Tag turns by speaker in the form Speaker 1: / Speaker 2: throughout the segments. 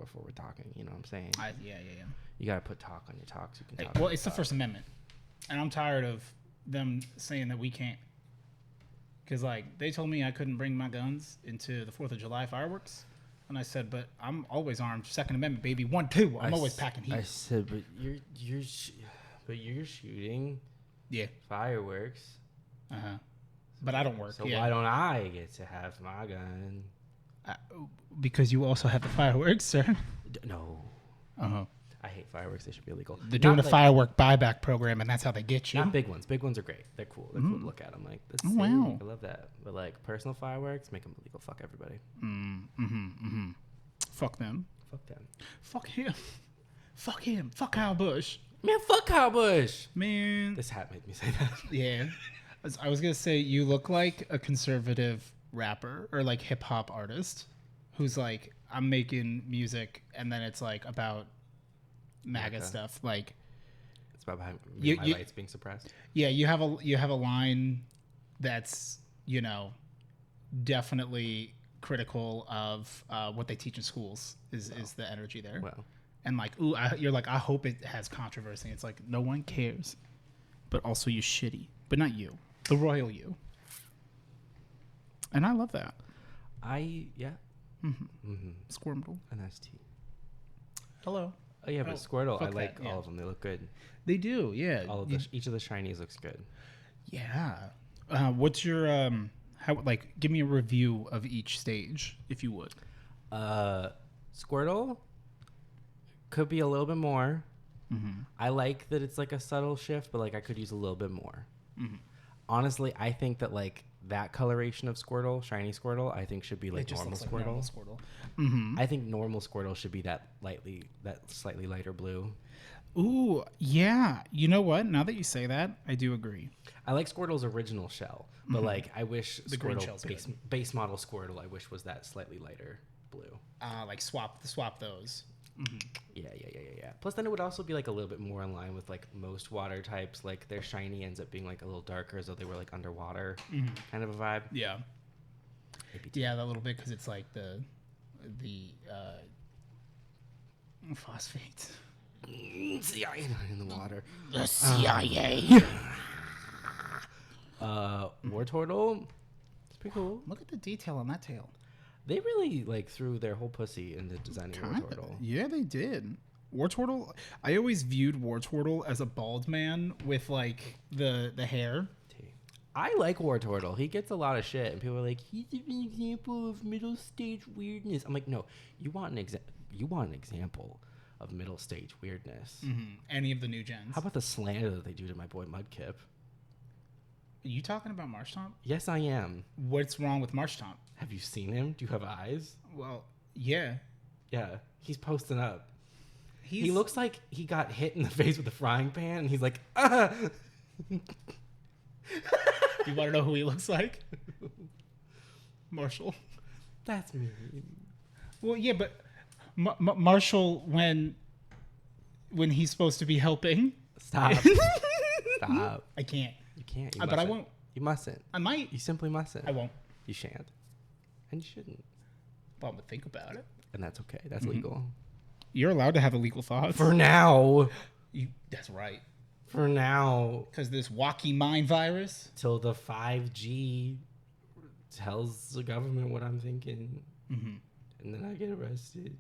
Speaker 1: before we're talking. You know what I'm saying?
Speaker 2: Yeah.
Speaker 1: You got to put talk on your talk so you can talk.
Speaker 2: Well, it's the First Amendment. And I'm tired of them saying that we can't. Because, like, they told me I couldn't bring my guns into the 4th of July fireworks. And I said, but I'm always armed. Second Amendment, baby. 1, 2. I'm always packing heat.
Speaker 1: I said, but you're shooting fireworks.
Speaker 2: Uh-huh. But I don't work.
Speaker 1: So why don't I get to have my gun?
Speaker 2: Because you also have the fireworks, sir.
Speaker 1: No.
Speaker 2: Uh-huh.
Speaker 1: I hate fireworks. They should be illegal.
Speaker 2: They're doing a firework buyback program, and that's how they get you.
Speaker 1: Not big ones. Big ones are great. They're cool. They're cool to look at. I'm like, that's sick.
Speaker 2: Wow.
Speaker 1: I love that. But like personal fireworks, make them illegal. Fuck everybody.
Speaker 2: Fuck them.
Speaker 1: Fuck them.
Speaker 2: Fuck him. Fuck him. Fuck Kyle Busch.
Speaker 1: Man, fuck Kyle Busch.
Speaker 2: Man.
Speaker 1: This hat made me say that.
Speaker 2: Yeah. I was going to say, you look like a conservative rapper or like hip hop artist who's like, I'm making music and then it's like about MAGA stuff. Like,
Speaker 1: it's about my rights being suppressed.
Speaker 2: Yeah. You have a line that's, you know, definitely critical of what they teach in schools is the energy there.
Speaker 1: Well,
Speaker 2: and like, you're like, I hope it has controversy. It's like, no one cares, but also you shitty, but not you, the royal you. And I love that. Squirtle.
Speaker 1: And that's tea.
Speaker 2: Hello.
Speaker 1: Oh yeah, but Squirtle, I like all of them. They look good.
Speaker 2: They do, yeah.
Speaker 1: Each of the shinies looks good.
Speaker 2: Yeah. What's your give me a review of each stage, if you would.
Speaker 1: Squirtle could be a little bit more. I like that it's like a subtle shift, but like I could use a little bit more. Honestly, I think that like that coloration of Squirtle, shiny Squirtle, I think should be like normal Squirtle. Like normal Squirtle. I think normal Squirtle should be that slightly lighter blue.
Speaker 2: Ooh, yeah. You know what? Now that you say that, I do agree.
Speaker 1: I like Squirtle's original shell, but like I wish
Speaker 2: the
Speaker 1: Squirtle base model Squirtle, I wish was that slightly lighter blue.
Speaker 2: Like swap those.
Speaker 1: Yeah. Plus, then it would also be like a little bit more in line with like most water types. Like their shiny ends up being like a little darker, as though they were like underwater, kind of a vibe.
Speaker 2: Yeah. Yeah, that little bit because it's like the phosphate.
Speaker 1: CIA in the water.
Speaker 2: The CIA.
Speaker 1: Wartortle. It's pretty cool.
Speaker 2: Look at the detail on that tail.
Speaker 1: They really like threw their whole pussy into designing Wartortle.
Speaker 2: Yeah, they did. Wartortle. I always viewed Wartortle as a bald man with like the hair.
Speaker 1: I like Wartortle. He gets a lot of shit, and people are like, "He's an example of middle stage weirdness." I'm like, no, you want an example of middle stage weirdness.
Speaker 2: Any of the new gens.
Speaker 1: How about the slander that they do to my boy Mudkip?
Speaker 2: Are you talking about Marshtomp?
Speaker 1: Yes, I am.
Speaker 2: What's wrong with Marshtomp?
Speaker 1: Have you seen him? Do you have eyes?
Speaker 2: Well, yeah.
Speaker 1: Yeah, he's posting up. He looks like he got hit in the face with a frying pan, and he's like, ah!
Speaker 2: You want to know who he looks like? Marshall.
Speaker 1: That's me.
Speaker 2: Well, yeah, but Marshall, when he's supposed to be helping.
Speaker 1: Stop. Stop.
Speaker 2: I can't.
Speaker 1: You can't.
Speaker 2: But I won't.
Speaker 1: You mustn't.
Speaker 2: I might.
Speaker 1: You simply mustn't.
Speaker 2: I won't.
Speaker 1: You shan't. And you shouldn't.
Speaker 2: But I'm going to think about it.
Speaker 1: And that's okay. That's legal.
Speaker 2: You're allowed to have illegal thoughts.
Speaker 1: For now.
Speaker 2: That's right.
Speaker 1: For now.
Speaker 2: Because this wacky mind virus.
Speaker 1: Till the 5G tells the government what I'm thinking. And then I get arrested.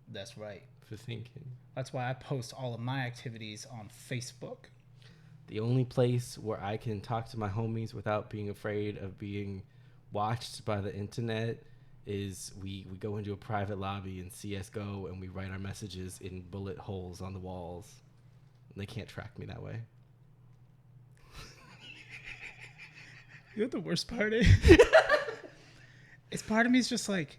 Speaker 2: That's right.
Speaker 1: For thinking.
Speaker 2: That's why I post all of my activities on Facebook.
Speaker 1: The only place where I can talk to my homies without being afraid of being watched by the internet is we go into a private lobby in CSGO and we write our messages in bullet holes on the walls. And they can't track me that way.
Speaker 2: You know what the worst part is? It's part of me is just like,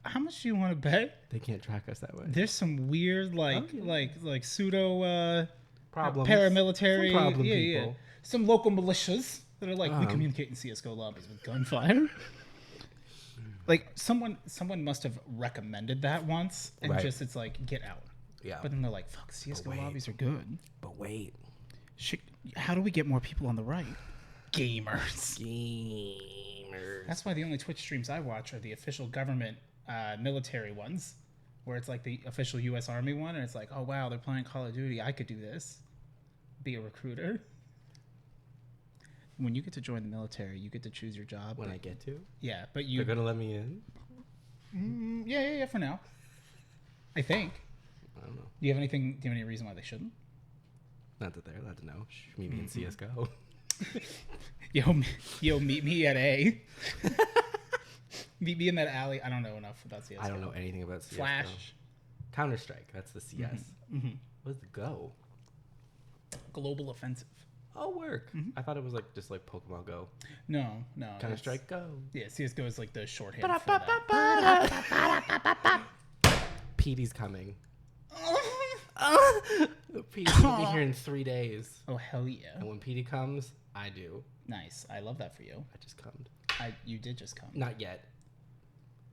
Speaker 2: how much do you want to bet?
Speaker 1: They can't track us that way.
Speaker 2: There's some weird like pseudo
Speaker 1: problems.
Speaker 2: Paramilitary.
Speaker 1: Some problem
Speaker 2: people.
Speaker 1: Yeah.
Speaker 2: Some local militias that are like, we communicate in CSGO lobbies with gunfire. Like someone must have recommended that once and just it's like, get out.
Speaker 1: Yeah.
Speaker 2: But then they're like, fuck, CSGO lobbies are good.
Speaker 1: But wait.
Speaker 2: How do we get more people on the right? Gamers.
Speaker 1: Gamers.
Speaker 2: That's why the only Twitch streams I watch are the official government military ones where it's like the official U.S. Army one, and it's like, oh wow, they're playing Call of Duty. I could do this. Be a recruiter. When you get to join the military, you get to choose your job.
Speaker 1: When I get to?
Speaker 2: Yeah, but you...
Speaker 1: They're going to let me in?
Speaker 2: Yeah, for now. I think.
Speaker 1: I don't know.
Speaker 2: Do you have any reason why they shouldn't?
Speaker 1: Not that they're allowed to know. Meet me in CSGO.
Speaker 2: Yo, meet me at A. Meet me in that alley. I don't know enough about CSGO.
Speaker 1: I don't know anything about CSGO.
Speaker 2: Flash.
Speaker 1: Counter-Strike. That's the CS. What's the Go?
Speaker 2: Global Offensive.
Speaker 1: Oh, work. I thought it was just like Pokemon Go.
Speaker 2: No.
Speaker 1: Counter-Strike Go.
Speaker 2: Yeah, CSGO is like the shorthand for that.
Speaker 1: Petey's coming. Petey's going to be here in 3 days.
Speaker 2: Oh, hell yeah.
Speaker 1: And when Petey comes, I do.
Speaker 2: Nice. I love that for you.
Speaker 1: I just cummed.
Speaker 2: You did just come.
Speaker 1: Not yet.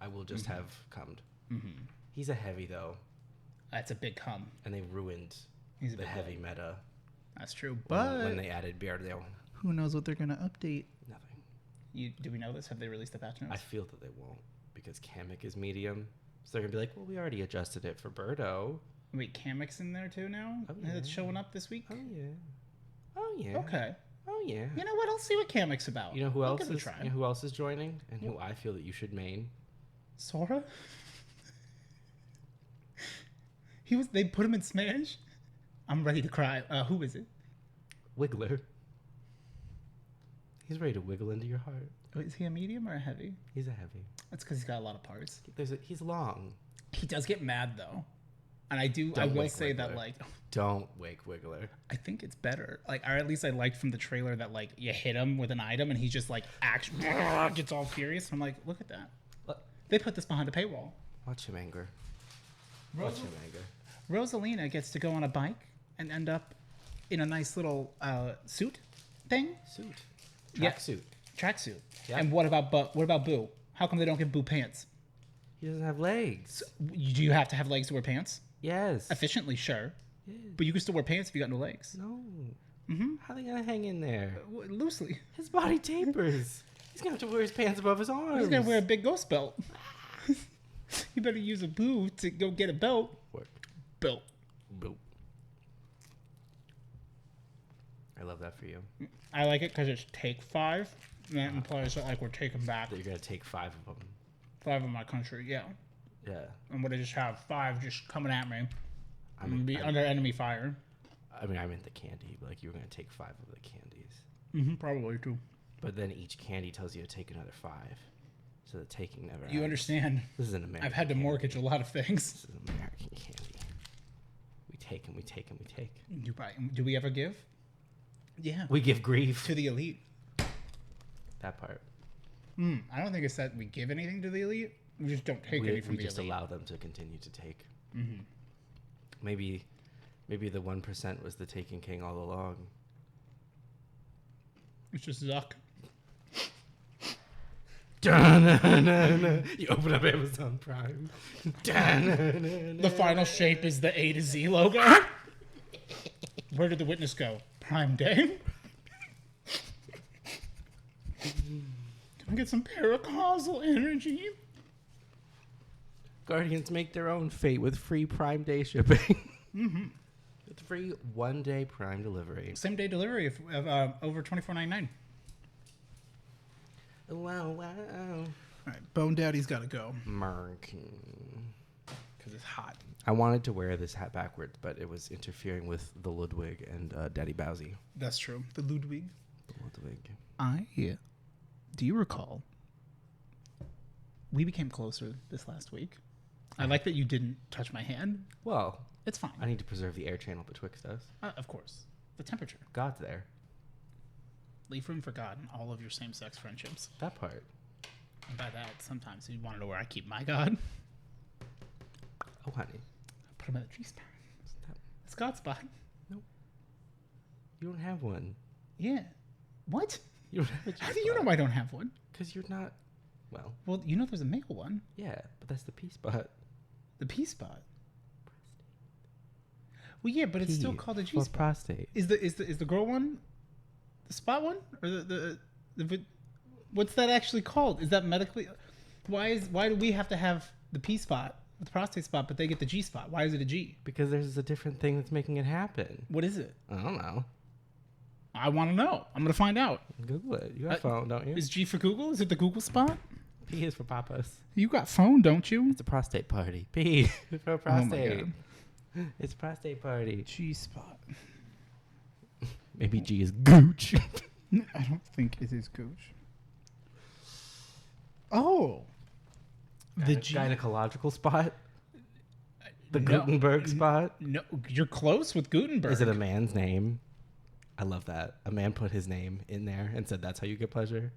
Speaker 1: I will just have cummed. He's a heavy, though.
Speaker 2: That's a big cum.
Speaker 1: And they ruined the heavy meta.
Speaker 2: That's true. But
Speaker 1: when they added Beardale.
Speaker 2: Who knows what they're going to update?
Speaker 1: Nothing.
Speaker 2: Do we know this? Have they released the patch notes?
Speaker 1: I feel that they won't, because Kamek is medium. So they're going to be like, well, we already adjusted it for Birdo.
Speaker 2: Wait, Kamek's in there too now?
Speaker 1: Oh, yeah.
Speaker 2: It's showing up this week?
Speaker 1: Oh, yeah. Oh, yeah.
Speaker 2: Okay.
Speaker 1: Oh, yeah.
Speaker 2: You know what? I'll see what Kamek's about.
Speaker 1: You know who else is? You know who else is joining, and who I feel that you should main?
Speaker 2: Sora. They put him in Smash. I'm ready to cry. Who is it?
Speaker 1: Wiggler. He's ready to wiggle into your heart.
Speaker 2: Oh, is he a medium or a heavy?
Speaker 1: He's a heavy.
Speaker 2: That's because he's got a lot of parts.
Speaker 1: He's long.
Speaker 2: He does get mad though, and I will say that
Speaker 1: don't wake Wiggler.
Speaker 2: I think it's better. Or at least I liked from the trailer that you hit him with an item and he just actually gets all furious. I'm like, look at that. They put this behind a paywall.
Speaker 1: Watch him anger. Watch him anger.
Speaker 2: Rosalina gets to go on a bike and end up in a nice little suit thing.
Speaker 1: Tracksuit.
Speaker 2: Tracksuit.
Speaker 1: Yep.
Speaker 2: And what about Boo? How come they don't give Boo pants?
Speaker 1: He doesn't have legs.
Speaker 2: Do you have to have legs to wear pants?
Speaker 1: Yes.
Speaker 2: Efficiently, sure.
Speaker 1: Yes.
Speaker 2: But you can still wear pants if you got no legs.
Speaker 1: No. How are they gonna hang in there?
Speaker 2: Loosely.
Speaker 1: His body tapers. He's gonna have to wear his pants above his arms.
Speaker 2: He's gonna wear a big ghost belt. You better use a Boo to go get a belt.
Speaker 1: Work.
Speaker 2: Belt.
Speaker 1: Boo. I love that for you.
Speaker 2: I like it because it's take 5. That implies that we're taking back.
Speaker 1: That you're gonna take 5 of them.
Speaker 2: 5 of my country, yeah.
Speaker 1: Yeah.
Speaker 2: I'm gonna just have 5 just coming at me. I'm gonna be under enemy fire.
Speaker 1: I meant the candy, but you were gonna take 5 of the candies.
Speaker 2: Probably too.
Speaker 1: But then each candy tells you to take another 5. So the taking never ends.
Speaker 2: You understand?
Speaker 1: This is an American
Speaker 2: I've had to mortgage a lot of things.
Speaker 1: This is American candy. We take and we take and we take.
Speaker 2: Do we ever give? Yeah.
Speaker 1: We give grief.
Speaker 2: To the elite.
Speaker 1: That part.
Speaker 2: I don't think it's that we give anything to the elite. We just don't take any from the elite.
Speaker 1: We just allow them to continue to take. Maybe the 1% was the taking king all along.
Speaker 2: It's just Zuck.
Speaker 1: You open up Amazon Prime.
Speaker 2: The final shape is the A to Z logo. Where did the witness go? Prime Day. Can I get some paracausal energy?
Speaker 1: Guardians make their own fate with free Prime Day shipping. With free 1-day Prime delivery.
Speaker 2: Same day delivery of over $24.99.
Speaker 1: Wow.
Speaker 2: All right, Bone Daddy's got to go.
Speaker 1: Because it's hot. I wanted to wear this hat backwards, but it was interfering with the Ludwig and Daddy Bowsy.
Speaker 2: That's true. The Ludwig.
Speaker 1: The Ludwig.
Speaker 2: Do you recall? We became closer this last week. I like that you didn't touch my hand.
Speaker 1: Well,
Speaker 2: it's fine.
Speaker 1: I need to preserve the air channel betwixt us.
Speaker 2: Of course. The temperature.
Speaker 1: God's there.
Speaker 2: Leave room for God in all of your same-sex friendships.
Speaker 1: That part.
Speaker 2: And by that, sometimes you want to know where I keep my God.
Speaker 1: Oh, honey.
Speaker 2: Put him at the G-spot. It's God's spot.
Speaker 1: Nope. You don't have one.
Speaker 2: Yeah. What?
Speaker 1: You don't have a G-spot.
Speaker 2: How do you know I don't have one?
Speaker 1: Because you're not...
Speaker 2: Well, you know there's a male one.
Speaker 1: Yeah, but that's the P-spot.
Speaker 2: The P-spot? Well, yeah, but it's still called a G-spot.
Speaker 1: Prostate.
Speaker 2: Is the girl one the spot one? Or the what's that actually called? Is that medically... Why do we have to have the P-spot with the prostate spot, but they get the G spot. Why is it a G?
Speaker 1: Because there's a different thing that's making it happen.
Speaker 2: What is it?
Speaker 1: I don't know.
Speaker 2: I want to know. I'm going to find out.
Speaker 1: Google it. You got a phone, don't you?
Speaker 2: Is G for Google? Is it the Google spot?
Speaker 1: P is for papas.
Speaker 2: You got phone, don't you?
Speaker 1: It's a prostate party. P for prostate.
Speaker 2: Oh my God.
Speaker 1: It's prostate party.
Speaker 2: G spot.
Speaker 1: Maybe G is gooch.
Speaker 2: I don't think it is gooch. Oh. The
Speaker 1: gynecological spot? The
Speaker 2: No.
Speaker 1: Gutenberg spot?
Speaker 2: No, you're close with Gutenberg.
Speaker 1: Is it a man's name? I love that. A man put his name in there and said that's how you get pleasure.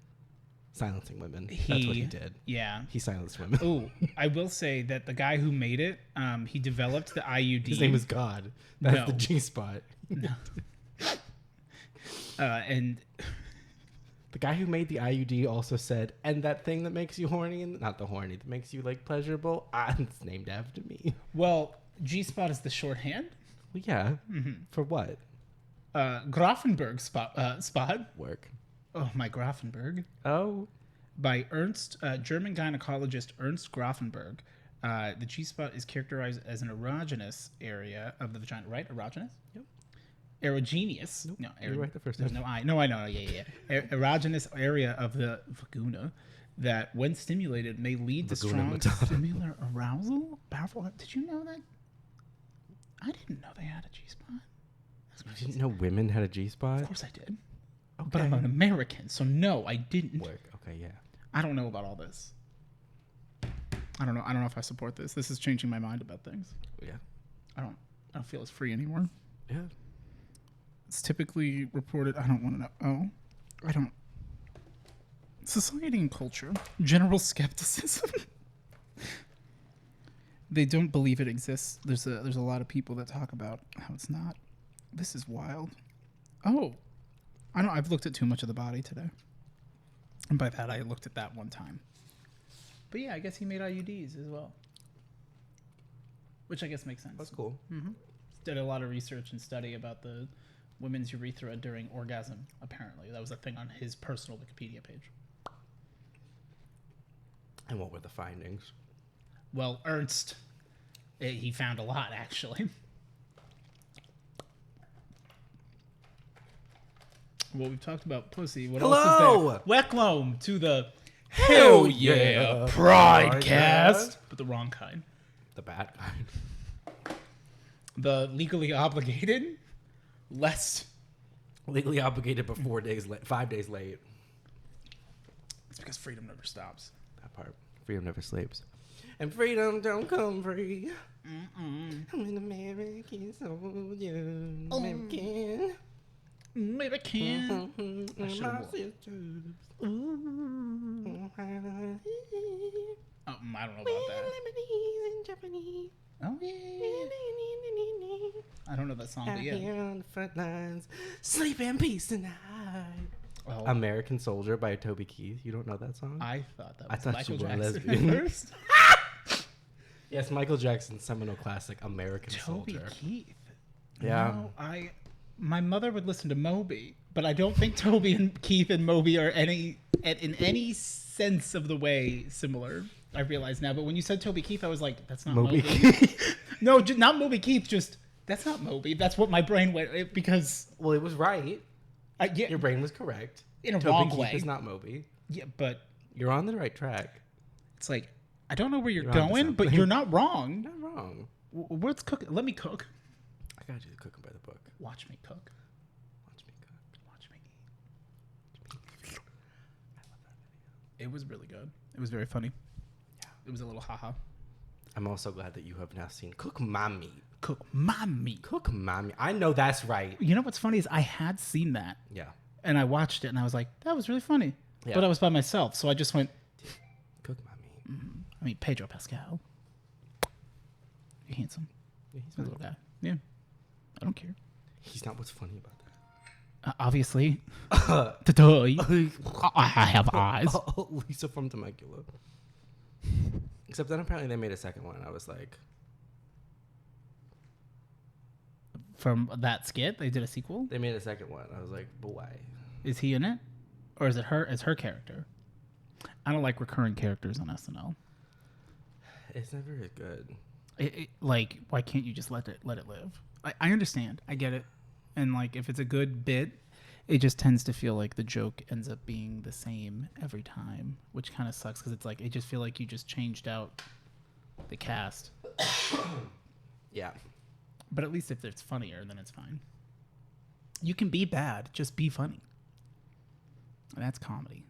Speaker 1: Silencing women. That's what he did.
Speaker 2: Yeah.
Speaker 1: He silenced women.
Speaker 2: Oh, I will say that the guy who made it, he developed the IUD.
Speaker 1: His name is God. That's
Speaker 2: No.
Speaker 1: the G spot.
Speaker 2: No. And
Speaker 1: the guy who made the IUD also said, and that thing that makes you horny, and not the horny, that makes you like pleasurable, it's named after me.
Speaker 2: well, G spot is the shorthand.
Speaker 1: Well, yeah. For what?
Speaker 2: Grafenberg spot.
Speaker 1: Work.
Speaker 2: Oh, my Grafenberg.
Speaker 1: Oh.
Speaker 2: By German gynecologist Ernst Grafenberg. The G spot is characterized as an erogenous area of the vagina, right? Erogenous?
Speaker 1: Yep.
Speaker 2: Erogenous.
Speaker 1: Nope.
Speaker 2: No,
Speaker 1: You're right the first
Speaker 2: there's
Speaker 1: time.
Speaker 2: no I. No, I know. Yeah. Erogenous area of the vagina that, when stimulated, may lead to strong stimular arousal. Powerful. Did you know that? I didn't know they had a G spot.
Speaker 1: You didn't know women had a G spot?
Speaker 2: Of course I did.
Speaker 1: Okay.
Speaker 2: But I'm an American, so no, I didn't.
Speaker 1: Work. Okay, yeah.
Speaker 2: I don't know about all this. I don't know. I don't know if I support this. This is changing my mind about things.
Speaker 1: Yeah.
Speaker 2: I don't feel as free anymore.
Speaker 1: Yeah.
Speaker 2: It's typically reported. I don't want to know. Oh, I don't. Society and culture. General skepticism. They don't believe it exists. There's a lot of people that talk about how it's not. This is wild. Oh, I don't. I've looked at too much of the body today, and by that I looked at that one time. But yeah, I guess he made IUDs as well, which I guess makes sense.
Speaker 1: That's cool.
Speaker 2: Did a lot of research and study about the women's urethra during orgasm. Apparently, that was a thing on his personal Wikipedia page.
Speaker 1: And what were the findings?
Speaker 2: Well, Ernst, he found a lot actually. Well, we've talked about pussy. What else is there? Welcome to the Hell Yeah Pridecast. But the wrong kind.
Speaker 1: The bad kind.
Speaker 2: The legally obligated, less.
Speaker 1: Legally obligated, but 5 days late.
Speaker 2: It's because freedom never stops.
Speaker 1: That part. Freedom never sleeps. And freedom don't come free. I'm an American soldier. American.
Speaker 2: Maybe I can. I should have.
Speaker 1: sisters.
Speaker 2: I don't know about that.
Speaker 1: Lebanese and Japanese.
Speaker 2: Oh yeah. I don't know that song, but yeah.
Speaker 1: Here on the front lines, sleep in peace tonight.
Speaker 2: Oh.
Speaker 1: American Soldier by Toby Keith. You don't know that song?
Speaker 2: I thought that
Speaker 1: I
Speaker 2: was
Speaker 1: thought
Speaker 2: Michael
Speaker 1: you were a
Speaker 2: Jackson
Speaker 1: lesbian.
Speaker 2: at first.
Speaker 1: Yes, Michael Jackson's seminal classic, American
Speaker 2: Toby
Speaker 1: Soldier.
Speaker 2: Keith.
Speaker 1: Yeah.
Speaker 2: No, my mother would listen to Moby, but I don't think Toby and Keith and Moby are in any sense of the way similar. I realize now, but when you said Toby Keith, I was like, that's not Moby. No, not Moby Keith. Just that's not Moby. That's what my brain went because.
Speaker 1: Well, it was right.
Speaker 2: Yeah,
Speaker 1: Your brain was correct.
Speaker 2: in a
Speaker 1: Toby
Speaker 2: wrong
Speaker 1: Keith
Speaker 2: way.
Speaker 1: is not Moby.
Speaker 2: Yeah, but
Speaker 1: You're on the right track.
Speaker 2: it's like I don't know where you're
Speaker 1: You're onto
Speaker 2: going, but
Speaker 1: something.
Speaker 2: you're not wrong.
Speaker 1: Not wrong.
Speaker 2: What's cooking? Let me cook.
Speaker 1: I gotta do the cooking by the book.
Speaker 2: Watch me cook.
Speaker 1: Watch me cook.
Speaker 2: Watch me eat. It was really good. It was very funny.
Speaker 1: Yeah.
Speaker 2: It was a little haha.
Speaker 1: I'm also glad that you have now seen Cook My Meat.
Speaker 2: Cook my meat.
Speaker 1: Cook My Meat. I know that's right.
Speaker 2: You know what's funny is I had seen that
Speaker 1: Yeah.
Speaker 2: and I watched it and I was like, that was really funny.
Speaker 1: Yeah.
Speaker 2: But I was by myself, so I just went.
Speaker 1: Cook My Meat.
Speaker 2: I mean, Pedro Pascal. You're handsome.
Speaker 1: Yeah,
Speaker 2: He's a little guy. Yeah. I don't care.
Speaker 1: He's not what's funny about that.
Speaker 2: Obviously. I have eyes.
Speaker 1: Lisa from Temecula. Except then apparently they made a second one and I was like,
Speaker 2: From that skit, they did a sequel.
Speaker 1: they made a second one. I was like, but why?
Speaker 2: Is he in it? Or is it her as her character? I don't like recurring characters on SNL.
Speaker 1: It's never as good.
Speaker 2: Like, why can't you just let it live? I understand. I get it. And like, if it's a good bit, it just tends to feel like the joke ends up being the same every time, which kind of sucks because it's like it just feel like you just changed out the cast.
Speaker 1: Yeah.
Speaker 2: But at least if it's funnier, then it's fine. You can be bad, just be funny. And that's comedy.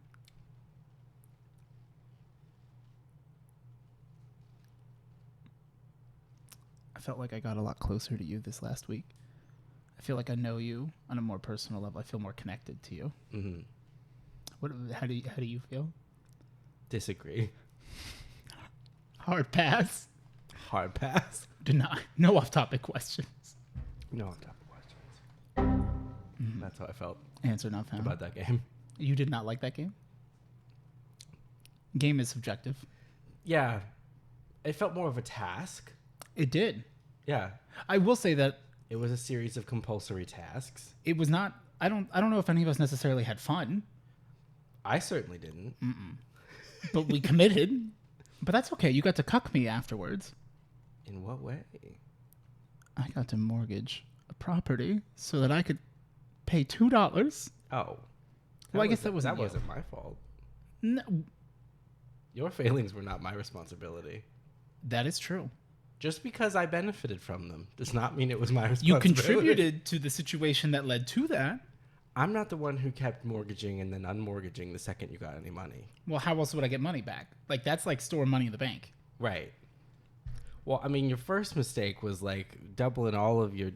Speaker 2: I felt like I got a lot closer to you this last week. I feel like I know you on a more personal level. I feel more connected to you. Mm-hmm. How do you feel?
Speaker 1: Disagree.
Speaker 2: Hard pass.
Speaker 1: Hard pass.
Speaker 2: Deny. No off-topic questions.
Speaker 1: No off-topic questions. Mm-hmm. That's how I felt.
Speaker 2: Answer not found.
Speaker 1: About that game.
Speaker 2: You did not like that game? Game is subjective.
Speaker 1: Yeah. It felt more of a task.
Speaker 2: It did.
Speaker 1: Yeah.
Speaker 2: I will say that
Speaker 1: it was a series of compulsory tasks.
Speaker 2: It was not. I don't know if any of us necessarily had fun.
Speaker 1: I certainly didn't.
Speaker 2: But we committed. But that's okay. You got to cuck me afterwards.
Speaker 1: In what way?
Speaker 2: I got to mortgage a property so that I could pay $2.
Speaker 1: Oh.
Speaker 2: Well, I guess that wasn't
Speaker 1: my fault.
Speaker 2: No.
Speaker 1: Your failings were not my responsibility.
Speaker 2: That is true.
Speaker 1: Just because I benefited from them does not mean it was my responsibility.
Speaker 2: You contributed to the situation that led to that.
Speaker 1: I'm not the one who kept mortgaging and then unmortgaging the second you got any money.
Speaker 2: Well, how else would I get money back? Like, that's like storing money in the bank.
Speaker 1: Right. Well, I mean, your first mistake was like doubling all of your,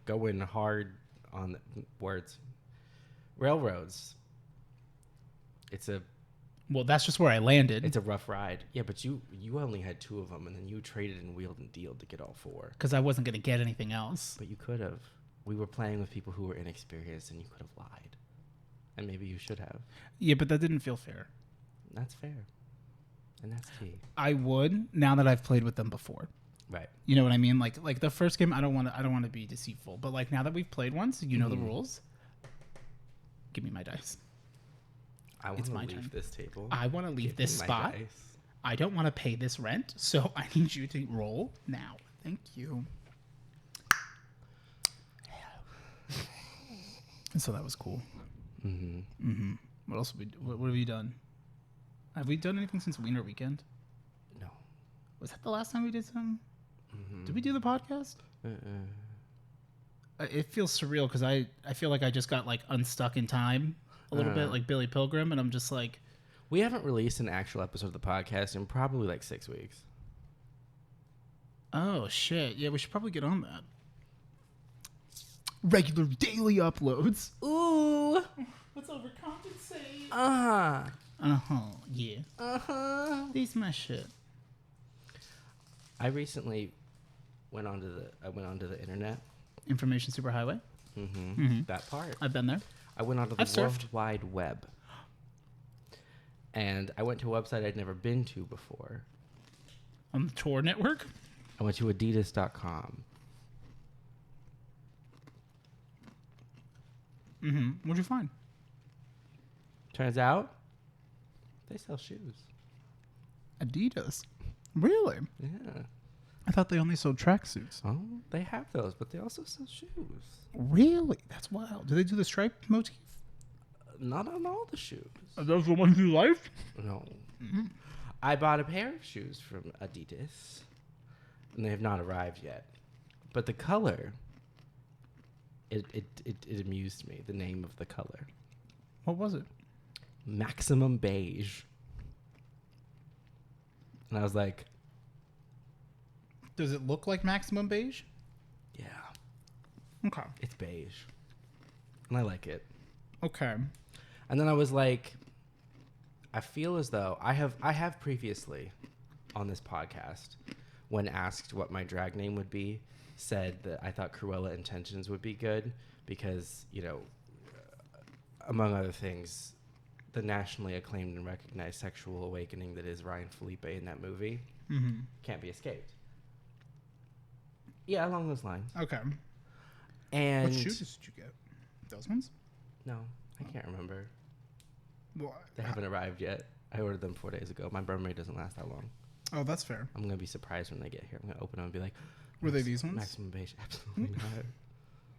Speaker 1: going hard on the words. Railroads.
Speaker 2: Well, that's just where I landed.
Speaker 1: It's a rough ride. Yeah, but you only had 2 of them, and then you traded and wheeled and dealed to get all 4.
Speaker 2: Because I wasn't going to get anything else.
Speaker 1: But you could have. We were playing with people who were inexperienced, and you could have lied. And maybe you should have.
Speaker 2: Yeah, but that didn't feel fair.
Speaker 1: That's fair. And that's key.
Speaker 2: I would, now that I've played with them before.
Speaker 1: Right.
Speaker 2: You know what I mean? Like the first game, I don't want to be deceitful. But like now that we've played once, you know the rules. Give me my dice.
Speaker 1: I want to leave this table.
Speaker 2: I want to leave this spot. I don't want to pay this rent, so I need you to roll now. Thank you. And so that was cool. What else have what have you done? Have we done anything since Wiener Weekend?
Speaker 1: No.
Speaker 2: Was that the last time we did something? Did we do the podcast? It feels surreal because I feel like I just got like unstuck in time a little bit, like Billy Pilgrim, and I'm just like...
Speaker 1: We haven't released an actual episode of the podcast in probably like 6 weeks.
Speaker 2: Oh, shit. Yeah, we should probably get on that. Regular daily uploads.
Speaker 1: Ooh.
Speaker 2: What's overcompensate? Yeah. These my shit.
Speaker 1: I recently went onto the internet.
Speaker 2: Information superhighway?
Speaker 1: That part.
Speaker 2: I've been there.
Speaker 1: I went onto the World Wide Web. And I went to a website I'd never been to before.
Speaker 2: On the Tor network?
Speaker 1: I went to Adidas.com.
Speaker 2: What'd you find?
Speaker 1: Turns out, they sell shoes.
Speaker 2: Adidas? Really?
Speaker 1: Yeah.
Speaker 2: I thought they only sold tracksuits.
Speaker 1: Oh, they have those, but they also sell shoes.
Speaker 2: Really? That's wild. Do they do the stripe motif?
Speaker 1: Not on all the shoes.
Speaker 2: Are those the ones you like?
Speaker 1: No. I bought a pair of shoes from Adidas, and they have not arrived yet. But the color, it amused me, the name of the color.
Speaker 2: What was it?
Speaker 1: Maximum Beige. And I was like...
Speaker 2: Does it look like Maximum Beige?
Speaker 1: Yeah.
Speaker 2: Okay.
Speaker 1: It's beige. And I like it.
Speaker 2: Okay.
Speaker 1: And then I was like, I feel as though I have previously on this podcast, when asked what my drag name would be, said that I thought Cruella Intentions would be good because, among other things, the nationally acclaimed and recognized sexual awakening that is Ryan Felipe in that movie can't be escaped. Yeah, along those lines.
Speaker 2: Okay.
Speaker 1: And
Speaker 2: what shoes did you get? Those ones?
Speaker 1: No, I can't remember.
Speaker 2: Well,
Speaker 1: They haven't arrived yet. I ordered them 4 days ago. My Burberry doesn't last that long.
Speaker 2: Oh, that's fair.
Speaker 1: I'm going to be surprised when they get here. I'm going to open them and be like,
Speaker 2: were they these ones?
Speaker 1: Maximum beige. Absolutely not.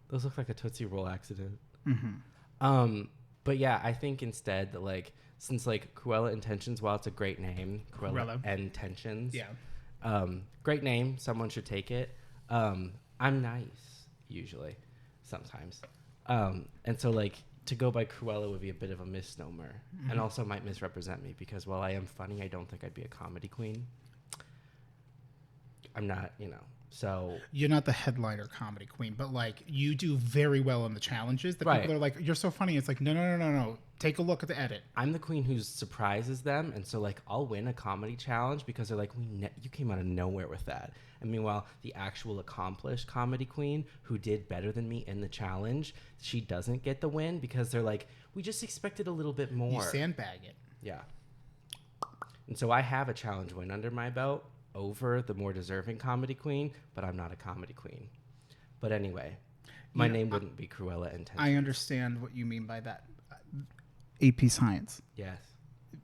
Speaker 1: Those look like a Tootsie Roll accident.
Speaker 2: Mm-hmm.
Speaker 1: But yeah, I think instead that like, since like Cruella Intentions, while it's a great name, Cruella Intentions.
Speaker 2: Yeah.
Speaker 1: Great name. Someone should take it. I'm nice usually, sometimes. And so like to go by Cruella would be a bit of a misnomer, and also might misrepresent me because while I am funny, I don't think I'd be a comedy queen. I'm not, so
Speaker 2: you're not the headliner comedy queen, but like you do very well in the challenges that people are like, you're so funny. It's like, no. Take a look at the edit.
Speaker 1: I'm the queen who surprises them. And so like, I'll win a comedy challenge because they're like, you came out of nowhere with that. And meanwhile, the actual accomplished comedy queen who did better than me in the challenge, she doesn't get the win because they're like, we just expected a little bit more.
Speaker 2: You sandbag it.
Speaker 1: Yeah. And so I have a challenge win under my belt over the more deserving comedy queen, but I'm not a comedy queen. But anyway, my name wouldn't be Cruella Intentions.
Speaker 2: I understand what you mean by that. AP Science.
Speaker 1: Yes.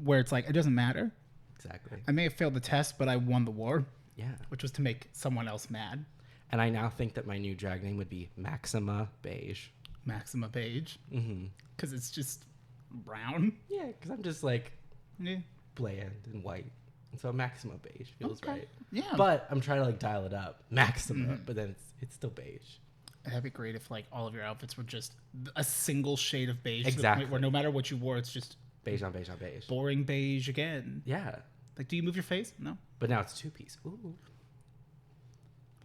Speaker 2: Where it's like, it doesn't matter.
Speaker 1: Exactly.
Speaker 2: I may have failed the test, but I won the war.
Speaker 1: Yeah.
Speaker 2: Which was to make someone else mad.
Speaker 1: And I now think that my new drag name would be Maxima Beige.
Speaker 2: Maxima Beige.
Speaker 1: Mm-hmm.
Speaker 2: Because it's just brown.
Speaker 1: Yeah, because I'm just bland and white. And so Maxima Beige feels right.
Speaker 2: Yeah.
Speaker 1: But I'm trying to like dial it up. Maxima, but then it's still beige.
Speaker 2: That'd be great if like all of your outfits were just a single shade of beige.
Speaker 1: Exactly.
Speaker 2: To the point where no matter what you wore, it's just
Speaker 1: beige on beige on beige.
Speaker 2: Boring beige again.
Speaker 1: Yeah.
Speaker 2: Like, do you move your face? No.
Speaker 1: But now it's 2-piece. Ooh.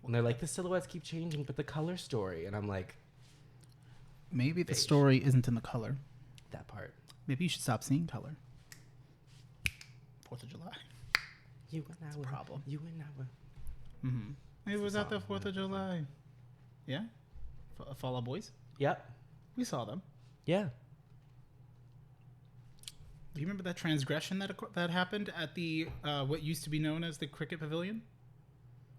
Speaker 1: And they're like, the silhouettes keep changing, but the color story. And I'm like,
Speaker 2: maybe the story isn't in the color.
Speaker 1: That part.
Speaker 2: Maybe you should stop seeing color. 4th of July.
Speaker 1: You and I were.
Speaker 2: Problem.
Speaker 1: You and I were.
Speaker 2: Mm-hmm. It was at the 4th of July. Yeah? Fall Out Boys?
Speaker 1: Yep.
Speaker 2: We saw them.
Speaker 1: Yeah.
Speaker 2: Do you remember that transgression that happened at the what used to be known as the Cricket Pavilion?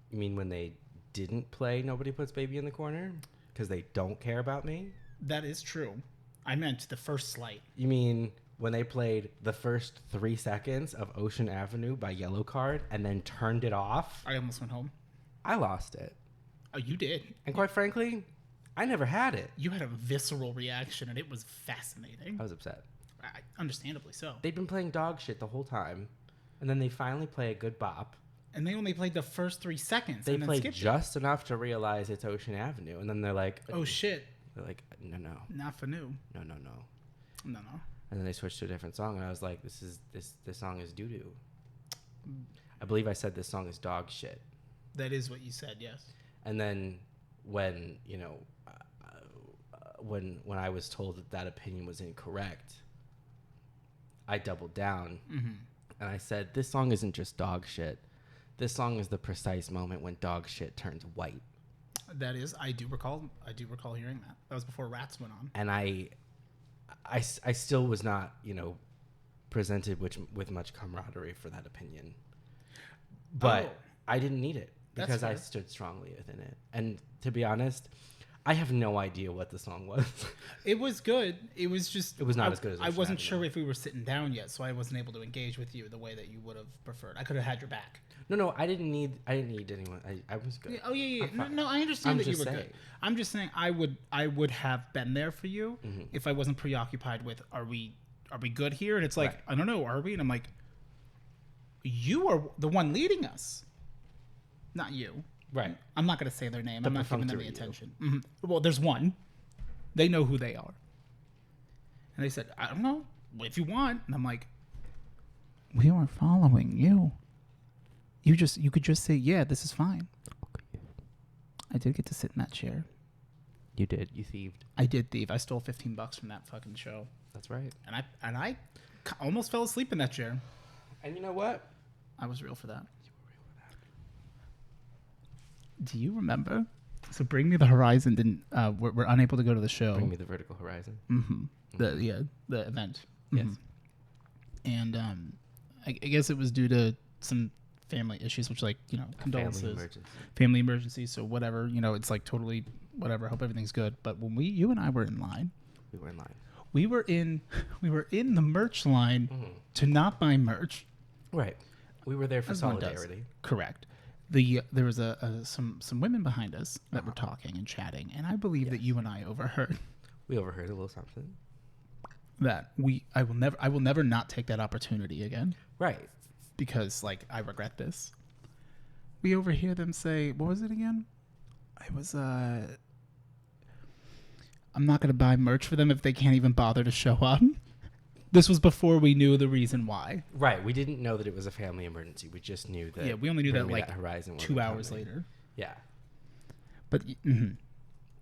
Speaker 1: You mean when they didn't play Nobody Puts Baby in the Corner? Because they don't care about me?
Speaker 2: That is true. I meant the first slight.
Speaker 1: You mean when they played the first 3 seconds of Ocean Avenue by Yellow Card and then turned it off?
Speaker 2: I almost went home.
Speaker 1: I lost it.
Speaker 2: Oh, you did?
Speaker 1: And quite frankly, I never had it.
Speaker 2: You had a visceral reaction, and it was fascinating.
Speaker 1: I was upset.
Speaker 2: Understandably so.
Speaker 1: They'd been playing dog shit the whole time, and then they finally play a good bop.
Speaker 2: And they only played the first 3 seconds.
Speaker 1: They played just enough to realize it's Ocean Avenue, and then they're like,
Speaker 2: oh, shit.
Speaker 1: They're like, no.
Speaker 2: Not for new.
Speaker 1: No.
Speaker 2: No.
Speaker 1: And then they switched to a different song, and I was like, this song is doo-doo. I believe I said this song is dog shit.
Speaker 2: That is what you said, yes.
Speaker 1: And then when, when I was told that opinion was incorrect, I doubled down and I said, this song isn't just dog shit. This song is the precise moment when dog shit turns white.
Speaker 2: That is, I do recall hearing that. That was before Rats went on.
Speaker 1: And I still was not, presented with much camaraderie for that opinion. But I didn't need it because I stood strongly within it. And to be honest, I have no idea what the song was.
Speaker 2: It was good. It was just...
Speaker 1: It was not as good as
Speaker 2: I wasn't sure if we were sitting down yet, so I wasn't able to engage with you the way that you would have preferred. I could have had your back.
Speaker 1: No, I didn't need anyone. I was good.
Speaker 2: Yeah, No, I understand that you were good. I'm just saying I would have been there for you if I wasn't preoccupied with, are we good here? And it's like, I don't know, are we? And I'm like, you are the one leading us, not you.
Speaker 1: Right.
Speaker 2: I'm not going to say their name. I'm not giving them the attention. Well, there's one. They know who they are. And they said, I don't know, if you want. And I'm like, we are following you. You could just say, yeah, this is fine. Okay. I did get to sit in that chair.
Speaker 1: You did. You thieved.
Speaker 2: I did thieve. I stole $15 from that fucking show.
Speaker 1: That's right.
Speaker 2: And I almost fell asleep in that chair.
Speaker 1: And you know what?
Speaker 2: I was real for that. Do you remember? So Bring Me the Horizon didn't. We're unable to go to the show.
Speaker 1: Bring Me the Vertical Horizon.
Speaker 2: The event.
Speaker 1: Yes.
Speaker 2: And I guess it was due to some family issues, which condolences, family emergency. So whatever, it's like totally whatever. Hope everything's good. But when you and I were in line, we were in the merch line to not buy merch.
Speaker 1: Right. We were there for
Speaker 2: As one does.
Speaker 1: solidarity.
Speaker 2: Correct. There was some women behind us that were talking and chatting, and I believe that you and I overheard.
Speaker 1: We overheard a little something.
Speaker 2: That I will never not take that opportunity again.
Speaker 1: Right.
Speaker 2: Because like I regret this. We overhear them say, what was it again? It was I'm not gonna buy merch for them if they can't even bother to show up. This was before we knew the reason why.
Speaker 1: Right. We didn't know that it was a family emergency. We just knew that.
Speaker 2: Yeah, we only knew that like
Speaker 1: Horizon
Speaker 2: 2 hours later.
Speaker 1: Yeah.
Speaker 2: But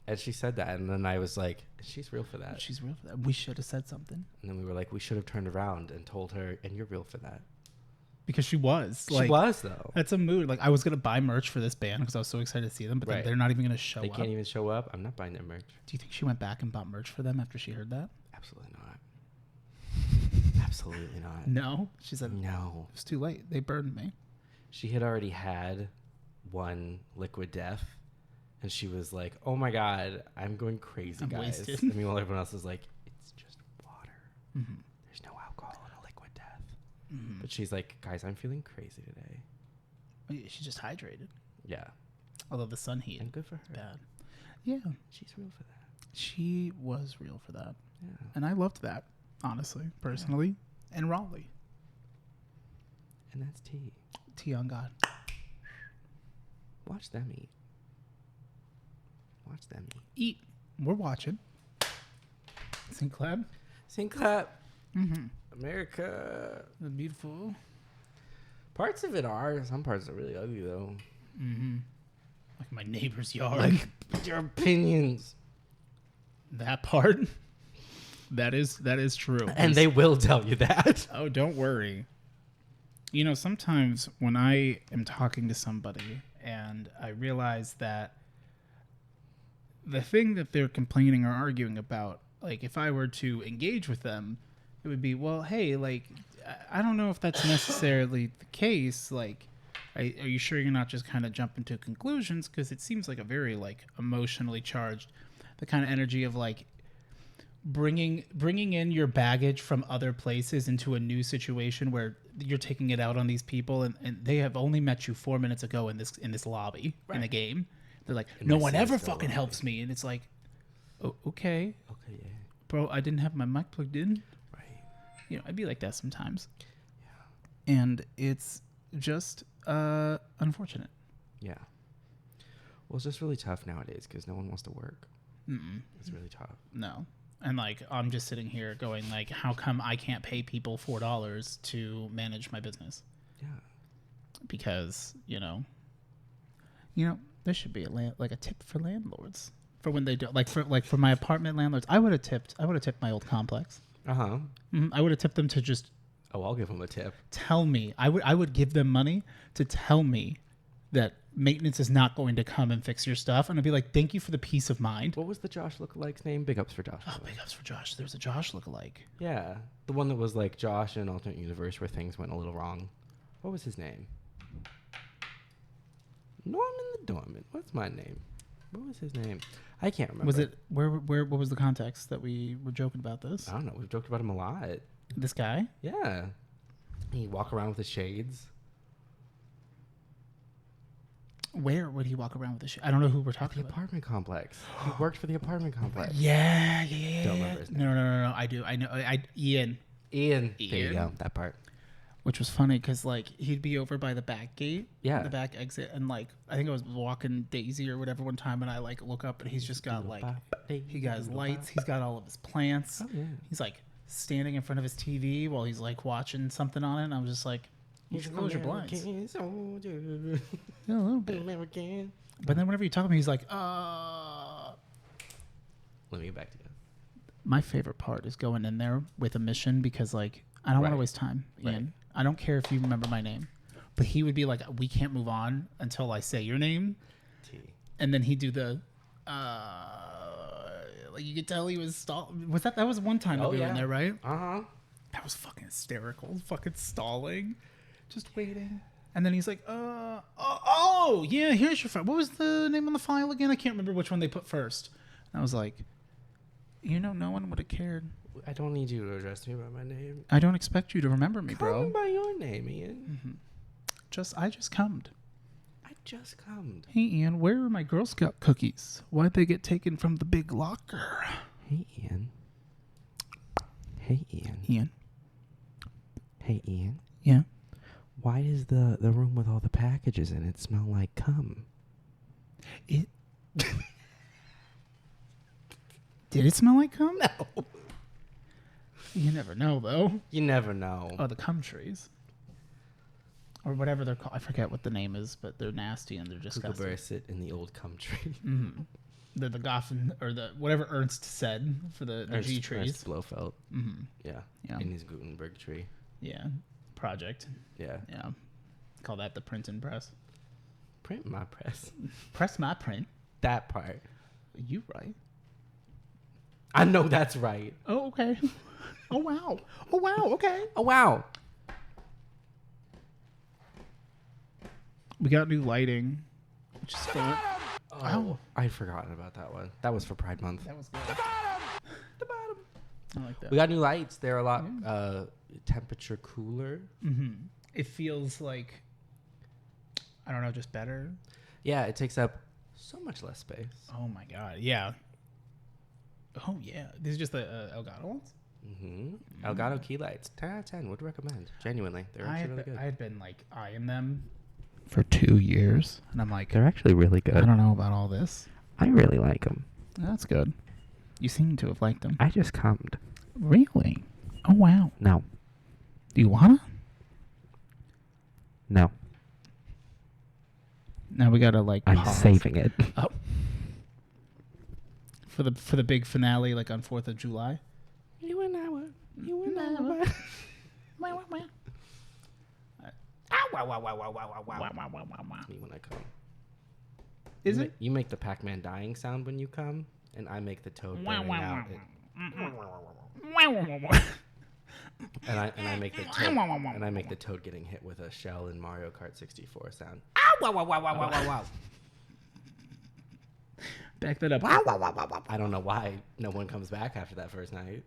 Speaker 1: and she said that, and then I was like, she's real for that.
Speaker 2: She's real for that. We should have said something.
Speaker 1: And then we were like, we should have turned around and told her, and you're real for that.
Speaker 2: Because she was.
Speaker 1: She was, though.
Speaker 2: That's a mood. Like, I was going to buy merch for this band because I was so excited to see them, but then they're not even going to show up.
Speaker 1: They can't even show up. I'm not buying their merch.
Speaker 2: Do you think she went back and bought merch for them after she heard that?
Speaker 1: Absolutely not. Absolutely not.
Speaker 2: No? She said,
Speaker 1: no.
Speaker 2: It was too late. They burned me.
Speaker 1: She had already had one Liquid Death, and she was like, oh my God, I'm going crazy,
Speaker 2: I'm
Speaker 1: guys.
Speaker 2: wasted.
Speaker 1: I mean, while everyone else is like, it's just water. Mm-hmm. There's no alcohol in a Liquid Death. Mm-hmm. But she's like, guys, I'm feeling crazy today.
Speaker 2: She's just hydrated.
Speaker 1: Yeah.
Speaker 2: Although the sun heat.
Speaker 1: And good for her.
Speaker 2: Bad. Yeah.
Speaker 1: She's real for that.
Speaker 2: She was real for that.
Speaker 1: Yeah.
Speaker 2: And I loved that, honestly, personally. Yeah. And Raleigh.
Speaker 1: And that's tea.
Speaker 2: Tea on God.
Speaker 1: Watch them eat. Watch them
Speaker 2: eat. We're watching. Sing clap.
Speaker 1: Sing clap.
Speaker 2: Mm-hmm.
Speaker 1: America.
Speaker 2: The beautiful.
Speaker 1: Parts of it are. Some parts are really ugly, though.
Speaker 2: Mm-hmm. Like my neighbor's yard.
Speaker 1: Like your opinions.
Speaker 2: That part. That is true.
Speaker 1: And they will tell you that.
Speaker 2: Oh, don't worry. You know, sometimes when I am talking to somebody and I realize that the thing that they're complaining or arguing about, like if I were to engage with them, it would be, well, hey, like, I don't know if that's necessarily the case. Like, are you sure you're not just kind of jumping to conclusions? Because it seems like a very, like, emotionally charged, the kind of energy of, like, bringing in your baggage from other places into a new situation where you're taking it out on these people, and they have only met you 4 minutes ago in this lobby in the game. They're like, no one ever fucking helps me, and it's like, oh, okay,
Speaker 1: yeah,
Speaker 2: bro, I didn't have my mic plugged in.
Speaker 1: Right.
Speaker 2: You know, I'd be like that sometimes.
Speaker 1: Yeah.
Speaker 2: And it's just unfortunate.
Speaker 1: Yeah. Well, it's just really tough nowadays because no one wants to work.
Speaker 2: Mm-mm.
Speaker 1: It's really tough.
Speaker 2: No. And, like, I'm just sitting here going, like, how come I can't pay people $4 to manage my business?
Speaker 1: Yeah.
Speaker 2: Because, you know, there should be a tip for landlords for when they do, for my apartment landlords. I would have tipped my old complex.
Speaker 1: Uh-huh.
Speaker 2: Mm-hmm. I would have tipped them to just.
Speaker 1: Oh, I'll give them a tip.
Speaker 2: Tell me. I would give them money to tell me that maintenance is not going to come and fix your stuff. And I'd be like, thank you for the peace of mind.
Speaker 1: What was the Josh lookalike's name? Big ups for Josh.
Speaker 2: Oh, big ups for Josh. There's a Josh lookalike.
Speaker 1: Yeah. The one that was like Josh in an alternate universe where things went a little wrong. What was his name? Norman the Dormant. What's my name? What was his name? I can't remember.
Speaker 2: Was it where what was the context that we were joking about this?
Speaker 1: I don't know. We've joked about him a lot.
Speaker 2: This guy?
Speaker 1: Yeah. He'd walk around with his shades.
Speaker 2: Where would he walk around with the shades? I don't know who we're talking about.
Speaker 1: The apartment complex. He worked for the apartment complex.
Speaker 2: Yeah.
Speaker 1: Don't remember his name.
Speaker 2: No. I do. I know. Ian.
Speaker 1: There you go. That part.
Speaker 2: Which was funny because, like, he'd be over by the back gate,
Speaker 1: yeah,
Speaker 2: the back exit, and, like, I think I was walking Daisy or whatever one time, and I, like, look up, and he's just got, like, he got his lights, he's got all of his plants.
Speaker 1: Oh, yeah.
Speaker 2: He's, like, standing in front of his TV while he's, like, watching something on it, and I was just like, you should close your blinds. Yeah, a little bit.
Speaker 1: American.
Speaker 2: But then whenever you talk to him, he's like,
Speaker 1: Let me get back to you.
Speaker 2: My favorite part is going in there with a mission because, like, I don't want to waste time, Ian. Right. I don't care if you remember my name. But he would be like, we can't move on until I say your name.
Speaker 1: T.
Speaker 2: And then he'd do the, like, you could tell he was stalling. That was one time that we were in there, right?
Speaker 1: Uh-huh.
Speaker 2: That was fucking hysterical. Fucking stalling. Just waiting. And then he's like, oh, yeah, here's your file. What was the name on the file again? I can't remember which one they put first. And I was like, no one would have cared.
Speaker 1: I don't need you to address me by my name.
Speaker 2: I don't expect you to remember me, bro.
Speaker 1: Call me by your name, Ian.
Speaker 2: Mm-hmm. I just cummed.
Speaker 1: I just cummed.
Speaker 2: Hey, Ian, where are my Girl Scout cookies? Why'd they get taken from the big locker?
Speaker 1: Hey, Ian. Hey, Ian.
Speaker 2: Ian.
Speaker 1: Hey, Ian.
Speaker 2: Yeah?
Speaker 1: Why does the room with all the packages in it smell like cum?
Speaker 2: It... Did it smell like cum?
Speaker 1: No.
Speaker 2: You never know, though.
Speaker 1: You never know.
Speaker 2: Oh, the cum trees. Or whatever they're called. I forget what the name is, but they're nasty and they're disgusting.
Speaker 1: Kookaburra sit in the old cum tree.
Speaker 2: Mm-hmm. The Goffin, or the whatever Ernst said for the G trees.
Speaker 1: Ernst Blofeld.
Speaker 2: Mm-hmm.
Speaker 1: Yeah. In his Gutenberg tree.
Speaker 2: Yeah. Project.
Speaker 1: Yeah.
Speaker 2: Yeah. Call that the print and press.
Speaker 1: Print my press.
Speaker 2: Press my print.
Speaker 1: That part.
Speaker 2: You right.
Speaker 1: I know that's right.
Speaker 2: Oh, okay. Oh, wow. Oh, wow. Okay.
Speaker 1: Oh, wow.
Speaker 2: We got new lighting, which is fun.
Speaker 1: Oh, I'd forgotten about that one. That was for Pride Month.
Speaker 2: That was good.
Speaker 1: The bottom.
Speaker 2: I like that.
Speaker 1: We got new lights. They're a lot temperature cooler.
Speaker 2: Mm-hmm. It feels like, I don't know, just better.
Speaker 1: Yeah, it takes up so much less space.
Speaker 2: Oh, my God. Yeah. Oh, yeah. These are just the Elgato ones?
Speaker 1: Mm-hmm. Elgato key lights. 10 out of 10. Would recommend. Genuinely. They're actually really good.
Speaker 2: I had been, like, eyeing them for 2 years. And I'm like,
Speaker 1: They're actually really good.
Speaker 2: I don't know about all this.
Speaker 1: I really like them.
Speaker 2: That's good. You seem to have liked them.
Speaker 1: I just cummed.
Speaker 2: Really? Oh, wow.
Speaker 1: No.
Speaker 2: Do you wanna?
Speaker 1: No.
Speaker 2: Now we gotta, like,
Speaker 1: I'm
Speaker 2: pause.
Speaker 1: saving it.
Speaker 2: Oh. For the big finale, like, on 4th of July?
Speaker 1: You and I were. You and I were. Me when I come.
Speaker 2: Is
Speaker 1: you
Speaker 2: it?
Speaker 1: You make the Pac-Man dying sound when you come, and I make the toad burning out. And I make the toad, and I make the toad getting hit with a shell in Mario Kart 64 sound.
Speaker 2: Back that up.
Speaker 1: I don't know why no one comes back after that first night.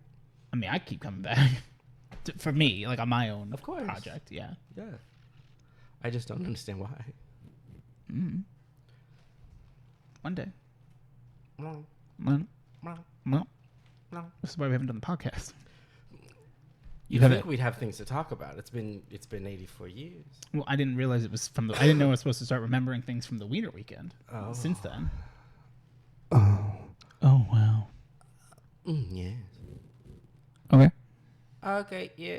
Speaker 2: I mean, I keep coming back. For me, like on my own
Speaker 1: Of course.
Speaker 2: project, yeah.
Speaker 1: Yeah. I just don't understand why.
Speaker 2: Mm. One day.
Speaker 1: No.
Speaker 2: Well,
Speaker 1: No.
Speaker 2: this is why we haven't done the podcast.
Speaker 1: You think we'd have things to talk about? It's been 84 years.
Speaker 2: Well, I didn't realize it was from the. I didn't know I was supposed to start remembering things from the Wiener weekend.
Speaker 1: Oh.
Speaker 2: Since then.
Speaker 1: Oh.
Speaker 2: Oh wow.
Speaker 1: Yes.
Speaker 2: Okay.
Speaker 1: Okay. Yeah.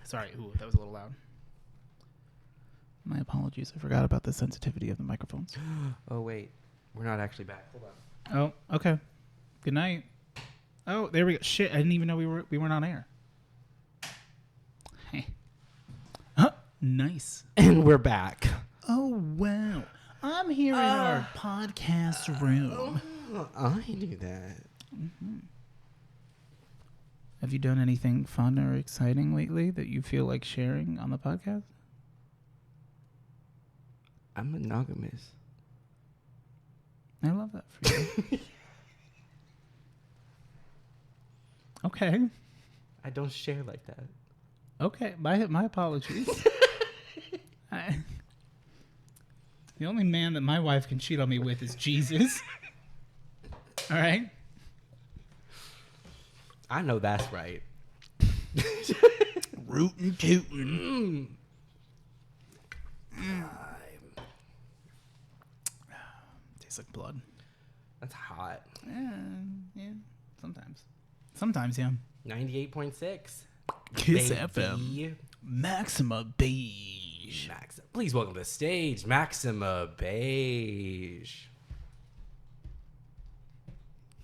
Speaker 2: Sorry. Ooh, that was a little loud. My apologies. I forgot about the sensitivity of the microphones.
Speaker 1: Oh wait, we're not actually back. Hold on.
Speaker 2: Oh, okay. Good night. Oh, there we go. Shit, I didn't even know we weren't on air. Hey. Huh? Nice.
Speaker 1: And we're back.
Speaker 2: Oh wow. I'm here in our podcast room.
Speaker 1: I do that.
Speaker 2: Mm-hmm. Have you done anything fun or exciting lately that you feel like sharing on the podcast?
Speaker 1: I'm monogamous.
Speaker 2: I love that for you. Okay.
Speaker 1: I don't share like that.
Speaker 2: Okay. My apologies. The only man that my wife can cheat on me with is Jesus. All right?
Speaker 1: I know that's right.
Speaker 2: Rootin' tootin'. Tastes like blood.
Speaker 1: That's hot.
Speaker 2: Yeah. Sometimes. Sometimes, yeah.
Speaker 1: 98.6.
Speaker 2: Kiss
Speaker 1: Baby.
Speaker 2: FM. Maxima Beige.
Speaker 1: Please welcome to the stage, Maxima Beige.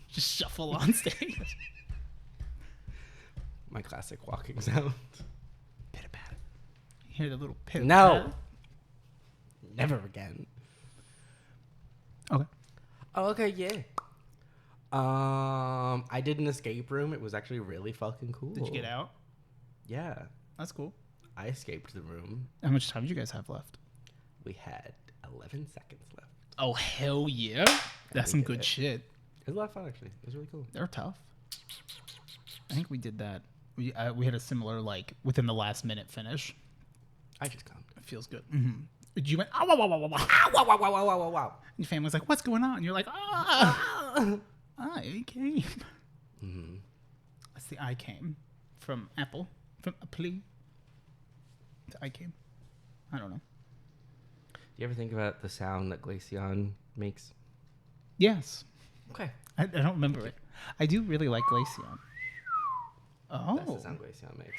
Speaker 2: Just shuffle on stage.
Speaker 1: My classic walking sound.
Speaker 2: Pitter patter. You hear the little pitter
Speaker 1: No. Never again.
Speaker 2: Okay.
Speaker 1: Oh, okay, yeah. I did an escape room. It was actually really fucking cool.
Speaker 2: Did you get out?
Speaker 1: Yeah.
Speaker 2: That's cool.
Speaker 1: I escaped the room.
Speaker 2: How much time did you guys have left?
Speaker 1: We had 11 seconds left.
Speaker 2: Oh, hell yeah. That's some good shit.
Speaker 1: It was a lot of fun, actually. It was really cool.
Speaker 2: They're tough. I think we did that We had a similar, like, within the last minute finish.
Speaker 1: I just come.
Speaker 2: It feels good. Mm-hmm. You went, wow, wow, wow, wow, wow, wow, wow, wow, wow, wow, wow. And your family's like, what's going on? And you're like, I came.
Speaker 1: Mm-hmm.
Speaker 2: That's the I came from Apple, from Apple to I came. I don't know.
Speaker 1: Do you ever think about the sound that Glaceon makes?
Speaker 2: Yes.
Speaker 1: Okay.
Speaker 2: I don't remember it. I do really like Glaceon. Oh.
Speaker 1: That's the sound Glaceon makes.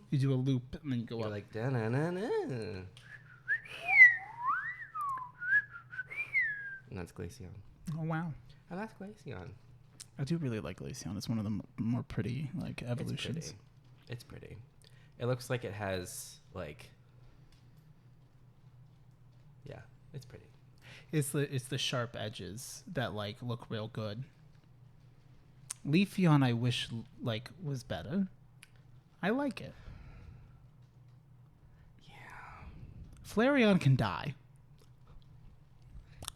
Speaker 2: You do a loop and then you go
Speaker 1: You're
Speaker 2: up.
Speaker 1: like, da-na-na-na. And that's Glaceon.
Speaker 2: Oh, wow.
Speaker 1: And that's Glaceon.
Speaker 2: I do really like Glaceon. It's one of the more pretty, like, evolutions.
Speaker 1: It's pretty. It looks like it has, like... Yeah, it's pretty.
Speaker 2: It's the sharp edges that, like, look real good. Leafeon, I wish, like, was better. I like it.
Speaker 1: Yeah.
Speaker 2: Flareon can die.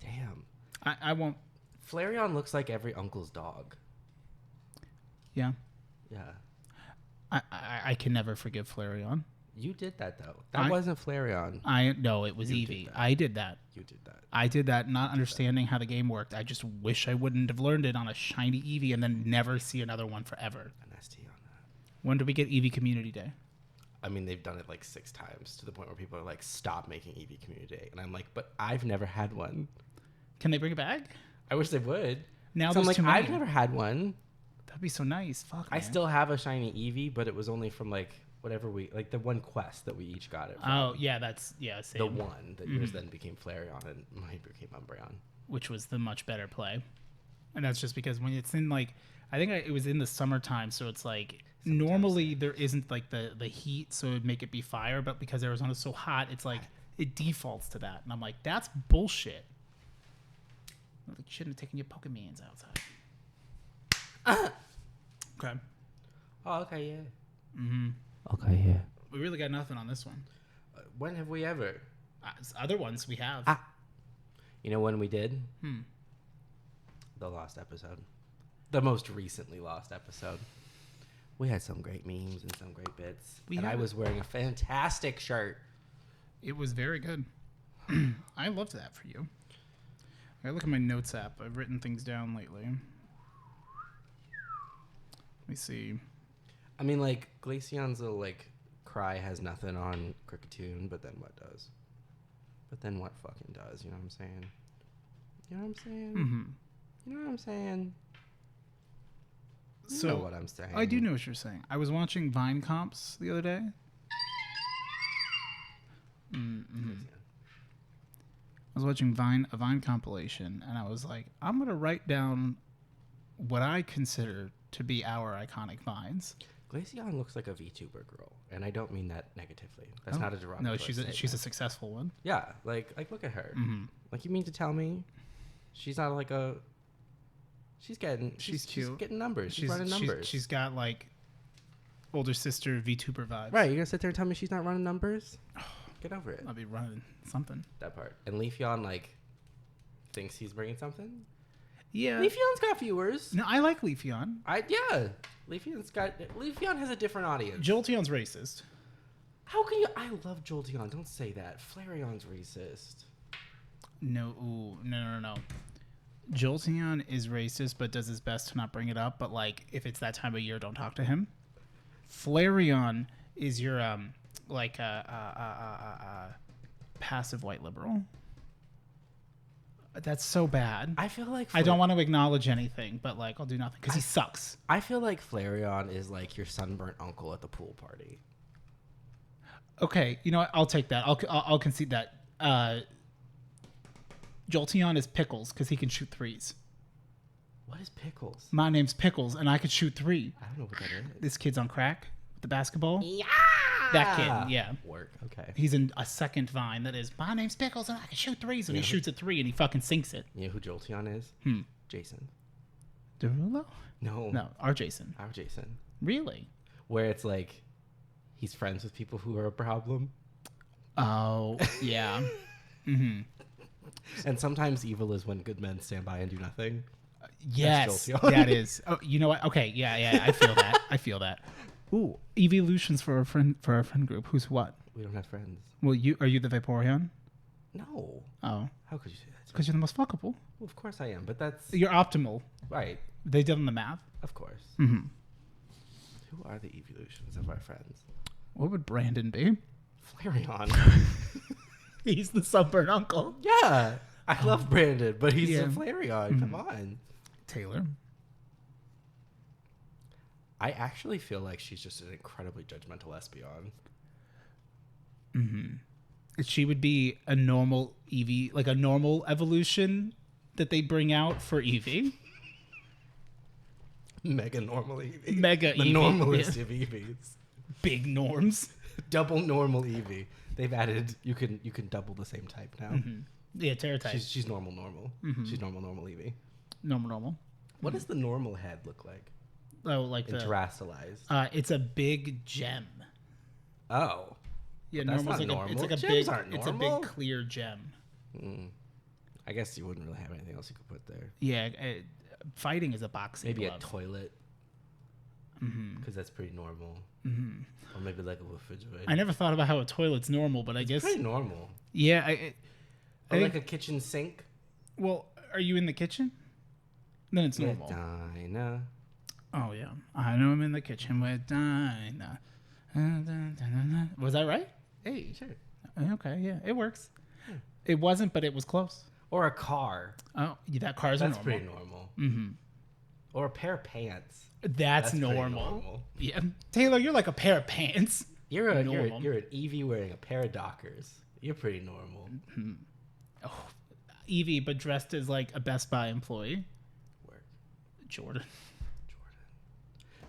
Speaker 1: Damn.
Speaker 2: I won't...
Speaker 1: Flareon looks like every uncle's dog.
Speaker 2: Yeah.
Speaker 1: Yeah.
Speaker 2: I can never forgive Flareon.
Speaker 1: You did that, though. That wasn't Flareon.
Speaker 2: No, it was Eevee. I did that.
Speaker 1: You did that.
Speaker 2: I did that not understanding how the game worked. I just wish I wouldn't have learned it on a shiny Eevee and then never see another one forever.
Speaker 1: An ST on that.
Speaker 2: When do we get Eevee Community Day?
Speaker 1: I mean, they've done it like 6 times to the point where people are like, stop making Eevee Community Day. And I'm like, but I've never had one.
Speaker 2: Can they bring it back?
Speaker 1: I wish they would.
Speaker 2: Now
Speaker 1: So I'm
Speaker 2: there's
Speaker 1: like,
Speaker 2: too many.
Speaker 1: I've never had one.
Speaker 2: That'd be so nice. Fuck,
Speaker 1: I
Speaker 2: man.
Speaker 1: still have a shiny Eevee, but it was only from like whatever like the one quest that we each got it from.
Speaker 2: Oh, yeah, same.
Speaker 1: The one that yours then became Flareon and mine became Umbreon.
Speaker 2: Which was the much better play. And that's just because when it's in, like, I think it was in the summertime, so it's like, normally there isn't, like, the heat, so it would make it be fire, but because Arizona's so hot, it's like, it defaults to that. And I'm like, that's bullshit. Like, you shouldn't have taken your Pokemons outside. Okay.
Speaker 1: Oh, okay, yeah.
Speaker 2: Mm-hmm.
Speaker 1: Okay, yeah.
Speaker 2: We really got nothing on this one.
Speaker 1: When have we ever?
Speaker 2: Other ones we have.
Speaker 1: You know when we did? The lost episode. The most recently lost episode. We had some great memes and some great bits. I was wearing a fantastic shirt.
Speaker 2: It was very good. I loved that for you. I look at my notes app. I've written things down lately. Let me see.
Speaker 1: I mean, like, Glaceon's little, like, cry has nothing on Cricketune, but then what does? But then what fucking does? You know what I'm saying? You know what I'm saying?
Speaker 2: Mm-hmm.
Speaker 1: You know what I'm saying?
Speaker 2: So
Speaker 1: know what I'm saying.
Speaker 2: I do know what you're saying. I was watching Vine comps the other day. Mm-hmm. I was watching a Vine compilation, and I was like, I'm going to write down what I consider to be our iconic Vines.
Speaker 1: Glaceon looks like a VTuber girl, and I don't mean that negatively. That's not a derogatory
Speaker 2: No, she's a successful one.
Speaker 1: Yeah, like look at her.
Speaker 2: Mm-hmm.
Speaker 1: Like, you mean to tell me she's not like a... She's cute. She's getting numbers. She's running numbers.
Speaker 2: She's got, like, older sister VTuber vibes.
Speaker 1: Right, you're going to sit there and tell me she's not running numbers? Get over it.
Speaker 2: I'll be running something.
Speaker 1: That part. And Leafeon, like, thinks he's bringing something?
Speaker 2: Yeah.
Speaker 1: Leafeon's got viewers.
Speaker 2: No, I like Leafeon.
Speaker 1: Yeah. Leafeon has a different audience.
Speaker 2: Jolteon's racist.
Speaker 1: How can you... I love Jolteon. Don't say that. Flareon's racist.
Speaker 2: No. Jolteon is racist, but does his best to not bring it up. But, like, if it's that time of year, don't talk to him. Flareon is your, passive white liberal. That's so bad.
Speaker 1: I feel like...
Speaker 2: I don't want to acknowledge anything, but, like, I'll do nothing because he sucks.
Speaker 1: I feel like Flareon is like your sunburnt uncle at the pool party.
Speaker 2: Okay, you know what? I'll take that. I'll concede that. Jolteon is Pickles because he can shoot threes.
Speaker 1: What is Pickles?
Speaker 2: My name's Pickles, and I could shoot three.
Speaker 1: I don't know what that is.
Speaker 2: This kid's on crack with the basketball.
Speaker 1: Yeah!
Speaker 2: That kid, yeah.
Speaker 1: Work, okay.
Speaker 2: He's in a second Vine that is, my name's Pickles, and I can shoot threes. And he shoots a three, and he fucking sinks it.
Speaker 1: You know who Jolteon is? Jason.
Speaker 2: Derulo?
Speaker 1: No,
Speaker 2: our Jason.
Speaker 1: our Jason.
Speaker 2: Really?
Speaker 1: Where it's like, he's friends with people who are a problem.
Speaker 2: Oh, yeah. Mm-hmm.
Speaker 1: And sometimes evil is when good men stand by and do nothing.
Speaker 2: Yes, that is. Oh, you know what? Okay, yeah. I feel that. I feel that. Ooh, evolutions for our friend group. Who's what?
Speaker 1: We don't have friends.
Speaker 2: Well, are you the Vaporeon?
Speaker 1: No.
Speaker 2: Oh.
Speaker 1: How could you say that?
Speaker 2: Because you're the most fuckable.
Speaker 1: Well, of course I am, but that's...
Speaker 2: You're optimal.
Speaker 1: Right.
Speaker 2: They did on the math.
Speaker 1: Of course.
Speaker 2: Mm-hmm.
Speaker 1: Who are the evolutions of our friends?
Speaker 2: What would Brandon be?
Speaker 1: Flareon.
Speaker 2: He's the sunburned uncle.
Speaker 1: Yeah. I love Brandon, but he's a Flareon.
Speaker 2: Mm-hmm.
Speaker 1: Come on.
Speaker 2: Taylor.
Speaker 1: I actually feel like she's just an incredibly judgmental Espeon.
Speaker 2: Mm-hmm. She would be a normal Eevee, like a normal evolution that they bring out for Eevee.
Speaker 1: Mega normal Eevee.
Speaker 2: Mega
Speaker 1: the
Speaker 2: Eevee.
Speaker 1: The normalest of Eevees.
Speaker 2: Big norms.
Speaker 1: Double normal Eevee. They've added, you can double the same type now.
Speaker 2: Mm-hmm. Yeah, Terra type.
Speaker 1: She's normal.
Speaker 2: Mm-hmm.
Speaker 1: She's normal Eevee.
Speaker 2: Normal.
Speaker 1: What does the normal head look like?
Speaker 2: Oh, like
Speaker 1: terrestrialized.
Speaker 2: It's a big gem.
Speaker 1: Oh.
Speaker 2: Yeah,
Speaker 1: that's
Speaker 2: normal's
Speaker 1: not
Speaker 2: like
Speaker 1: normal.
Speaker 2: It's like a
Speaker 1: Gems
Speaker 2: big.
Speaker 1: aren't normal.
Speaker 2: It's a big clear gem.
Speaker 1: I guess you wouldn't really have anything else you could put there.
Speaker 2: Yeah, fighting is a boxing.
Speaker 1: Maybe
Speaker 2: glove.
Speaker 1: a toilet. Because that's pretty normal. Or maybe like a refrigerator.
Speaker 2: I never thought about how a toilet's normal, but I guess
Speaker 1: pretty normal.
Speaker 2: Yeah,
Speaker 1: or like a kitchen sink.
Speaker 2: Well, are you in the kitchen? Then it's normal.
Speaker 1: Dinah.
Speaker 2: Oh yeah, I know I'm in the kitchen with Dinah. Was that right?
Speaker 1: Hey, sure.
Speaker 2: Okay, yeah, it works. It wasn't, but it was close.
Speaker 1: Or a car.
Speaker 2: Oh, yeah, that car's
Speaker 1: That's
Speaker 2: normal.
Speaker 1: pretty normal.
Speaker 2: Mm-hmm.
Speaker 1: Or a pair of pants.
Speaker 2: That's normal. Yeah, Taylor, you're like a pair of pants.
Speaker 1: You're an Eevee wearing a pair of Dockers. You're pretty normal.
Speaker 2: Mm-hmm. Oh, Eevee, but dressed as like a Best Buy employee.
Speaker 1: Work.
Speaker 2: Jordan.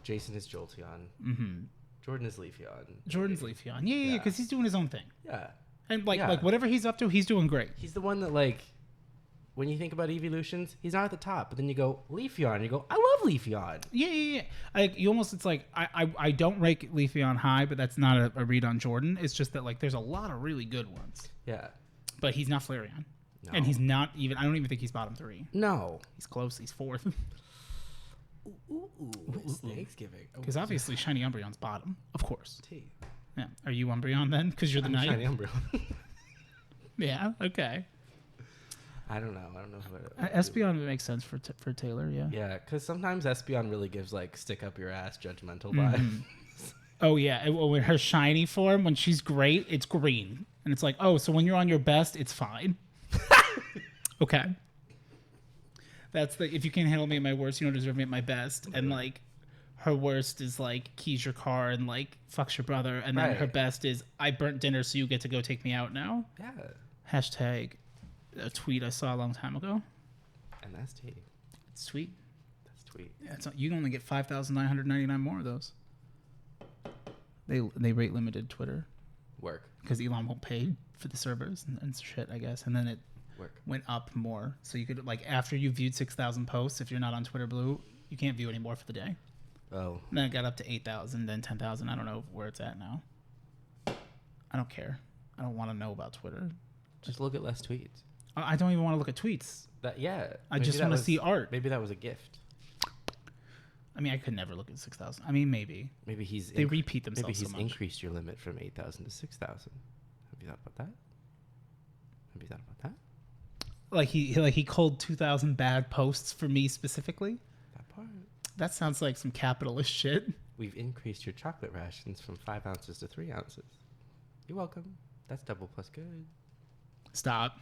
Speaker 1: Jason is Jolteon.
Speaker 2: Mm-hmm.
Speaker 1: Jordan is Leafeon.
Speaker 2: Jordan's Leafeon. Yeah, because he's doing his own thing.
Speaker 1: Yeah.
Speaker 2: And like whatever he's up to, he's doing great.
Speaker 1: He's the one that like, when you think about evolutions, he's not at the top. But then you go Leafeon, and you go, I love Leafeon.
Speaker 2: Yeah. It's like I don't rank Leafeon high, but that's not a read on Jordan. It's just that like there's a lot of really good ones.
Speaker 1: Yeah.
Speaker 2: But he's not Flareon.
Speaker 1: No.
Speaker 2: And he's not even. I don't even think he's bottom 3.
Speaker 1: No.
Speaker 2: He's close. He's 4th.
Speaker 1: It's Thanksgiving.
Speaker 2: Because obviously Shiny Umbreon's bottom, of course.
Speaker 1: T.
Speaker 2: Yeah. Are you Umbreon then? Because you're the knight.
Speaker 1: Shiny Umbreon.
Speaker 2: Yeah. Okay.
Speaker 1: I don't know.
Speaker 2: Espeon makes sense for Taylor. Yeah.
Speaker 1: Yeah, because sometimes Espeon really gives like stick up your ass judgmental vibes.
Speaker 2: Oh yeah. When her shiny form, when she's great, it's green, and it's like, oh, so when you're on your best, it's fine. Okay. That's if you can't handle me at my worst, you don't deserve me at my best. And like, her worst is like keys your car and like fucks your brother, and then her best is I burnt dinner, so you get to go take me out now.
Speaker 1: Yeah.
Speaker 2: Hashtag a tweet I saw a long time ago.
Speaker 1: And that's T.
Speaker 2: It's tweet.
Speaker 1: That's tweet.
Speaker 2: Yeah, you can only get 5,999 more of those. They rate limited Twitter.
Speaker 1: Work.
Speaker 2: Because Elon won't pay for the servers and shit, I guess. And then it went up more. So you could, like, after you viewed 6,000 posts, if you're not on Twitter Blue, you can't view anymore for the day.
Speaker 1: Oh.
Speaker 2: And then it got up to 8,000, then 10,000. I don't know where it's at now. I don't care. I don't want to know about Twitter.
Speaker 1: Just look at less tweets.
Speaker 2: I don't even want to look at tweets.
Speaker 1: I
Speaker 2: just want to see art.
Speaker 1: Maybe that was a gift.
Speaker 2: I mean, I could never look at 6,000. I mean, maybe.
Speaker 1: Maybe
Speaker 2: they repeat themselves.
Speaker 1: Maybe he's
Speaker 2: so much.
Speaker 1: increased your limit from 8,000 to 6,000. Have you thought about that?
Speaker 2: Like he culled 2,000 bad posts for me specifically.
Speaker 1: That part.
Speaker 2: That sounds like some capitalist shit.
Speaker 1: We've increased your chocolate rations from 5 ounces to 3 ounces. You're welcome. That's double plus good.
Speaker 2: Stop.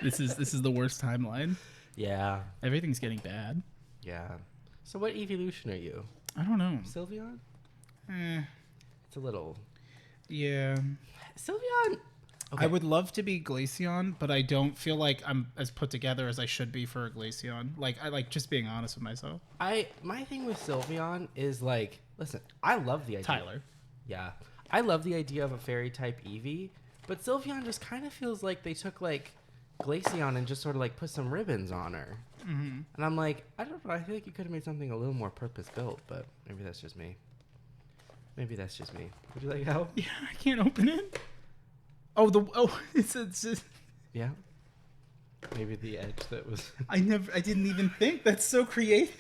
Speaker 2: This is the worst timeline.
Speaker 1: Yeah.
Speaker 2: Everything's getting bad.
Speaker 1: Yeah. So what evolution are you?
Speaker 2: I don't know.
Speaker 1: Sylveon? It's a little...
Speaker 2: Yeah.
Speaker 1: Sylveon... Okay.
Speaker 2: I would love to be Glaceon, but I don't feel like I'm as put together as I should be for a Glaceon. Like, I like just being honest with myself.
Speaker 1: My thing with Sylveon is like, listen, I love the idea.
Speaker 2: Tyler.
Speaker 1: Yeah. I love the idea of a fairy type Eevee, but Sylveon just kind of feels like they took like Glaceon and just sort of like put some ribbons on her. Mm-hmm. And I'm like, I don't know. I feel like you could have made something a little more purpose built, but maybe that's just me. Would you like help?
Speaker 2: Yeah, I can't open it. It's just...
Speaker 1: Yeah. Maybe the edge that was...
Speaker 2: I didn't even think. That's so creative.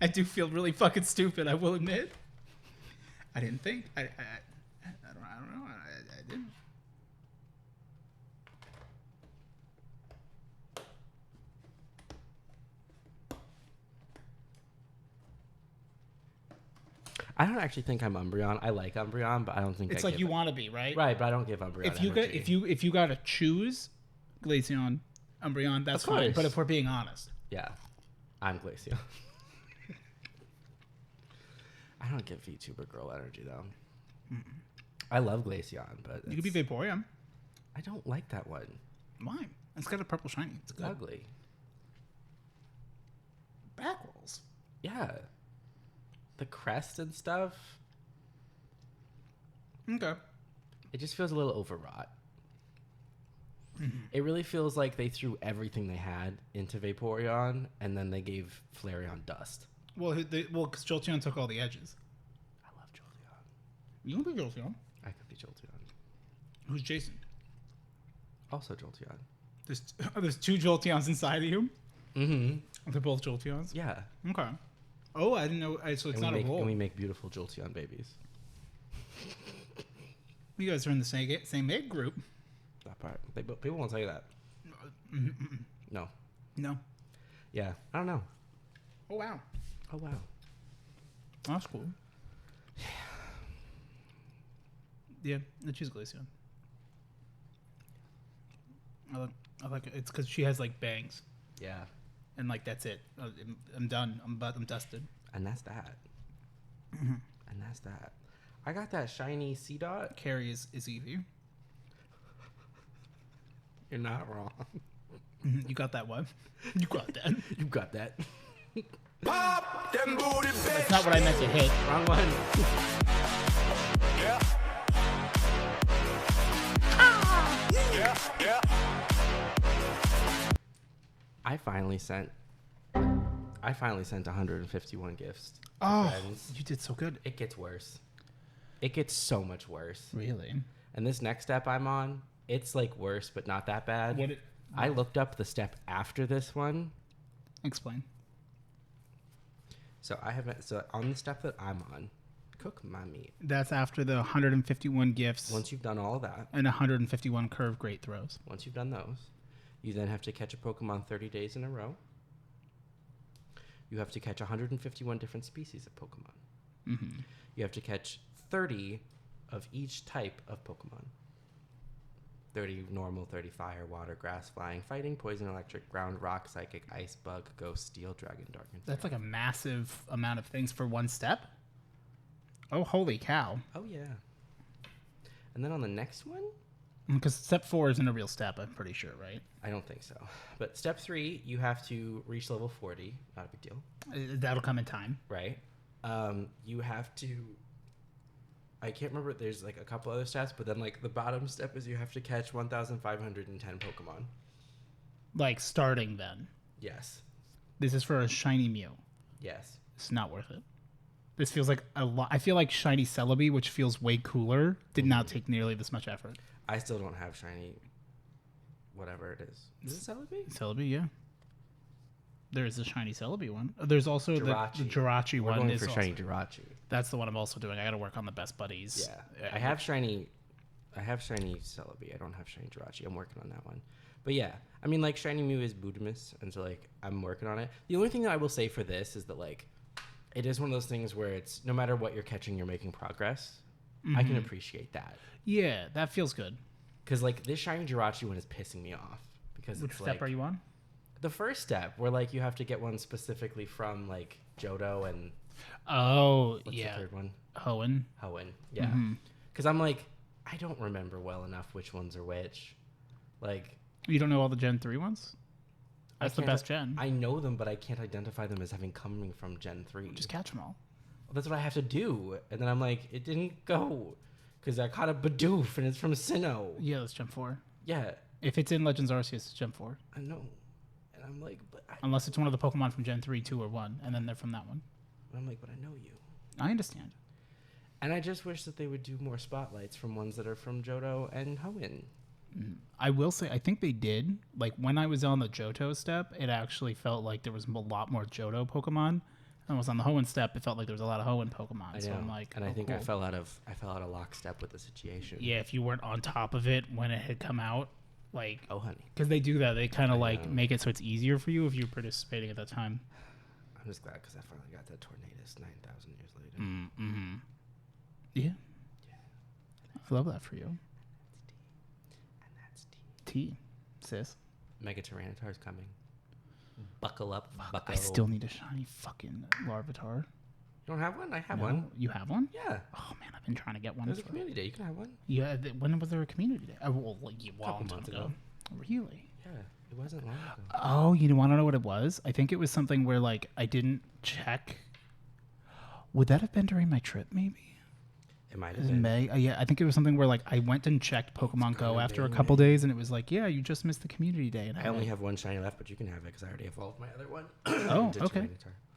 Speaker 2: I do feel really fucking stupid, I will admit. I didn't think. I don't know. I didn't.
Speaker 1: I don't actually think I'm Umbreon. I like Umbreon, but I don't think
Speaker 2: it's like you want to be, right?
Speaker 1: Right, but I don't give Umbreon
Speaker 2: if you got to choose Glaceon, Umbreon, that's fine. But if we're being honest,
Speaker 1: yeah, I'm Glaceon. I don't get VTuber girl energy though. Mm-mm. I love Glaceon, but
Speaker 2: you could be Vaporeon.
Speaker 1: I don't like that one.
Speaker 2: Why? It's got a purple shiny. It's good.
Speaker 1: Ugly.
Speaker 2: Back rolls.
Speaker 1: Yeah. The crest and stuff.
Speaker 2: Okay.
Speaker 1: It just feels a little overwrought. Mm-hmm. It really feels like they threw everything they had into Vaporeon, and then they gave Flareon dust.
Speaker 2: Well, because Jolteon took all the edges.
Speaker 1: I love Jolteon.
Speaker 2: You can be Jolteon.
Speaker 1: I could be Jolteon.
Speaker 2: Who's Jason?
Speaker 1: Also Jolteon.
Speaker 2: There's two Jolteons inside of you?
Speaker 1: Mm-hmm.
Speaker 2: They're both Jolteons?
Speaker 1: Yeah.
Speaker 2: Okay. Oh, I didn't know. So it's not a role.
Speaker 1: And we make beautiful Jolteon babies.
Speaker 2: You guys are in the same egg group.
Speaker 1: That part. People won't tell you that. No.
Speaker 2: No.
Speaker 1: Yeah. I don't know.
Speaker 2: Oh, wow.
Speaker 1: Oh, wow.
Speaker 2: That's cool. Yeah, I choose Glaceon. I like it. It's because she has, like, bangs.
Speaker 1: Yeah.
Speaker 2: And, like, that's it. I'm done. I'm dusted.
Speaker 1: And that's that. Mm-hmm. And that's that. I got that shiny C-Dot.
Speaker 2: Carrie is Eevee.
Speaker 1: You're not wrong.
Speaker 2: You got that one. You got that.
Speaker 1: You got that.
Speaker 2: Pop them booty, bitch. That's not what I meant to hit.
Speaker 1: Wrong one.
Speaker 2: Yeah.
Speaker 1: Yeah. I finally sent 151 gifts to friends.
Speaker 2: You did so good.
Speaker 1: It gets worse. It gets so much worse.
Speaker 2: Really?
Speaker 1: And this next step I'm on, it's like worse, but not that bad. I looked up the step after this one.
Speaker 2: Explain.
Speaker 1: So on the step that I'm on, cook my meat.
Speaker 2: That's after the 151 gifts.
Speaker 1: Once you've done all that.
Speaker 2: And 151 curved great throws.
Speaker 1: Once you've done those, you then have to catch a Pokemon 30 days in a row. You have to catch 151 different species of Pokemon.
Speaker 2: Mm-hmm.
Speaker 1: You have to catch 30 of each type of Pokemon. 30 normal, 30 fire, water, grass, flying, fighting, poison, electric, ground, rock, psychic, ice, bug, ghost, steel, dragon, dark, and fire.
Speaker 2: That's like a massive amount of things for one step. Oh, holy cow.
Speaker 1: Oh, yeah. And then on the next one?
Speaker 2: Because step 4 isn't a real step, I'm pretty sure, right?
Speaker 1: I don't think so. But step 3, you have to reach level 40. Not a big deal.
Speaker 2: That'll come in time.
Speaker 1: Right. You have to... I can't remember. There's like a couple other stats, but then like the bottom step is you have to catch 1,510 Pokemon.
Speaker 2: Like starting then?
Speaker 1: Yes.
Speaker 2: This is for a shiny Mew.
Speaker 1: Yes.
Speaker 2: It's not worth it. This feels like a lot. I feel like shiny Celebi, which feels way cooler, did not take nearly this much effort.
Speaker 1: I still don't have shiny whatever it is. Is it Celebi?
Speaker 2: Celebi, yeah. There is a shiny Celebi one. There's also the Jirachi one.
Speaker 1: We're going for shiny Jirachi.
Speaker 2: That's the one I'm also doing. I got to work on the best buddies.
Speaker 1: Yeah. I have shiny Celebi. I don't have shiny Jirachi. I'm working on that one. But yeah, I mean, like, shiny Mew is Budimus, and so, like, I'm working on it. The only thing that I will say for this is that, like, it is one of those things where it's no matter what you're catching, you're making progress. Mm-hmm. I can appreciate that.
Speaker 2: Yeah, that feels good.
Speaker 1: Because, like, this shiny Jirachi one is pissing me off. Because
Speaker 2: Which step are you on?
Speaker 1: The first step, where, like, you have to get one specifically from, like, Johto and...
Speaker 2: Oh,
Speaker 1: what's
Speaker 2: yeah.
Speaker 1: the third one?
Speaker 2: Hoenn,
Speaker 1: yeah. Because I'm like, I don't remember well enough which ones are which. Like...
Speaker 2: You don't know all the Gen 3 ones? That's the best gen.
Speaker 1: I know them, but I can't identify them as having coming from Gen 3.
Speaker 2: Just catch them all.
Speaker 1: Well, that's what I have to do. And then I'm like, it didn't go. Because I caught a Bidoof, and it's from Sinnoh.
Speaker 2: Yeah, that's Gen 4.
Speaker 1: Yeah.
Speaker 2: If it's in Legends Arceus, it's Gen 4.
Speaker 1: I know. And I'm like, but...
Speaker 2: Unless it's one of the Pokemon from Gen 3, 2, or 1, and then they're from that one.
Speaker 1: I'm like, but I know you.
Speaker 2: I understand.
Speaker 1: And I just wish that they would do more spotlights from ones that are from Johto and Hoenn.
Speaker 2: I will say, I think they did. Like, when I was on the Johto step, it actually felt like there was a lot more Johto Pokemon. And I was on the Hoenn step, it felt like there was a lot of Hoenn Pokemon. So I'm like,
Speaker 1: and I think
Speaker 2: cool.
Speaker 1: I fell out of lockstep with the situation.
Speaker 2: Yeah, if you weren't on top of it when it had come out, like,
Speaker 1: oh honey,
Speaker 2: because they do that, they kind of like make it so it's easier for you if you're participating at that time.
Speaker 1: I'm just glad because I finally got that Tornadus 9,000 years later.
Speaker 2: Yeah. I love that for you.
Speaker 1: And that's
Speaker 2: T, sis.
Speaker 1: Mega Tyranitar's coming. Buckle up, buckle.
Speaker 2: I still need a shiny fucking Larvitar.
Speaker 1: You don't have one? I have one.
Speaker 2: You have one?
Speaker 1: Yeah.
Speaker 2: Oh man, I've been trying to get one.
Speaker 1: There's a community day. You can have one.
Speaker 2: Yeah. When was there a community day? Well, like a
Speaker 1: couple months ago.
Speaker 2: Really?
Speaker 1: Yeah. It wasn't long ago.
Speaker 2: Oh, you want to know what it was? I think it was something where like I didn't check. Would that have been during my trip? Maybe.
Speaker 1: It might have been.
Speaker 2: May. Yeah, I think it was something where like I went and checked Pokemon Go after a couple days, and it was like, yeah, you just missed the community day. And
Speaker 1: I only have one shiny left, but you can have it because I already evolved my other one.
Speaker 2: Oh, okay.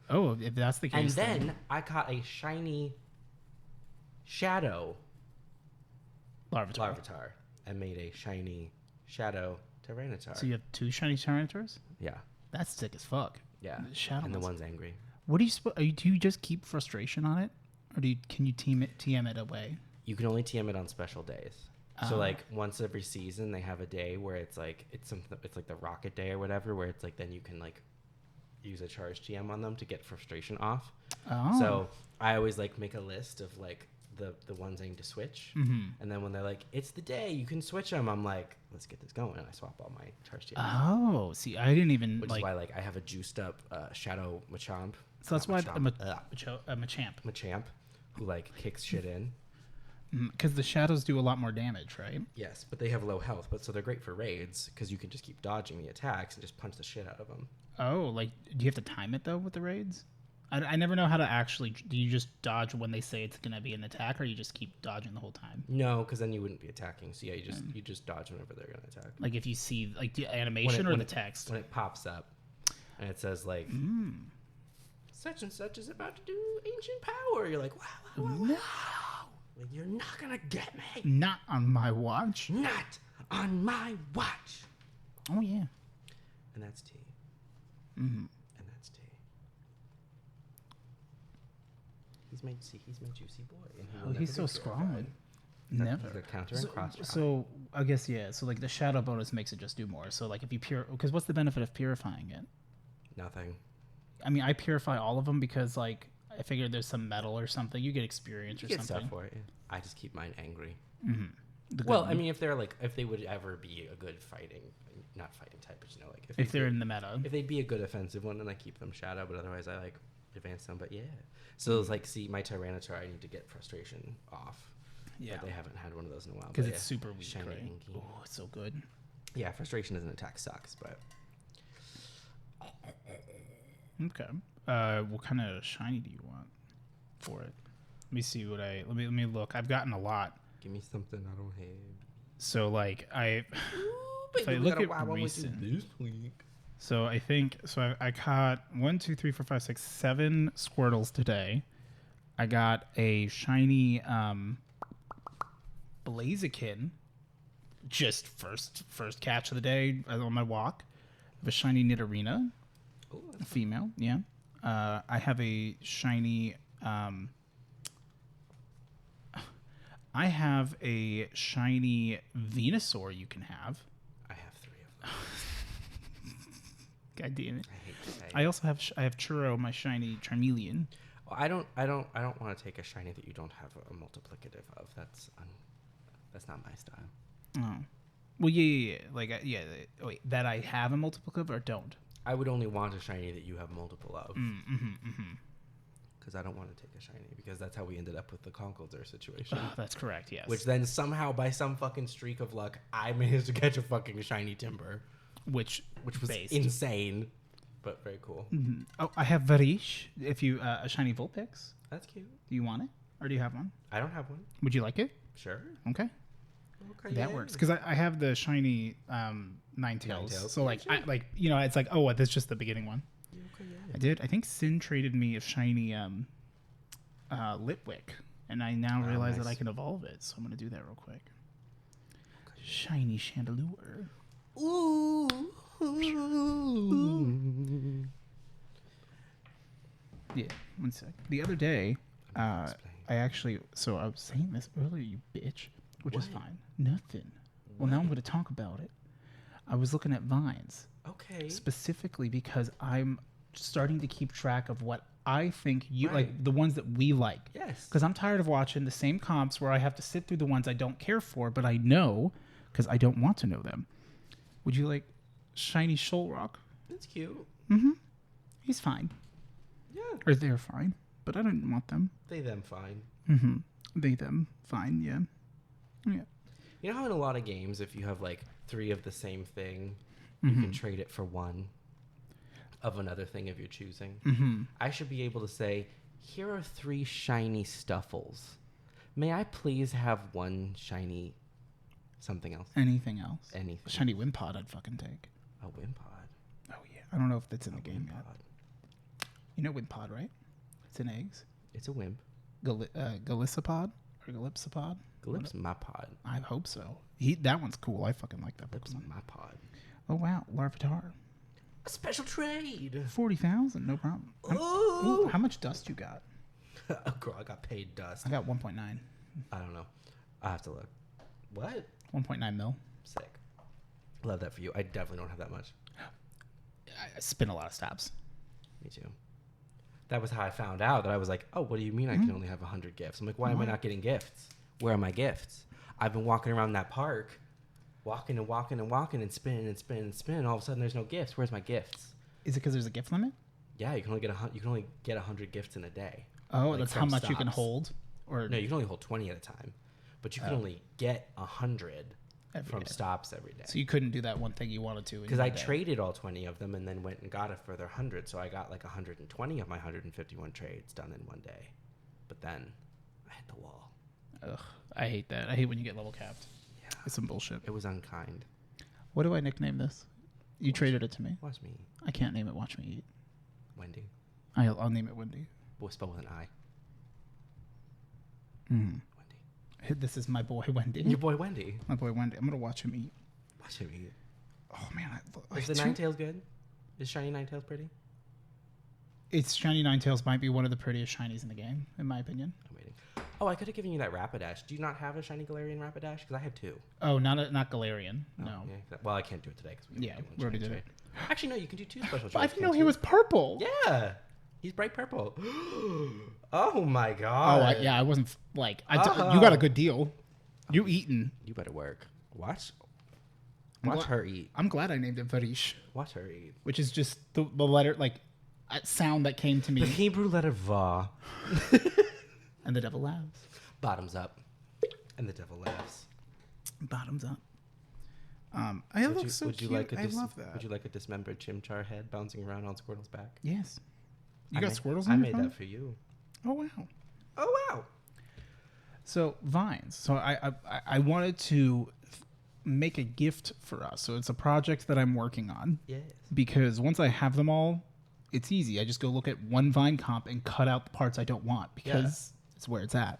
Speaker 2: Oh, if that's the case.
Speaker 1: And then I caught a shiny Shadow Larvitar and made a shiny Shadow Tyranitar.
Speaker 2: So you have 2 shiny Tyranitars?
Speaker 1: Yeah.
Speaker 2: That's sick as fuck.
Speaker 1: Yeah.
Speaker 2: Shadow
Speaker 1: and the one's angry.
Speaker 2: What do you do? You just keep frustration on it, or can you TM it away?
Speaker 1: You can only TM it on special days. So like once every season they have a day where it's like it's like the Rocket Day or whatever, where it's like then you can like use a charge TM on them to get frustration off.
Speaker 2: Oh.
Speaker 1: So I always like make a list of like the ones I need to switch, and then when they're like it's the day you can switch them, I'm like let's get this going, and I swap all my charge TMs.
Speaker 2: Oh, see, I didn't even
Speaker 1: which is why like I have a juiced up Shadow Machamp.
Speaker 2: So that's why Machamp
Speaker 1: who like kicks shit in.
Speaker 2: Because the shadows do a lot more damage, right?
Speaker 1: Yes, but they have low health, but so they're great for raids because you can just keep dodging the attacks and just punch the shit out of them.
Speaker 2: Oh, like do you have to time it though with the raids? I never know how to actually. Do you just dodge when they say it's gonna be an attack, or you just keep dodging the whole time?
Speaker 1: No, because then you wouldn't be attacking. So yeah, you just dodge whenever they're gonna attack.
Speaker 2: Like if you see like the animation or the text
Speaker 1: when it pops up, and it says like such and such is about to do ancient power. You're like wow.
Speaker 2: No.
Speaker 1: Like, you're not gonna get me.
Speaker 2: Not on my watch.
Speaker 1: Not on my watch.
Speaker 2: Oh yeah.
Speaker 1: And that's T. And that's T. He's my juicy boy.
Speaker 2: He's so strong. Never.
Speaker 1: The counter and cross.
Speaker 2: So I guess yeah. So like the shadow bonus makes it just do more. So like if you because what's the benefit of purifying it?
Speaker 1: Nothing.
Speaker 2: I mean, I purify all of them because like. I figured there's some metal or something. You get experience or something. Stuff
Speaker 1: for it. I just keep mine angry. Well, I mean, if they would ever be a good not fighting type, but you know, like
Speaker 2: if they're in the meta,
Speaker 1: if they'd be a good offensive one, then I keep them shadow. But otherwise, I like advance them. But yeah, so it's like, see, my Tyranitar, I need to get frustration off. Yeah, but they haven't had one of those in a while
Speaker 2: because it's super weak.
Speaker 1: Shiny
Speaker 2: right? Oh, it's so good.
Speaker 1: Yeah, frustration as an attack sucks, but
Speaker 2: okay. What kind of shiny do you want for it? Let me see what let me look. I've gotten a lot.
Speaker 1: Give me something I don't have.
Speaker 2: So like if I look at recent this week. So I think I caught 1, 2, 3, 4, 5, 6, 7 Squirtles today. I got a shiny Blaziken, just first catch of the day on my walk. I have a shiny Nidorina, a female, yeah. I have a shiny. I have a shiny Venusaur. You can have.
Speaker 1: I have 3 of them.
Speaker 2: God damn it!
Speaker 1: I hate to say.
Speaker 2: I also have Churro, my shiny Charmeleon.
Speaker 1: Well, I don't want to take a shiny that you don't have a multiplicative of. That's not my style.
Speaker 2: Oh, well, yeah. Like, yeah. Wait, that I have a multiplicative or don't?
Speaker 1: I would only want a shiny that you have multiple of. Because I don't want to take a shiny, because that's how we ended up with the Conkeldurr situation.
Speaker 2: Oh, that's correct, yes.
Speaker 1: Which then somehow, by some fucking streak of luck, I managed to catch a fucking shiny Timber. Which was insane, but very cool.
Speaker 2: Oh, I have Brioche. If you a shiny Vulpix.
Speaker 1: That's cute.
Speaker 2: Do you want it, or do you have one?
Speaker 1: I don't have one.
Speaker 2: Would you like it?
Speaker 1: Sure.
Speaker 2: Okay. That works, because I have the shiny Ninetales. So like I it's like, oh, that's just the beginning one. I did. I think Sin traded me a shiny Litwick, and I now realize that I can evolve it. So I'm gonna do that real quick. Shiny Chandelure.
Speaker 1: Ooh.
Speaker 2: Yeah, one sec. The other day, I was saying this earlier, you bitch, which is fine. Nothing. Well, now I'm going to talk about it. I was looking at Vines.
Speaker 1: Okay.
Speaker 2: Specifically because I'm starting to keep track of what I think you like, the ones that we like.
Speaker 1: Yes.
Speaker 2: Because I'm tired of watching the same comps where I have to sit through the ones I don't care for, but I know because I don't want to know them. Would you like Shiny Shoalrock?
Speaker 1: That's cute.
Speaker 2: Mm-hmm. He's fine.
Speaker 1: Yeah.
Speaker 2: Or they're fine, but I don't want them.
Speaker 1: They, them, fine.
Speaker 2: Mm-hmm. They, them, fine, yeah. Yeah.
Speaker 1: You know how in a lot of games, if you have like 3 of the same thing, you can trade it for 1 of another thing if you're choosing?
Speaker 2: Mm-hmm.
Speaker 1: I should be able to say, here are 3 shiny Stuffles. May I please have 1 shiny something else?
Speaker 2: Anything else?
Speaker 1: Anything.
Speaker 2: Shiny Wimpod I'd fucking take.
Speaker 1: A Wimpod?
Speaker 2: Oh, yeah. I don't know if that's in the game
Speaker 1: Wimpod.
Speaker 2: yet. You know Wimpod, right? It's in eggs.
Speaker 1: It's a wimp.
Speaker 2: Galissapod? Or Galipsapod?
Speaker 1: Galip's my pod.
Speaker 2: I hope so. That one's cool. I fucking like that
Speaker 1: Galip's
Speaker 2: Pokemon.
Speaker 1: my pod.
Speaker 2: Oh, wow. Larvitar.
Speaker 1: A special trade.
Speaker 2: 40,000. No problem.
Speaker 1: Ooh.
Speaker 2: How much dust you got?
Speaker 1: Oh, girl, I got paid dust.
Speaker 2: I got 1.9.
Speaker 1: I don't know. I have to look. What?
Speaker 2: 1.9 mil.
Speaker 1: Sick. Love that for you. I definitely don't have that much.
Speaker 2: I spin a lot of stops.
Speaker 1: Me too. That was how I found out that I was like, oh, what do you mean I can only have 100 gifts? I'm like, why am I not getting gifts? Where are my gifts? I've been walking around that park, walking and walking and walking and spinning and spinning and spinning. All of a sudden, there's no gifts. Where's my gifts?
Speaker 2: Is it because there's a gift limit?
Speaker 1: Yeah, you can only get 100 gifts in a day.
Speaker 2: Oh,
Speaker 1: like
Speaker 2: that's how
Speaker 1: from
Speaker 2: much you can
Speaker 1: stops.
Speaker 2: hold? Or
Speaker 1: No, you can only hold 20 at a time, but you can only get 100 from
Speaker 2: day.
Speaker 1: stops every day.
Speaker 2: So you couldn't do that one thing you wanted to.
Speaker 1: Because I traded all 20 of them and then went and got a further 100. So I got like 120 of my 151 trades done in one day. But then I hit the wall.
Speaker 2: Ugh, I hate that. I hate when you get level capped.
Speaker 1: Yeah.
Speaker 2: It's some bullshit.
Speaker 1: It was unkind.
Speaker 2: What do I nickname this? You traded it to me.
Speaker 1: Watch me eat.
Speaker 2: I can't name it Watch Me Eat.
Speaker 1: Wendy.
Speaker 2: I'll name it Wendy.
Speaker 1: We'll spell with an I.
Speaker 2: Mm.
Speaker 1: Wendy.
Speaker 2: This is my boy Wendy.
Speaker 1: Your boy Wendy.
Speaker 2: My boy Wendy. I'm going to watch him eat.
Speaker 1: Watch him eat.
Speaker 2: Oh, man.
Speaker 1: Is the Ninetales good? Is Shiny Ninetales pretty?
Speaker 2: It's Shiny Ninetales might be one of the prettiest shinies in the game, in my opinion.
Speaker 1: I'm waiting. Oh, I could have given you that Rapidash. Do you not have a Shiny Galarian Rapidash? Because I have 2.
Speaker 2: Oh, not Galarian. No.
Speaker 1: Yeah, well, I can't do it today because
Speaker 2: We already did it.
Speaker 1: Actually, no, you can do 2 special trades.
Speaker 2: I didn't know he was purple.
Speaker 1: Yeah. He's bright purple. Oh, my God.
Speaker 2: I wasn't like... you got a good deal. You eating.
Speaker 1: You better work. Watch
Speaker 2: I'm
Speaker 1: her eat.
Speaker 2: I'm glad I named it Brioche,
Speaker 1: Watch her eat.
Speaker 2: which is just the letter, like, sound that came to me.
Speaker 1: The Hebrew letter Va.
Speaker 2: And the devil laughs.
Speaker 1: Bottoms up. And the devil laughs.
Speaker 2: Bottoms up. I love so cute. I love that.
Speaker 1: Would you like a dismembered Chimchar head bouncing around on Squirtle's back?
Speaker 2: Yes. You got Squirtles
Speaker 1: I
Speaker 2: in
Speaker 1: made
Speaker 2: your phone?
Speaker 1: that for you.
Speaker 2: Oh, wow.
Speaker 1: Oh, wow.
Speaker 2: So, Vines. So, I wanted to make a gift for us. So, it's a project that I'm working on.
Speaker 1: Yes.
Speaker 2: Because once I have them all, it's easy. I just go look at one Vine comp and cut out the parts I don't want because it's where it's at.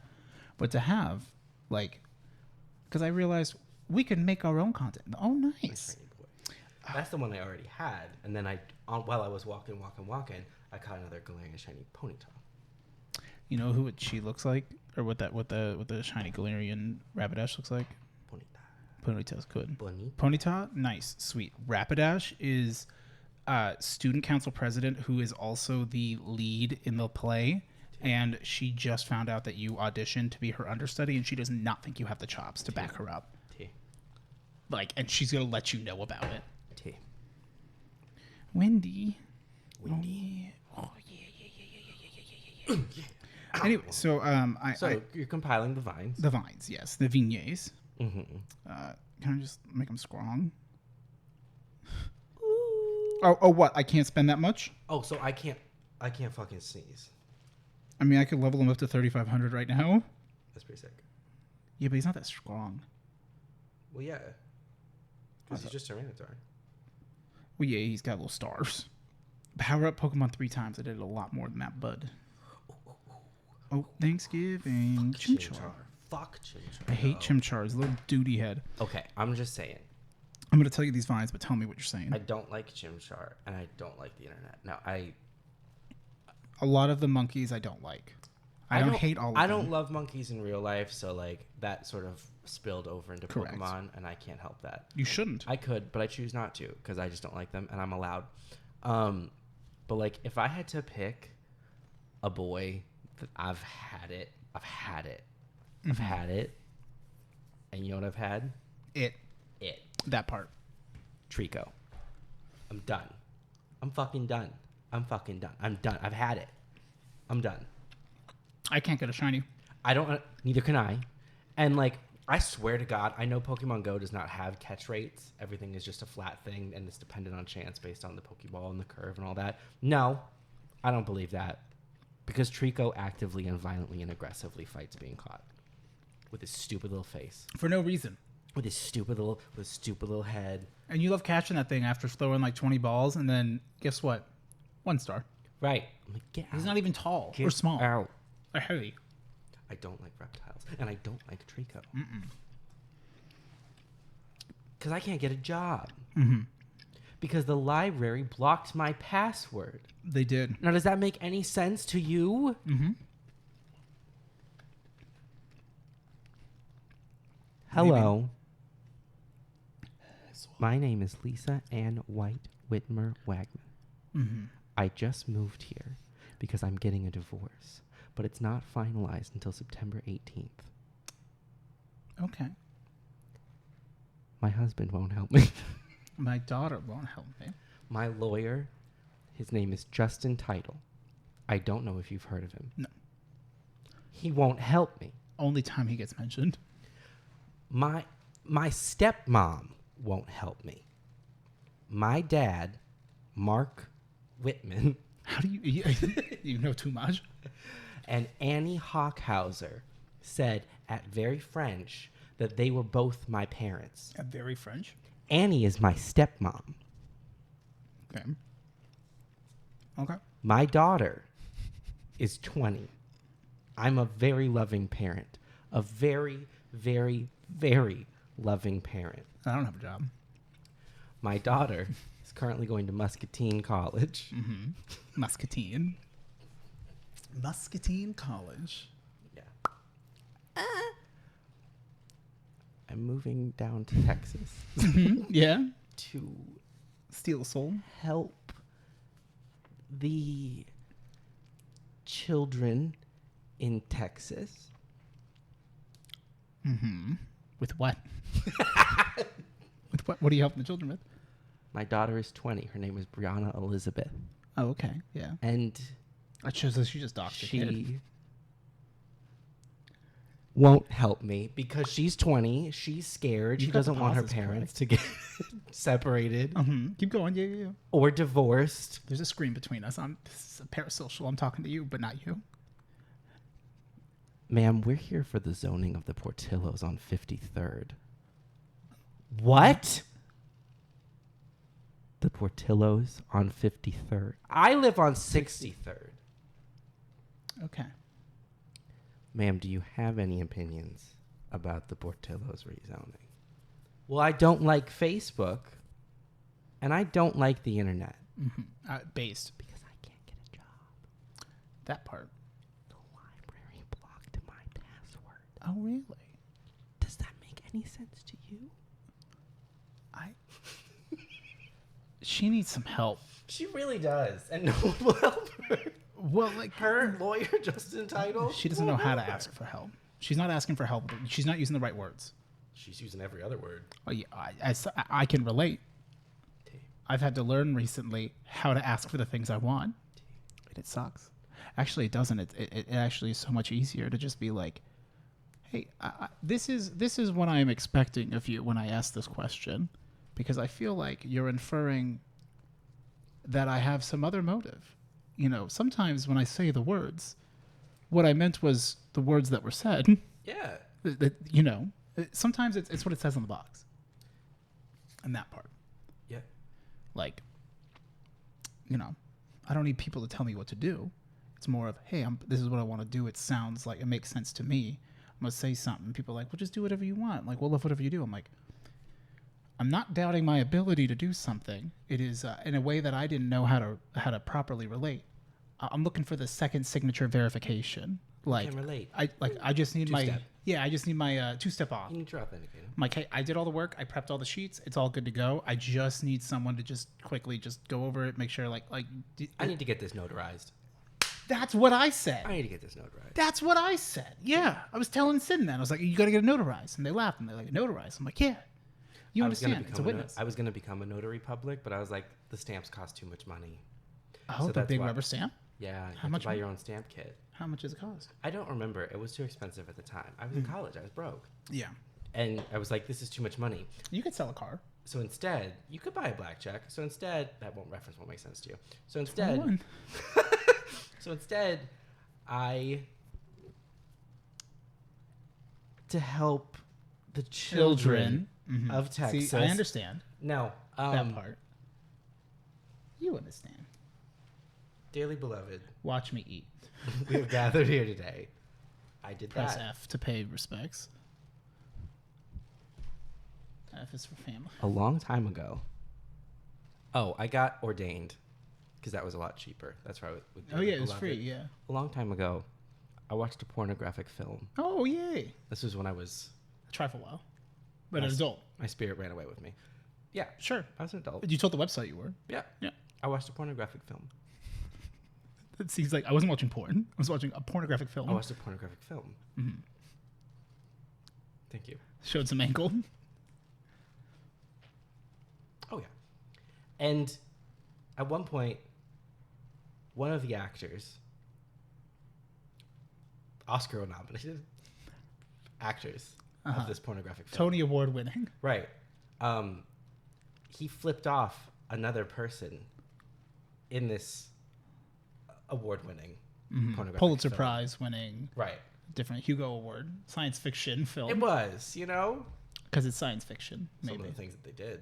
Speaker 2: But to have, like, because I realized we can make our own content. Oh, nice.
Speaker 1: That's the one I already had. And then while I was walking, I caught another Galarian shiny Ponyta.
Speaker 2: You know who she looks like? Or what the shiny Galarian Rapidash looks like? Ponyta's good. Ponyta? Nice. Sweet. Rapidash is student council president who is also the lead in the play. And she just found out that you auditioned to be her understudy, and she does not think you have the chops to back her up. Like, and she's gonna let you know about it. Wendy. Oh, yeah. Anyway, so
Speaker 1: you're compiling the vines.
Speaker 2: The vines, yes, the vignes.
Speaker 1: Mm-hmm.
Speaker 2: Can I just make them strong? Oh, what? I can't spend that much?
Speaker 1: Oh, so I can't fucking sneeze.
Speaker 2: I mean, I could level him up to 3,500 right now.
Speaker 1: That's pretty sick.
Speaker 2: Yeah, but he's not that strong.
Speaker 1: Well, yeah. Because he's just Tyranitar.
Speaker 2: Well, yeah, he's got little stars. Power up Pokemon 3 times. I did a lot more than that, bud. Oh, Thanksgiving. Chimchar.
Speaker 1: Fuck Chimchar.
Speaker 2: I hate Chimchar. His little duty head.
Speaker 1: Okay, I'm just saying.
Speaker 2: I'm going to tell you these vines, but tell me what you're saying.
Speaker 1: I don't like Chimchar, and I don't like the internet. No,
Speaker 2: A lot of the monkeys I don't like. I don't hate all of them.
Speaker 1: I don't love monkeys in real life, so like that sort of spilled over into
Speaker 2: Correct.
Speaker 1: Pokemon, and I can't help that.
Speaker 2: You shouldn't.
Speaker 1: I could, but I choose not to because I just don't like them, and I'm allowed. But like if I had to pick a boy, I've had it. Mm-hmm. I've had it. And you know what I've had?
Speaker 2: It. That part.
Speaker 1: Trico. I'm done. I'm fucking done. I'm done. I've had it. I'm done.
Speaker 2: I can't get a shiny.
Speaker 1: Neither can I. And like, I swear to God, I know Pokemon Go does not have catch rates. Everything is just a flat thing and it's dependent on chance based on the Pokeball and the curve and all that. No, I don't believe that. Because Trico actively and violently and aggressively fights being caught. With his stupid little face.
Speaker 2: For no reason.
Speaker 1: With his stupid little head.
Speaker 2: And you love catching that thing after throwing like 20 balls, and then guess what? 1 star.
Speaker 1: Right. I'm like, get out.
Speaker 2: He's not even tall or small.
Speaker 1: Out.
Speaker 2: Or heavy.
Speaker 1: I don't like reptiles. And I don't like Trico. Because I can't get a job.
Speaker 2: Mm-hmm.
Speaker 1: Because the library blocked my password.
Speaker 2: They did.
Speaker 1: Now, does that make any sense to you?
Speaker 2: Mm-hmm.
Speaker 1: Hello.
Speaker 2: Maybe.
Speaker 1: My name is Lisa Ann White Whitmer Wagman.
Speaker 2: Mm-hmm.
Speaker 1: I just moved here because I'm getting a divorce, but it's not finalized until September 18th.
Speaker 2: Okay.
Speaker 1: My husband won't help me.
Speaker 2: My daughter won't help me.
Speaker 1: My lawyer, his name is Justin Title. I don't know if you've heard of him.
Speaker 2: No.
Speaker 1: He won't help me.
Speaker 2: Only time he gets mentioned.
Speaker 1: My stepmom won't help me. My dad, Mark Whitman.
Speaker 2: How do you you know too much?
Speaker 1: And Annie Hockhauser said at Very French that they were both my parents.
Speaker 2: At Very French?
Speaker 1: Annie is my stepmom.
Speaker 2: Okay. Okay.
Speaker 1: My daughter is 20. I'm a very loving parent. A very, very, very loving parent.
Speaker 2: I don't have a job.
Speaker 1: My daughter is currently going to Muscatine College.
Speaker 2: Mm-hmm. Muscatine. Muscatine College.
Speaker 1: Yeah. I'm moving down to Texas.
Speaker 2: Mm-hmm. Yeah.
Speaker 1: To
Speaker 2: steal a soul.
Speaker 1: Help the children in Texas.
Speaker 2: Mm-hmm. With what? With what? What are you helping the children with?
Speaker 1: My daughter is 20. Her name is Brianna Elizabeth.
Speaker 2: Oh, okay. Yeah.
Speaker 1: And
Speaker 2: I chose this. She just doxed her kid.
Speaker 1: She won't help me because she's 20. She's scared. She doesn't want her parents to get separated.
Speaker 2: Mm-hmm. Keep going. Yeah.
Speaker 1: Or divorced.
Speaker 2: There's a screen between us. This is a parasocial. I'm talking to you, but not you.
Speaker 1: Ma'am, we're here for the zoning of the Portillos on 53rd. What? The Portillos on 53rd. I live on 63rd.
Speaker 2: Okay.
Speaker 1: Ma'am, do you have any opinions about the Portillos rezoning? Well, I don't like Facebook, and I don't like the internet.
Speaker 2: Mm-hmm. Based.
Speaker 1: Because I can't get a job.
Speaker 2: That part.
Speaker 1: The library blocked my password.
Speaker 2: Oh, really?
Speaker 1: Does that make any sense to you?
Speaker 2: She needs some help.
Speaker 1: She really does, and no one will help her.
Speaker 2: Well, like
Speaker 1: her lawyer, Justin Title.
Speaker 2: She doesn't know how to ask for help. She's not asking for help. She's not using the right words.
Speaker 1: She's using every other word.
Speaker 2: Oh, yeah, I can relate. I've had to learn recently how to ask for the things I want, and it sucks. Actually, it doesn't. It actually is so much easier to just be like, "Hey, this is what I am expecting of you when I ask this question." Because I feel like you're inferring that I have some other motive. You know, sometimes when I say the words, what I meant was the words that were said.
Speaker 1: Yeah.
Speaker 2: You know, sometimes it's what it says on the box. And that part.
Speaker 1: Yeah.
Speaker 2: Like, you know, I don't need people to tell me what to do. It's more of, hey, this is what I want to do. It sounds like it makes sense to me. gonna say something. People are like, well, just do whatever you want. Like, we'll love whatever you do. I'm like, I'm not doubting my ability to do something. It is in a way that I didn't know how to properly relate. I'm looking for the second signature verification. Like,
Speaker 1: can relate.
Speaker 2: I just need
Speaker 1: Two-step.
Speaker 2: I just need my two-step off.
Speaker 1: You need your authenticator.
Speaker 2: I'm like, hey, I did all the work. I prepped all the sheets. It's all good to go. I just need someone to just quickly just go over it, make sure
Speaker 1: I need to get this notarized.
Speaker 2: That's what I said.
Speaker 1: I need to get this notarized.
Speaker 2: That's what I said. Yeah. I was telling Sid that. I was like, you got to get it notarized. And they laughed and they're like, notarized. I'm like, yeah. You understand. It's a witness.
Speaker 1: I was going to become a notary public, but I was like, the stamps cost too much money.
Speaker 2: Oh, so the big rubber stamp?
Speaker 1: Yeah. You have to buy your own stamp kit.
Speaker 2: How much does it cost?
Speaker 1: I don't remember. It was too expensive at the time. I was in college. I was broke.
Speaker 2: Yeah.
Speaker 1: And I was like, this is too much money.
Speaker 2: You could sell a car.
Speaker 1: So instead, you could buy a black check. So instead, that reference won't make sense to you. So instead, to help the children of Texas.
Speaker 2: See, I understand.
Speaker 1: No.
Speaker 2: That part. You understand.
Speaker 1: Dearly beloved.
Speaker 2: Watch me eat.
Speaker 1: We have gathered here today. I did
Speaker 2: Press
Speaker 1: that.
Speaker 2: F to pay respects. F is for family.
Speaker 1: A long time ago. Oh, I got ordained because that was a lot cheaper. That's why.
Speaker 2: It was free. Yeah.
Speaker 1: A long time ago, I watched a pornographic film.
Speaker 2: Oh, yay.
Speaker 1: This was when I was
Speaker 2: a trifle while, but an adult.
Speaker 1: My spirit ran away with me. Yeah,
Speaker 2: sure.
Speaker 1: I was an adult.
Speaker 2: You told the website you were.
Speaker 1: Yeah.
Speaker 2: Yeah.
Speaker 1: I watched a pornographic film.
Speaker 2: It seems like I wasn't watching porn. I was watching a pornographic film.
Speaker 1: I watched a pornographic film.
Speaker 2: Mm-hmm.
Speaker 1: Thank you.
Speaker 2: Showed some ankle.
Speaker 1: Oh, yeah. And at one point, one of the actors, Oscar-nominated actors of this pornographic film.
Speaker 2: Tony Award winning.
Speaker 1: Right. He flipped off another person in this award-winning pornographic
Speaker 2: Pulitzer
Speaker 1: film.
Speaker 2: Prize winning.
Speaker 1: Right.
Speaker 2: Different Hugo Award. Science fiction film.
Speaker 1: It was,
Speaker 2: Because it's science fiction, maybe.
Speaker 1: Some of the things that they did.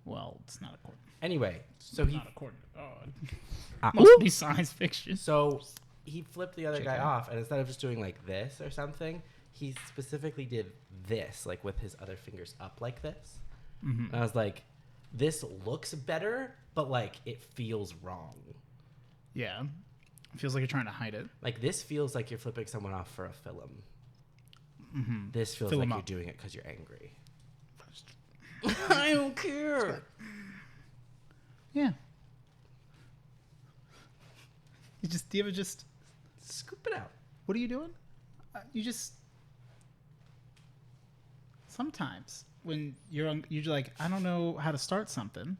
Speaker 2: Well, it's not according.
Speaker 1: Anyway, so
Speaker 2: not according to God. Must be science fiction.
Speaker 1: So he flipped the other guy off, and instead of just doing like this or something, he specifically did this, like with his other fingers up like this. And I was like, this looks better, but like it feels wrong.
Speaker 2: Yeah. It feels like you're trying to hide it.
Speaker 1: Like this feels like you're flipping someone off for a film. This feels like you're doing it because you're angry. I don't care.
Speaker 2: Yeah. Do you ever just
Speaker 1: scoop it out?
Speaker 2: What are you doing? You just sometimes when you're like, I don't know how to start something.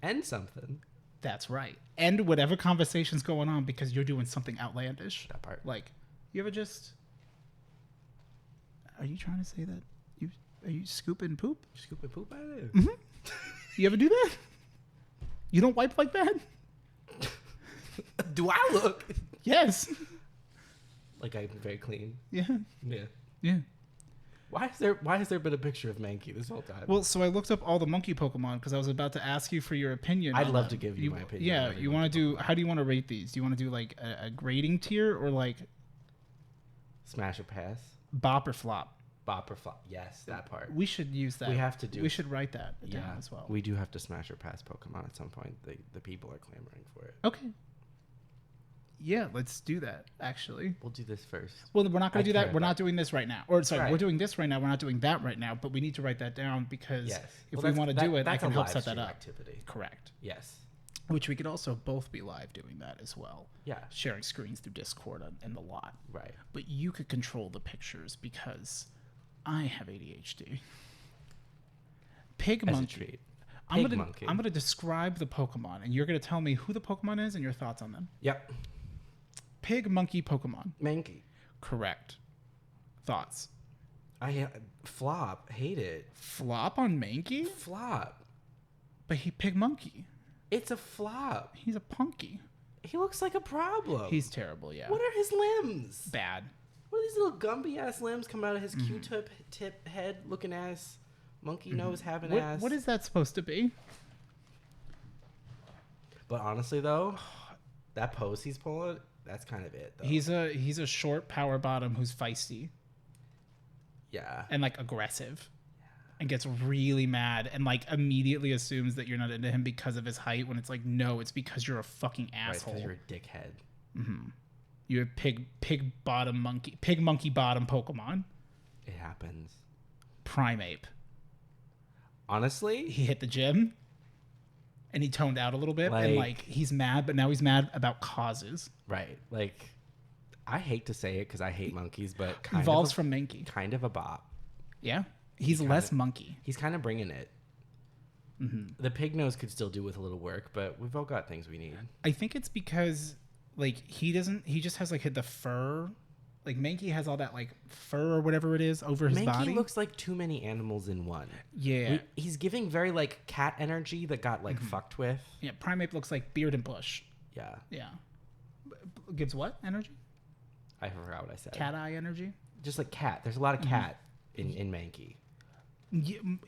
Speaker 1: End something.
Speaker 2: That's right. End whatever conversation's going on because you're doing something outlandish.
Speaker 1: That part.
Speaker 2: Like, you ever just? Are you trying to say that are you scooping poop?
Speaker 1: Scooping poop out of it?
Speaker 2: Mm-hmm. You ever do that? You don't wipe like that?
Speaker 1: Do I look?
Speaker 2: Yes.
Speaker 1: Like I'm very clean.
Speaker 2: Yeah.
Speaker 1: Yeah.
Speaker 2: Yeah.
Speaker 1: Why has there been a picture of Mankey this whole time?
Speaker 2: Well, so I looked up all the monkey Pokemon because I was about to ask you for your opinion.
Speaker 1: I'd love to give you my opinion.
Speaker 2: Yeah, you want to do? How do you want to rate these? Do you want to do like a grading tier or like
Speaker 1: smash or pass?
Speaker 2: Bop or flop?
Speaker 1: Bop or flop? Yes, that part.
Speaker 2: We should use that.
Speaker 1: We have to do.
Speaker 2: We should write that down as well.
Speaker 1: We do have to smash or pass Pokemon at some point. The people are clamoring for it.
Speaker 2: Okay. Yeah, let's do that, actually.
Speaker 1: We'll do this first.
Speaker 2: Well, we're not going to do that. We're not doing this right now. Or, sorry,
Speaker 1: right.
Speaker 2: We're doing this right now. We're not doing that right now, but we need to write that down because if we want to do it, I can help set that up.
Speaker 1: Activity.
Speaker 2: Correct.
Speaker 1: Yes.
Speaker 2: Which we could also both be live doing that as well.
Speaker 1: Yeah.
Speaker 2: Sharing screens through Discord and the lot.
Speaker 1: Right.
Speaker 2: But you could control the pictures because I have ADHD. Pig Monkey. I'm gonna describe the Pokemon, and you're gonna tell me who the Pokemon is and your thoughts on them.
Speaker 1: Yep.
Speaker 2: Pig Monkey Pokemon.
Speaker 1: Mankey.
Speaker 2: Correct. Thoughts?
Speaker 1: Flop. Hate it.
Speaker 2: Flop on Mankey?
Speaker 1: Flop.
Speaker 2: But he Pig Monkey.
Speaker 1: It's a flop.
Speaker 2: He's a punky.
Speaker 1: He looks like a problem.
Speaker 2: He's terrible, yeah.
Speaker 1: What are his limbs?
Speaker 2: Bad.
Speaker 1: What are these little Gumby ass limbs come out of his Q-tip head looking ass monkey nose having ass?
Speaker 2: What is that supposed to be?
Speaker 1: But honestly though, that pose he's pulling, that's kind of it though.
Speaker 2: He's a short power bottom who's feisty.
Speaker 1: Yeah.
Speaker 2: And like aggressive. And gets really mad and like immediately assumes that you're not into him because of his height when it's like, no, it's because you're a fucking asshole.
Speaker 1: Right, because you're a dickhead.
Speaker 2: Mm-hmm. You're a pig monkey bottom Pokemon.
Speaker 1: It happens.
Speaker 2: Primeape.
Speaker 1: Honestly,
Speaker 2: he hit the gym and he toned out a little bit and like he's mad, but now he's mad about causes.
Speaker 1: Right. Like, I hate to say it because I hate monkeys, but
Speaker 2: evolves from Mankey.
Speaker 1: Kind of a bop.
Speaker 2: Yeah. He's less monkey.
Speaker 1: He's kind of bringing it. Mm-hmm. The pig nose could still do with a little work, but we've all got things we need.
Speaker 2: I think it's because like he just has like the fur. Like Mankey has all that like fur or whatever it is over his body.
Speaker 1: Mankey looks like too many animals in one.
Speaker 2: Yeah.
Speaker 1: He's giving very like cat energy that got like fucked with.
Speaker 2: Yeah, Primeape looks like Beard and Bush.
Speaker 1: Yeah.
Speaker 2: Yeah. Gives what energy?
Speaker 1: I forgot what I said.
Speaker 2: Cat eye energy?
Speaker 1: Just like cat. There's a lot of cat in Mankey.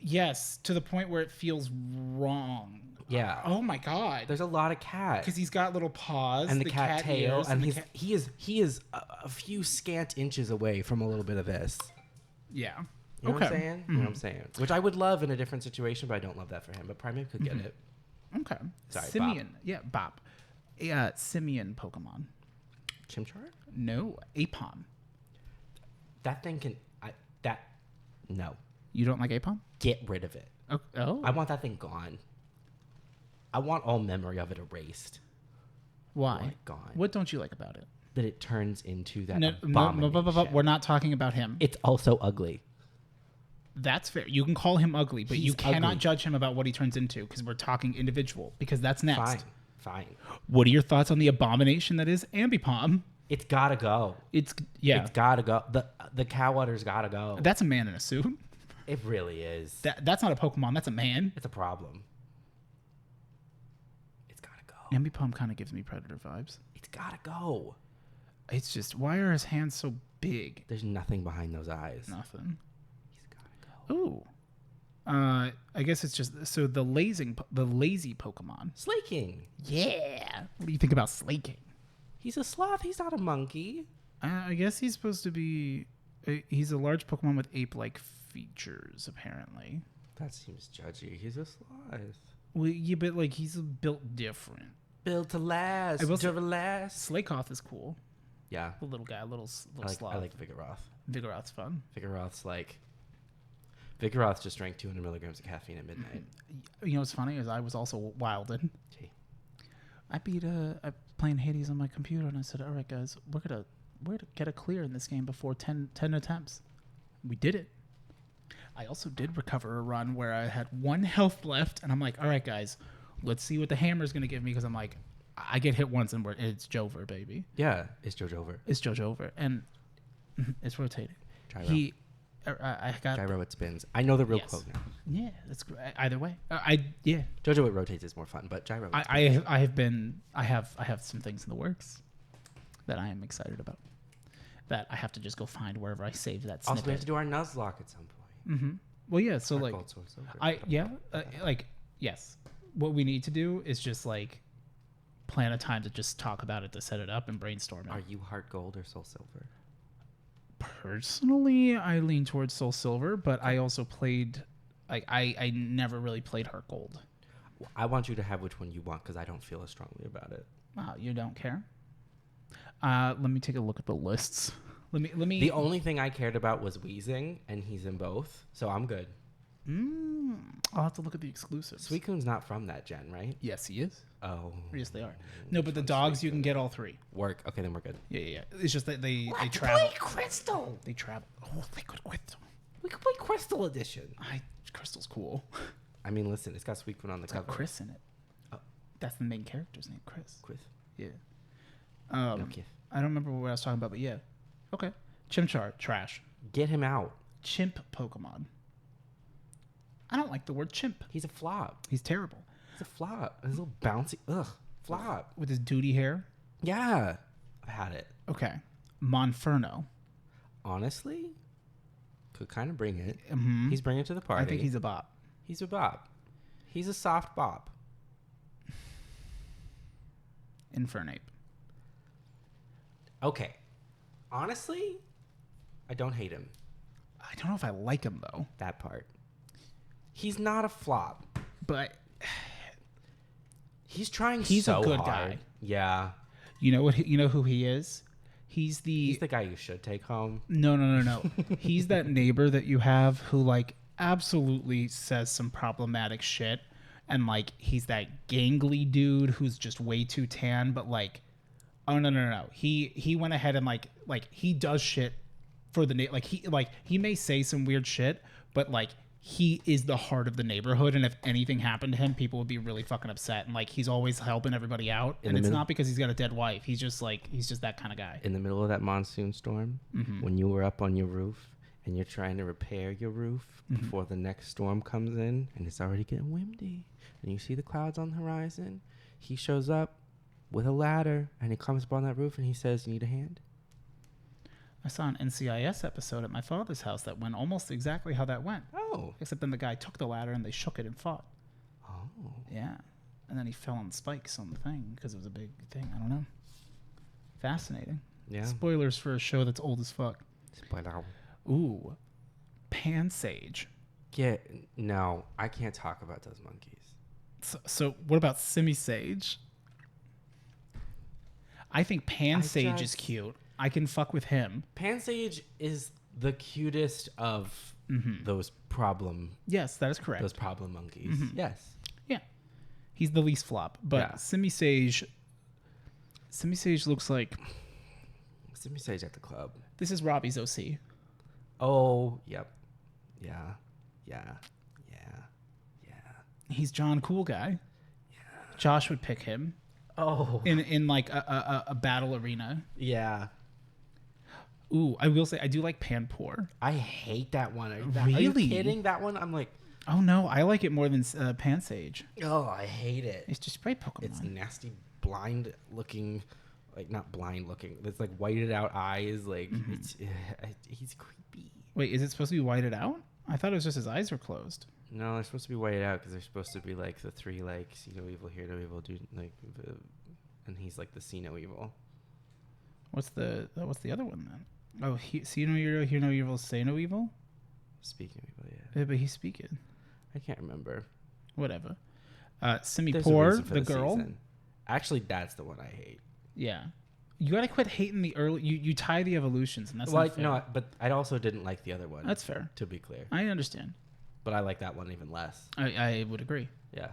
Speaker 2: Yes, to the point where it feels wrong.
Speaker 1: Yeah.
Speaker 2: Oh my god.
Speaker 1: There's a lot of cat.
Speaker 2: Because he's got little paws
Speaker 1: and the cat tail, and he is a few scant inches away from a little bit of this.
Speaker 2: Yeah.
Speaker 1: You know what I'm saying? You know what I'm saying? Which I would love in a different situation, but I don't love that for him. But Primeape could get it.
Speaker 2: Okay.
Speaker 1: Sorry,
Speaker 2: Simian.
Speaker 1: Bop.
Speaker 2: Yeah, Bop. Yeah, Simian Pokemon.
Speaker 1: Chimchar?
Speaker 2: No, Apom.
Speaker 1: That thing can. No.
Speaker 2: You don't like Apom?
Speaker 1: Get rid of it.
Speaker 2: Oh.
Speaker 1: I want that thing gone. I want all memory of it erased.
Speaker 2: Why?
Speaker 1: Gone.
Speaker 2: What don't you like about it?
Speaker 1: That it turns into that
Speaker 2: No, we're not talking about him.
Speaker 1: It's also ugly.
Speaker 2: That's fair. You can call him ugly, but you cannot
Speaker 1: ugly.
Speaker 2: Judge him about what he turns into because we're talking individual. Because that's next.
Speaker 1: Fine.
Speaker 2: What are your thoughts on the abomination that is Ambipom?
Speaker 1: It's gotta go. It's gotta go. The cow udder's gotta go.
Speaker 2: That's a man in a suit.
Speaker 1: It really is.
Speaker 2: That's not a Pokemon. That's a man.
Speaker 1: It's a problem. It's gotta go.
Speaker 2: Ambipom kind of gives me Predator vibes.
Speaker 1: It's gotta go.
Speaker 2: It's just, why are his hands so big?
Speaker 1: There's nothing behind those eyes.
Speaker 2: Nothing.
Speaker 1: He's gotta go.
Speaker 2: Ooh. I guess it's just, so the lazy Pokemon.
Speaker 1: Slaking.
Speaker 2: Yeah. What do you think about Slaking?
Speaker 1: He's a sloth. He's not a monkey.
Speaker 2: I guess he's supposed to be, he's a large Pokemon with ape-like features, apparently.
Speaker 1: That seems judgy. He's a sloth.
Speaker 2: Well, yeah, but like he's built different.
Speaker 1: Built to last.
Speaker 2: Slakoth is cool.
Speaker 1: Yeah.
Speaker 2: The little guy, little sloth.
Speaker 1: I like Vigoroth.
Speaker 2: Vigoroth's fun.
Speaker 1: Vigoroth just drank 200 milligrams of caffeine at midnight.
Speaker 2: You know what's funny is I was also wilded.
Speaker 1: Gee.
Speaker 2: I playing Hades on my computer and I said, all right guys, we're gonna get a clear in this game before 10 attempts. We did it. I also did recover a run where I had 1 health left and I'm like, all right guys, let's see what the hammer's gonna give me, because I'm like, I get hit once and it's Jover, baby.
Speaker 1: Yeah, it's Jojover.
Speaker 2: It's Jojover, and it's rotating.
Speaker 1: Gyro.
Speaker 2: I got
Speaker 1: Gyro, it spins. I know the real quote now.
Speaker 2: Yeah, that's great. Either way,
Speaker 1: Jojo, it rotates is more fun, but Gyro.
Speaker 2: I have some things in the works that I am excited about. That I have to just go find wherever I saved that snippet.
Speaker 1: Also, we have to do our Nuzlocke at some point.
Speaker 2: Mm-hmm. Well, yeah. So
Speaker 1: our
Speaker 2: like, yes. What we need to do is just like plan a time to just talk about it, to set it up and brainstorm it.
Speaker 1: Are you Heart Gold or Soul Silver?
Speaker 2: Personally, I lean towards Soul Silver, but I also played, like, I never really played Heart Gold.
Speaker 1: I want you to have which one you want because I don't feel as strongly about it.
Speaker 2: Wow, you don't care? Let me take a look at the lists. Let me.
Speaker 1: The only thing I cared about was Wheezing, and he's in both, so I'm good.
Speaker 2: I'll have to look at the exclusives.
Speaker 1: Suicune's not from that gen, right?
Speaker 2: Yes, he is.
Speaker 1: Oh.
Speaker 2: Yes, they are. No, but the dogs, you can get all 3.
Speaker 1: Work. Okay, then we're good.
Speaker 2: Yeah. It's just that they travel.
Speaker 1: Play Crystal.
Speaker 2: They travel. Oh, Liquid Crystal.
Speaker 1: We could play Crystal Edition.
Speaker 2: Crystal's cool.
Speaker 1: I mean, listen, it's got Suicune on the cover.
Speaker 2: Got Chris in it. Oh. That's the main character's name, Chris.
Speaker 1: Chris.
Speaker 2: Yeah.
Speaker 1: Okay.
Speaker 2: I don't remember what I was talking about, but yeah. Okay. Chimchar, trash.
Speaker 1: Get him out.
Speaker 2: Chimp Pokemon. I don't like the word chimp.
Speaker 1: He's a flop.
Speaker 2: He's terrible.
Speaker 1: He's a flop. His little bouncy. Ugh. Flop.
Speaker 2: With his duty hair.
Speaker 1: Yeah. I've had it.
Speaker 2: Okay. Monferno.
Speaker 1: Honestly, could kind of bring it.
Speaker 2: Mm-hmm.
Speaker 1: He's bringing it to the party.
Speaker 2: I think he's a bop.
Speaker 1: He's a bop. He's a soft bop.
Speaker 2: Infernape.
Speaker 1: Okay. Honestly, I don't hate him.
Speaker 2: I don't know if I like him though.
Speaker 1: That part. He's not a flop,
Speaker 2: but
Speaker 1: he's trying.
Speaker 2: He's
Speaker 1: so
Speaker 2: a good
Speaker 1: hard.
Speaker 2: guy.
Speaker 1: Yeah.
Speaker 2: You know what? You know who he is? He's the
Speaker 1: guy you should take home.
Speaker 2: No. He's that neighbor that you have who like absolutely says some problematic shit, and like he's that gangly dude who's just way too tan, but like, oh no. He went ahead and like he does shit for the he may say some weird shit, but like he is the heart of the neighborhood, and if anything happened to him, people would be really fucking upset. And like he's always helping everybody out, and it's not because he's got a dead wife. He's just that kind of guy.
Speaker 1: In the middle of that monsoon storm, when you were up on your roof and you're trying to repair your roof before the next storm comes in, and it's already getting windy, and you see the clouds on the horizon, he shows up with a ladder, and he comes up on that roof, and he says, "You need a hand?"
Speaker 2: I saw an NCIS episode at my father's house that went almost exactly how that went.
Speaker 1: Oh.
Speaker 2: Except then the guy took the ladder and they shook it and fought.
Speaker 1: Oh.
Speaker 2: Yeah. And then he fell on spikes on the thing because it was a big thing. I don't know. Fascinating.
Speaker 1: Yeah.
Speaker 2: Spoilers for a show that's old as fuck.
Speaker 1: Spoiler.
Speaker 2: Ooh. Pan Sage.
Speaker 1: No, I can't talk about those monkeys.
Speaker 2: So what about Simi Sage? I think Pan Sage is cute. I can fuck with him.
Speaker 1: Pan Sage is the cutest of those problem.
Speaker 2: Yes, that is correct.
Speaker 1: Those problem monkeys. Yes.
Speaker 2: Yeah. He's the least flop. But Simi Sage looks like
Speaker 1: Simi Sage at the club.
Speaker 2: This is Robbie's OC.
Speaker 1: Oh, yep. Yeah.
Speaker 2: He's John Cool Guy. Yeah. Josh would pick him.
Speaker 1: Oh.
Speaker 2: In like a battle arena.
Speaker 1: Yeah.
Speaker 2: Ooh, I will say I do like Panpour.
Speaker 1: I hate that one.
Speaker 2: Really?
Speaker 1: Are you kidding? That one, I'm like,
Speaker 2: oh no, I like it more than Pan Sage.
Speaker 1: Oh, I hate it.
Speaker 2: It's just great Pokemon.
Speaker 1: It's nasty, blind looking, like not blind looking. It's like whited out eyes. Like he's creepy.
Speaker 2: Wait, is it supposed to be whited out? I thought it was just his eyes were closed.
Speaker 1: No, they're supposed to be whited out because they're supposed to be like the three like see no evil, hear no evil, do like, and he's like the see no evil.
Speaker 2: What's the other one then? Oh, see no evil, hear no evil, say no evil.
Speaker 1: Speak no evil,
Speaker 2: yeah, but he's speaking.
Speaker 1: I can't remember.
Speaker 2: Whatever. Simipour, the girl.
Speaker 1: Season. Actually, that's the one I hate.
Speaker 2: Yeah, you gotta quit hating the early. You tie the evolutions, and that's not fair.
Speaker 1: No, but I also didn't like the other one.
Speaker 2: That's fair.
Speaker 1: To be clear,
Speaker 2: I understand.
Speaker 1: But I like that one even less.
Speaker 2: I would agree.
Speaker 1: Yeah,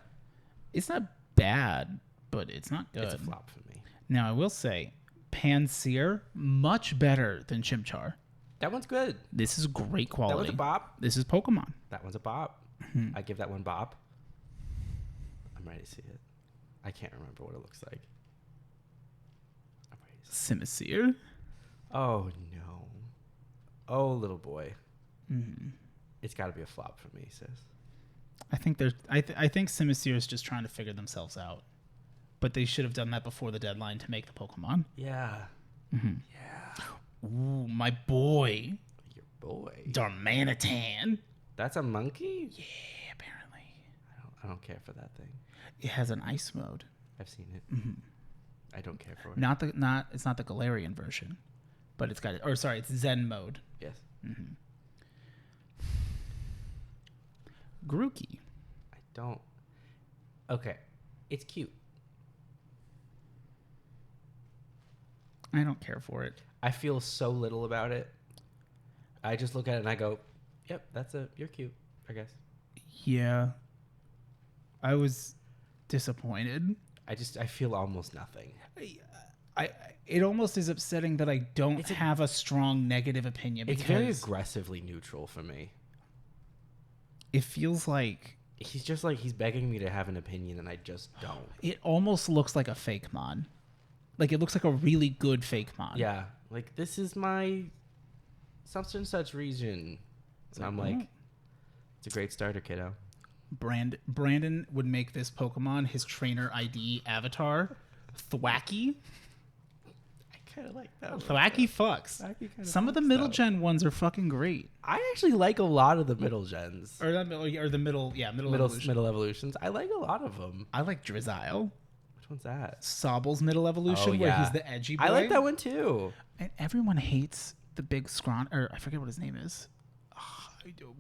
Speaker 2: it's not bad, but it's not good.
Speaker 1: It's a flop for me.
Speaker 2: Now I will say, Pansear much better than Chimchar.
Speaker 1: That one's good.
Speaker 2: This is great quality.
Speaker 1: That one's a bop.
Speaker 2: This is Pokemon.
Speaker 1: That one's a bop. I give that one bop. I'm ready to see it. I can't remember what it looks like. I'm ready to see
Speaker 2: Simisear?
Speaker 1: Oh, no. Oh, little boy. It's got to be a flop for me, sis.
Speaker 2: I think I think Simisear is just trying to figure themselves out. But they should have done that before the deadline to make the Pokemon.
Speaker 1: Yeah.
Speaker 2: Yeah. Ooh, my boy.
Speaker 1: Your boy.
Speaker 2: Darmanitan.
Speaker 1: That's a monkey?
Speaker 2: Yeah, apparently.
Speaker 1: I don't care for that thing.
Speaker 2: It has an ice mode.
Speaker 1: I've seen it. I don't care for it.
Speaker 2: It's not the Galarian version, but it's got it. Or sorry, it's Zen mode.
Speaker 1: Yes.
Speaker 2: Grookey.
Speaker 1: I don't. Okay, it's cute.
Speaker 2: I don't care for it.
Speaker 1: I feel so little about it. I just look at it and I go, "Yep, you're cute, I guess."
Speaker 2: Yeah. I was disappointed.
Speaker 1: I feel almost nothing.
Speaker 2: It almost is upsetting that I don't have a strong negative opinion.
Speaker 1: It's very aggressively neutral for me.
Speaker 2: It feels like
Speaker 1: he's just like he's begging me to have an opinion, and I just don't.
Speaker 2: It almost looks like a fake mon. Like it looks like a really good fake mon.
Speaker 1: Yeah, like this is my such and such region. So I'm like, it's a great starter, kiddo.
Speaker 2: Brandon would make this Pokemon his trainer ID avatar, Thwacky.
Speaker 1: I kind of like that one.
Speaker 2: Thwacky fucks. Some of the middle gen ones are fucking great.
Speaker 1: I actually like a lot of the middle gens.
Speaker 2: Or the middle
Speaker 1: evolutions. I like a lot of them.
Speaker 2: I like Drizzile.
Speaker 1: Which one's that?
Speaker 2: Sobble's middle evolution, where he's the edgy boy.
Speaker 1: I like that one too.
Speaker 2: And everyone hates the big scrawny, or I forget what his name is. Oh,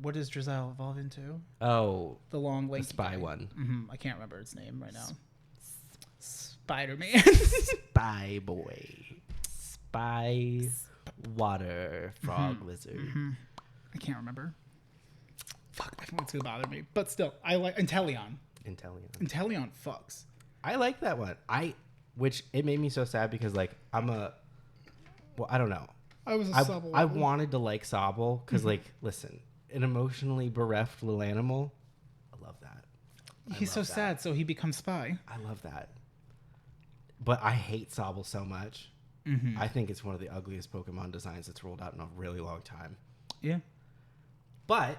Speaker 2: What does Drizzile evolve into?
Speaker 1: Oh,
Speaker 2: The long link
Speaker 1: spy one.
Speaker 2: Mm-hmm. I can't remember its name right now. Spider-Man.
Speaker 1: Spy boy. Spy water frog lizard.
Speaker 2: Mm-hmm. I can't remember. Fuck, I think it's gonna bother me. But still, I like Inteleon. Inteleon fucks.
Speaker 1: I like that one. Which it made me so sad because like I don't know.
Speaker 2: I was a Sobble.
Speaker 1: I wanted to like Sobble because like listen, an emotionally bereft little animal. I love that.
Speaker 2: He's so sad, so he becomes Spy.
Speaker 1: I love that. But I hate Sobble so much. Mm-hmm. I think it's one of the ugliest Pokemon designs that's rolled out in a really long time.
Speaker 2: Yeah.
Speaker 1: But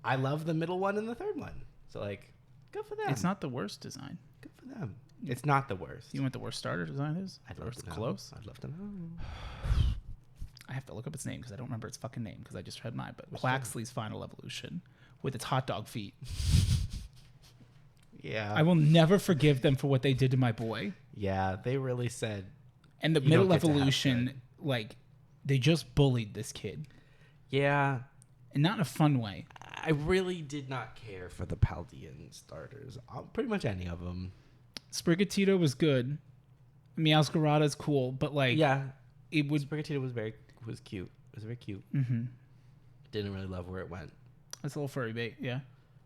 Speaker 1: I love the middle one and the third one. So like, good for them.
Speaker 2: It's not the worst design.
Speaker 1: Good for them. It's not the worst.
Speaker 2: You know what the worst starter design is?
Speaker 1: I'd love to know.
Speaker 2: Close.
Speaker 1: I'd love to know.
Speaker 2: I have to look up its name because I don't remember its fucking name because I just read mine. But Quaxly's final evolution with its hot dog feet.
Speaker 1: Yeah.
Speaker 2: I will never forgive them for what they did to my boy.
Speaker 1: Yeah, they really said.
Speaker 2: And the middle evolution, like, they just bullied this kid.
Speaker 1: Yeah.
Speaker 2: And not in a fun way.
Speaker 1: I really did not care for the Paldean starters. Pretty much any of them.
Speaker 2: Sprigatito was good. Meowscarada is cool, but like,
Speaker 1: yeah,
Speaker 2: it would.
Speaker 1: Sprigatito was cute. It was very cute.
Speaker 2: Mm-hmm.
Speaker 1: Didn't really love where it went.
Speaker 2: It's a little furry bait, yeah.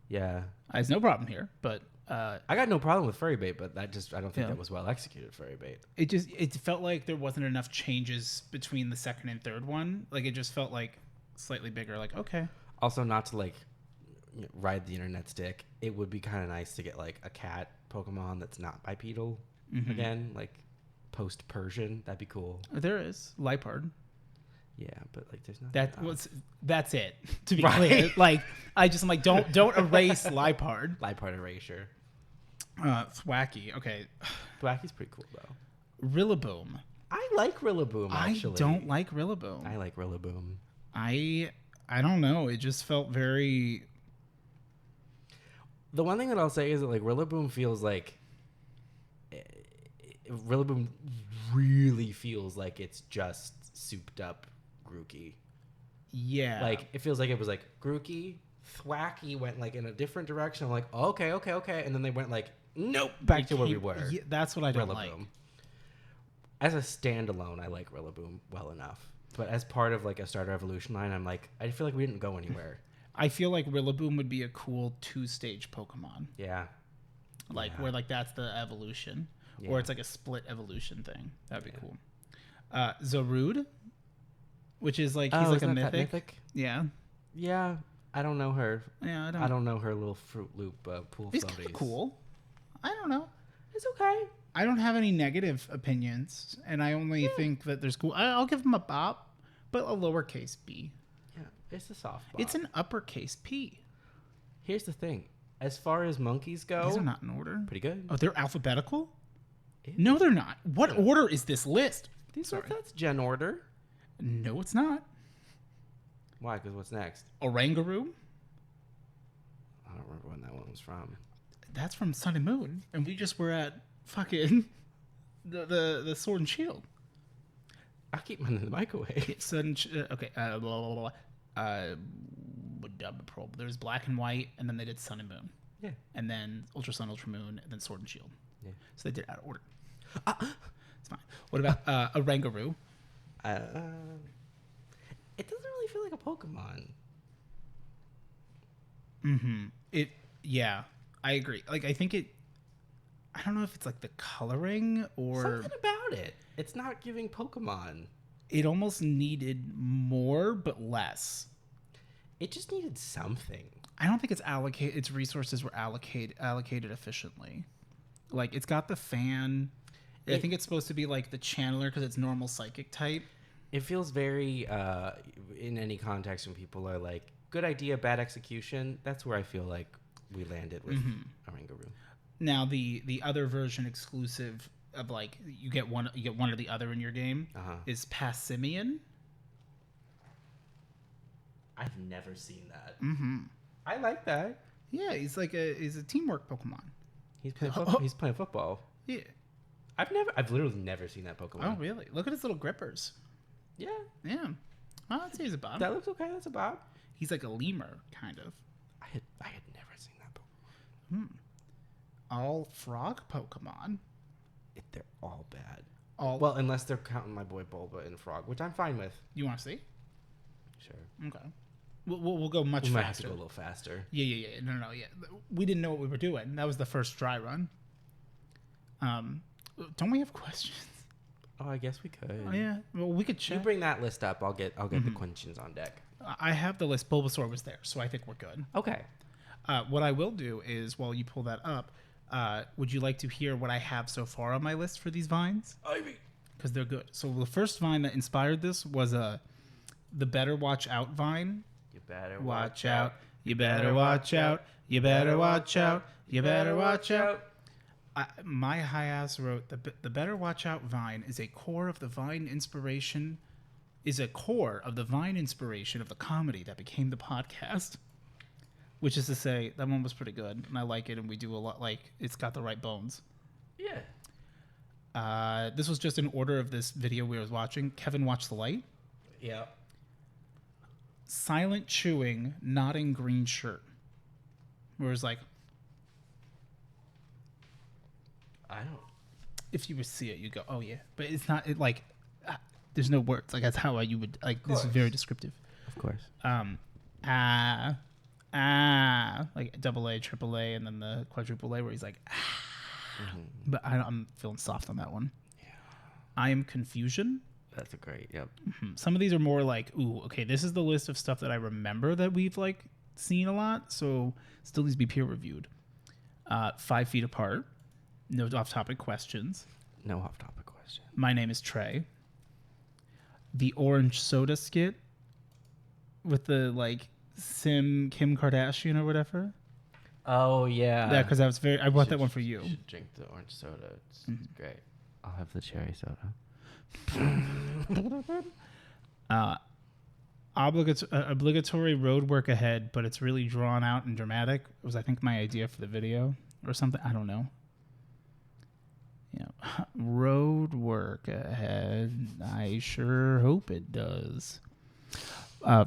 Speaker 1: Yeah,
Speaker 2: there's no problem here, but
Speaker 1: I got no problem with furry bait, but I don't think that was well executed furry bait.
Speaker 2: It felt like there wasn't enough changes between the second and third one. Like it just felt like slightly bigger. Like okay.
Speaker 1: Also, not to like ride the internet stick. It would be kind of nice to get like a cat Pokemon that's not bipedal again, like post Persian. That'd be cool.
Speaker 2: There is Lipard.
Speaker 1: Yeah, but like there's not.
Speaker 2: That's it. To be clear, like I'm like don't erase Lipard.
Speaker 1: Lipard erasure.
Speaker 2: Thwacky. Okay.
Speaker 1: Thwacky's pretty cool though.
Speaker 2: Rillaboom.
Speaker 1: I like Rillaboom actually.
Speaker 2: I don't like Rillaboom.
Speaker 1: I like Rillaboom.
Speaker 2: I don't know. It just felt very.
Speaker 1: The one thing that I'll say is that like Rillaboom feels like Rillaboom really feels like it's just souped up Grookey.
Speaker 2: Yeah.
Speaker 1: Like it feels like it was like Grookey, Thwacky went like in a different direction. I'm like, oh, okay. And then they went like, nope, back to where we were.
Speaker 2: Yeah, that's what I don't
Speaker 1: Rillaboom.
Speaker 2: like.
Speaker 1: As a standalone, I like Rillaboom well enough. But as part of like a starter evolution line, I'm like, I feel like we didn't go anywhere.
Speaker 2: I feel like Rillaboom would be a cool 2-stage Pokemon.
Speaker 1: Yeah.
Speaker 2: Like where like that's the evolution. Yeah. Or it's like a split evolution thing. That'd be cool. Zarude, which is like he's like a mythic. Yeah.
Speaker 1: Yeah. I don't know her.
Speaker 2: Yeah,
Speaker 1: I don't know her little Fruit Loop pool
Speaker 2: He's
Speaker 1: floaties.
Speaker 2: kind of cool. I don't know.
Speaker 1: It's okay.
Speaker 2: I don't have any negative opinions, and I only think that there's cool. I'll give him a bop, but a lowercase b.
Speaker 1: Yeah, it's a soft bop.
Speaker 2: It's an uppercase p.
Speaker 1: Here's the thing. As far as monkeys go...
Speaker 2: These are not in order.
Speaker 1: Pretty good.
Speaker 2: Oh, they're alphabetical? Ew. No, they're not. What order is this list?
Speaker 1: That's gen order.
Speaker 2: No, it's not.
Speaker 1: Why? Because what's next?
Speaker 2: Orangaroo?
Speaker 1: I don't remember when that one was from.
Speaker 2: That's from Sun and Moon. And we just were at fucking the Sword and Shield.
Speaker 1: I keep mine in the microwave.
Speaker 2: Okay. There's Black and White, and then they did Sun and Moon.
Speaker 1: Yeah.
Speaker 2: And then Ultra Sun, Ultra Moon, and then Sword and Shield.
Speaker 1: Yeah.
Speaker 2: So they did it out of order. It's fine. What about Orangaroo?
Speaker 1: It doesn't really feel like a Pokemon.
Speaker 2: Mm-hmm. Yeah, I agree. Like, I think I don't know if it's like the coloring or...
Speaker 1: Something about it. It's not giving Pokemon.
Speaker 2: It almost needed more, but less.
Speaker 1: It just needed something.
Speaker 2: I don't think its resources were allocated efficiently. Like, it's got the fan. I think it's supposed to be like the channeler because it's normal psychic type.
Speaker 1: It feels very, in any context when people are like, good idea, bad execution. That's where I feel like we landed with Orangaroo.
Speaker 2: Now, the other version exclusive of like, you get one or the other in your game is Passimian.
Speaker 1: I've never seen that.
Speaker 2: Mm-hmm.
Speaker 1: I like that.
Speaker 2: Yeah, he's a teamwork Pokemon.
Speaker 1: He's playing football.
Speaker 2: Yeah.
Speaker 1: I've literally never seen that Pokemon.
Speaker 2: Oh, really? Look at his little grippers.
Speaker 1: Yeah.
Speaker 2: Yeah. Oh, I'd say he's a bob.
Speaker 1: That looks okay. That's a bob.
Speaker 2: He's like a lemur, kind of.
Speaker 1: I had never seen that Pokemon.
Speaker 2: All frog Pokemon.
Speaker 1: They're all bad.
Speaker 2: Well,
Speaker 1: unless they're counting my boy Bulba and Frog, which I'm fine with.
Speaker 2: You want to see?
Speaker 1: Sure.
Speaker 2: Okay. We'll go much faster.
Speaker 1: We might have to go a little faster.
Speaker 2: Yeah. No. Yeah. We didn't know what we were doing. That was the first dry run. Don't we have questions?
Speaker 1: Oh, I guess we could.
Speaker 2: Oh, yeah. Well, we could check.
Speaker 1: You bring that list up. I'll get the questions on deck.
Speaker 2: I have the list. Bulbasaur was there, so I think we're good.
Speaker 1: Okay.
Speaker 2: What I will do is, while you pull that up, would you like to hear what I have so far on my list for these vines?
Speaker 1: Ivy.
Speaker 2: Because they're good. So the first vine that inspired this was the Better Watch Out vine.
Speaker 1: You better
Speaker 2: Watch out. You better watch out. You better watch out. You better watch out. My high ass wrote the Better Watch Out vine is a core of the vine inspiration. Is a core of the vine inspiration of the comedy that became the podcast. Which is to say, that one was pretty good, and I like it, and we do a lot. Like, it's got the right bones.
Speaker 1: Yeah.
Speaker 2: This was just in order of this video we was watching. Kevin Watched the Light.
Speaker 1: Yeah.
Speaker 2: Silent chewing, nodding green shirt. Where it's like,
Speaker 1: I don't.
Speaker 2: if you would see it, you go, oh yeah. But it's not there's no words. Like, that's how you would like. This is very descriptive.
Speaker 1: Of course.
Speaker 2: Like double A, triple A, and then the quadruple A where he's like,
Speaker 1: Mm-hmm.
Speaker 2: But I'm feeling soft on that one. Yeah. I am confusion.
Speaker 1: That's a great. Yep.
Speaker 2: Mm-hmm. Some of these are more like, ooh, okay, this is the list of stuff that I remember that we've like seen a lot. So still needs to be peer reviewed. 5 feet apart. No off-topic questions.
Speaker 1: No off-topic question.
Speaker 2: My name is Trey. The orange soda skit with the like Kim Kardashian or whatever.
Speaker 1: Oh yeah.
Speaker 2: Yeah, because I bought that one for you.
Speaker 1: You should drink the orange soda. It's great. I'll have the cherry soda.
Speaker 2: Obligatory road work ahead, but it's really drawn out and dramatic. It was, I think, my idea for the video or something. I don't know. Road work ahead. I sure hope it does.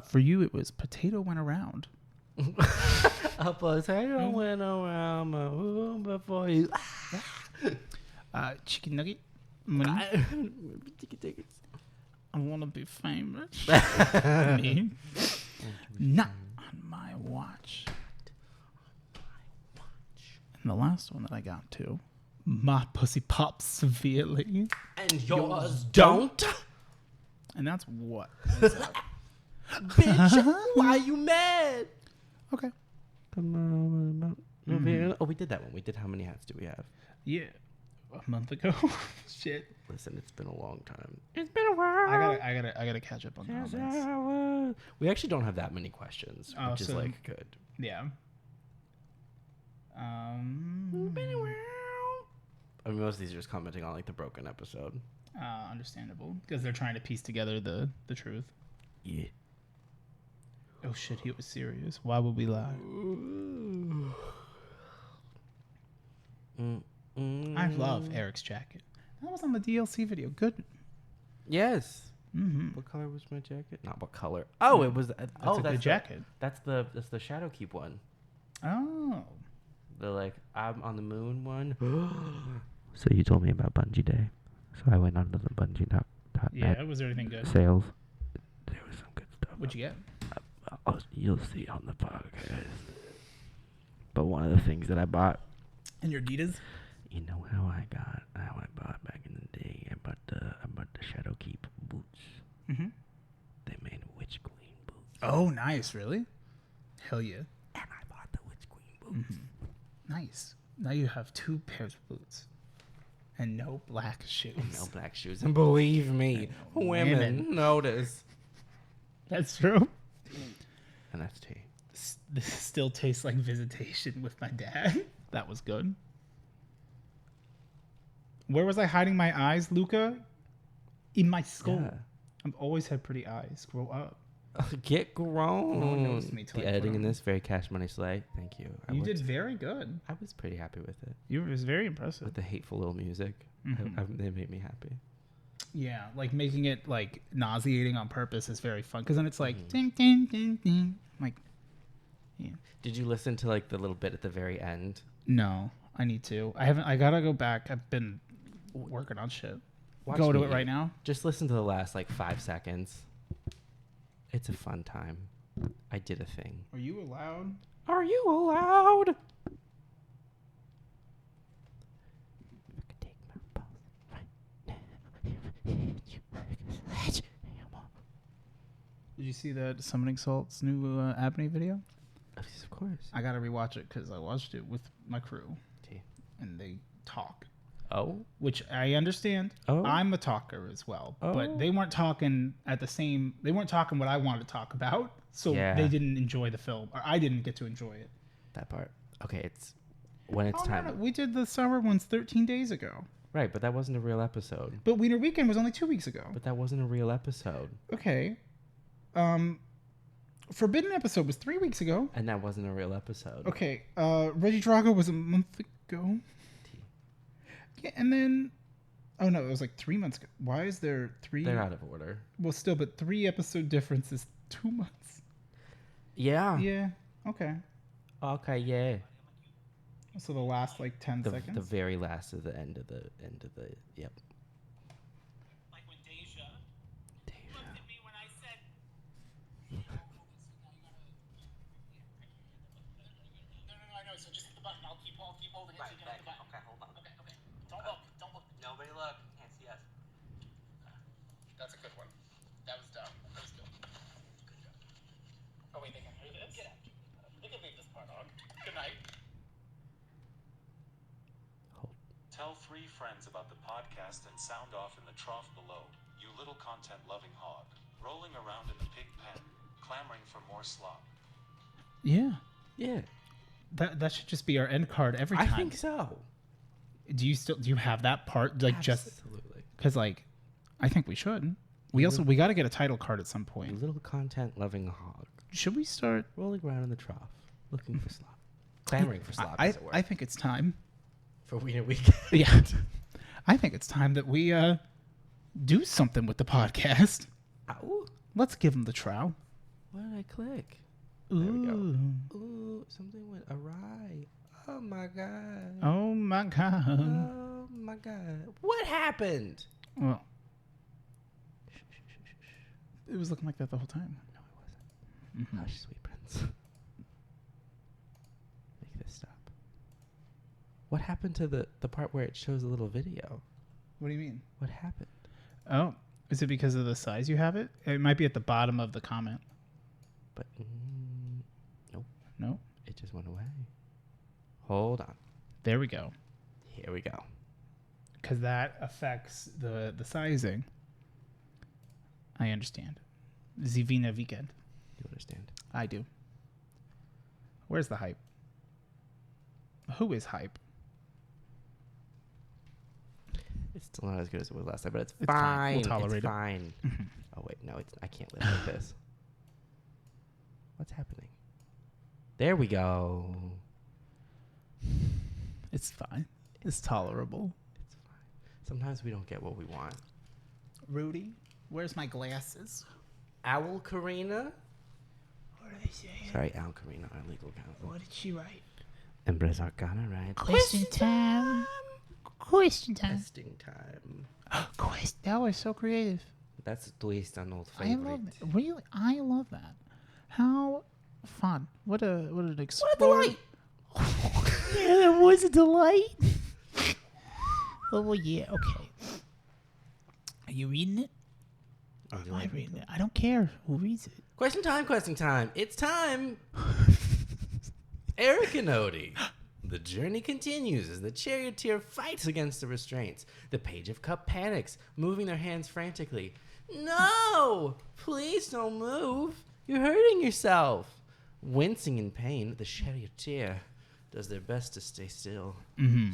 Speaker 2: For you, it was potato went around.
Speaker 1: A potato went around my room before you.
Speaker 2: Chicken nugget. Money. I want to be famous. Me. Not on my watch. And the last one that I got to. My pussy pops severely.
Speaker 1: And yours don't.
Speaker 2: And that's what?
Speaker 1: Bitch, why you mad?
Speaker 2: Okay.
Speaker 1: Come on. Oh, we did that one. We did how many hats do we have?
Speaker 2: Yeah. A month ago. Shit.
Speaker 1: Listen, it's been a long time. It's been a while.
Speaker 2: I gotta catch up on comments.
Speaker 1: We actually don't have that many questions, which is like good.
Speaker 2: Yeah.
Speaker 1: Been a while. I mean, most of these are just commenting on like the broken episode.
Speaker 2: Understandable, because they're trying to piece together the truth.
Speaker 1: Yeah.
Speaker 2: Oh shit, he was serious. Why would we lie? I love Eric's jacket. That was on the DLC video. Good.
Speaker 1: Yes.
Speaker 2: Mm-hmm.
Speaker 1: What color was my jacket? Not what color. Oh, it was.
Speaker 2: That's a good jacket.
Speaker 1: That's the Shadowkeep one.
Speaker 2: Oh.
Speaker 1: The like I'm on the moon one. So you told me about Bungee Day, so I went on to the Bungee top.
Speaker 2: Yeah, was there anything good?
Speaker 1: Sales. There was some good stuff.
Speaker 2: What'd you get?
Speaker 1: You'll see on the podcast. But one of the things that I bought.
Speaker 2: And your Adidas?
Speaker 1: You know how I bought back in the day. I bought the Shadowkeep boots.
Speaker 2: Mm-hmm.
Speaker 1: They made Witch Queen boots.
Speaker 2: Oh, nice! Really? Hell yeah!
Speaker 1: And I bought the Witch Queen boots.
Speaker 2: Mm-hmm. Nice. Now you have 2 pairs of boots. And no black shoes.
Speaker 1: And believe me, women notice.
Speaker 2: That's true.
Speaker 1: And that's tea.
Speaker 2: This still tastes like Visitation with my dad. That was good. Where was I hiding my eyes, Luca? In my skull. Yeah. I've always had pretty eyes. Grow up.
Speaker 1: Get grown.
Speaker 2: No one knows me till
Speaker 1: the editing in this, very Cash Money Slay. Thank you.
Speaker 2: You did very good.
Speaker 1: I was pretty happy with it.
Speaker 2: It was very impressive.
Speaker 1: With the hateful little music.
Speaker 2: Mm-hmm.
Speaker 1: They made me happy.
Speaker 2: Yeah, like making it like nauseating on purpose is very fun. Because then it's like, ding, ding, ding, ding, Like, yeah.
Speaker 1: Did you listen to like the little bit at the very end?
Speaker 2: No, I need to. I haven't. I gotta go back. I've been working on shit. Go to it right now.
Speaker 1: Just listen to the last like 5 seconds. It's a fun time. I did a thing.
Speaker 2: Are you allowed?
Speaker 1: Are you allowed?
Speaker 2: Did you see that Summoning Salt's new Abney video?
Speaker 1: Of course.
Speaker 2: I gotta rewatch it because I watched it with my crew,
Speaker 1: Okay.
Speaker 2: and they talk.
Speaker 1: Oh.
Speaker 2: Which I understand.
Speaker 1: Oh.
Speaker 2: I'm a talker as well,
Speaker 1: Oh.
Speaker 2: but they weren't talking at the same. They weren't talking what I wanted to talk about, so
Speaker 1: Yeah.
Speaker 2: they didn't enjoy the film, or I didn't get to enjoy it.
Speaker 1: That part. Okay, it's when it's time.
Speaker 2: No. We did the summer ones 13 days ago.
Speaker 1: Right, but that wasn't a real episode.
Speaker 2: But Wiener Weekend was only 2 weeks ago.
Speaker 1: But that wasn't a real episode.
Speaker 2: Okay. Forbidden episode was 3 weeks ago.
Speaker 1: And that wasn't a real episode.
Speaker 2: Okay. Reggie Drago was a month ago. Yeah, and then... Oh, no, it was like 3 months ago. Why is there 3...
Speaker 1: They're out of order.
Speaker 2: Well, still, but 3 episode difference is 2 months.
Speaker 1: Yeah.
Speaker 2: Yeah. Okay.
Speaker 1: Okay, yeah.
Speaker 2: So the last, like, 10 seconds?
Speaker 1: The very last of the end of the... Yep.
Speaker 3: Like when Deja looked at me when I said... No, I know. So just hit the button. I'll keep holding it so you can hit the button. Okay, hold on. Okay. Don't look. Nobody look. Can't see us. That's a good one. That was dumb. That was good. Good job. Oh, wait, they can hear this? Get out. They can leave this part on. Good night.
Speaker 4: Tell 3 friends about the podcast and sound off in the trough below, you little content-loving hog, rolling around in the pig pen, clamoring for more slop.
Speaker 2: Yeah.
Speaker 1: Yeah.
Speaker 2: That should just be our end card every time.
Speaker 1: I think so.
Speaker 2: Do you have that part? Like, just...
Speaker 1: Absolutely.
Speaker 2: Because, like, I think we should. We got to get a title card at some
Speaker 1: You
Speaker 2: point.
Speaker 1: little content-loving hog.
Speaker 2: Should we start...
Speaker 1: Rolling around in the trough, looking for slop. Clamoring for slop, as it were.
Speaker 2: I think it's time.
Speaker 1: For Wiener Week.
Speaker 2: Yeah. I think it's time that we do something with the podcast.
Speaker 1: Ow.
Speaker 2: Let's give them the trow.
Speaker 1: What did I click?
Speaker 2: Ooh.
Speaker 1: There we go. Ooh, something went awry. Oh my god.
Speaker 2: Oh my god.
Speaker 1: Oh my god. What happened?
Speaker 2: Well, it was looking like that the whole time.
Speaker 1: No, it wasn't. Hush, sweet prince. Make this stop. What happened to the part where it shows a little video?
Speaker 2: What do you mean?
Speaker 1: What happened?
Speaker 2: Oh, is it because of the size you have it? It might be at the bottom of the comment.
Speaker 1: But nope.
Speaker 2: No?
Speaker 1: It just went away. Hold on.
Speaker 2: There we go.
Speaker 1: Here we go.
Speaker 2: Because that affects the sizing. I understand. Zivina Weekend.
Speaker 1: You understand?
Speaker 2: I do. Where's the hype? Who is hype?
Speaker 1: It's still not as good as it was last time, but it's
Speaker 2: It's
Speaker 1: fine.
Speaker 2: fine. We'll tolerate
Speaker 1: it's
Speaker 2: it.
Speaker 1: fine. Oh wait, no, I can't live like this. What's happening? There we go.
Speaker 2: It's fine. It's tolerable.
Speaker 1: It's fine. Sometimes we don't get what we want.
Speaker 2: Rudy, where's my glasses?
Speaker 1: Owl Karina?
Speaker 2: What are they saying?
Speaker 1: Sorry, Owl Karina, our legal counsel.
Speaker 2: What did she write?
Speaker 1: Embrace Arcana, right?
Speaker 2: Question time. Question time.
Speaker 1: Testing time.
Speaker 2: That was so creative.
Speaker 1: That's a twist on old
Speaker 2: I
Speaker 1: favorite.
Speaker 2: love it. Really, I love that. How fun. What an explorer.
Speaker 1: What a delight!
Speaker 2: Yeah, that was a delight. Oh, yeah, okay. Are you reading it?
Speaker 1: Are you
Speaker 2: Am I
Speaker 1: like-
Speaker 2: reading it? I don't care who reads it.
Speaker 1: Question time. It's time. Eric and Odie. The journey continues as the charioteer fights against the restraints. The Page of Cup panics, moving their hands frantically. No! Please don't move. You're hurting yourself. Wincing in pain, the charioteer does their best to stay still,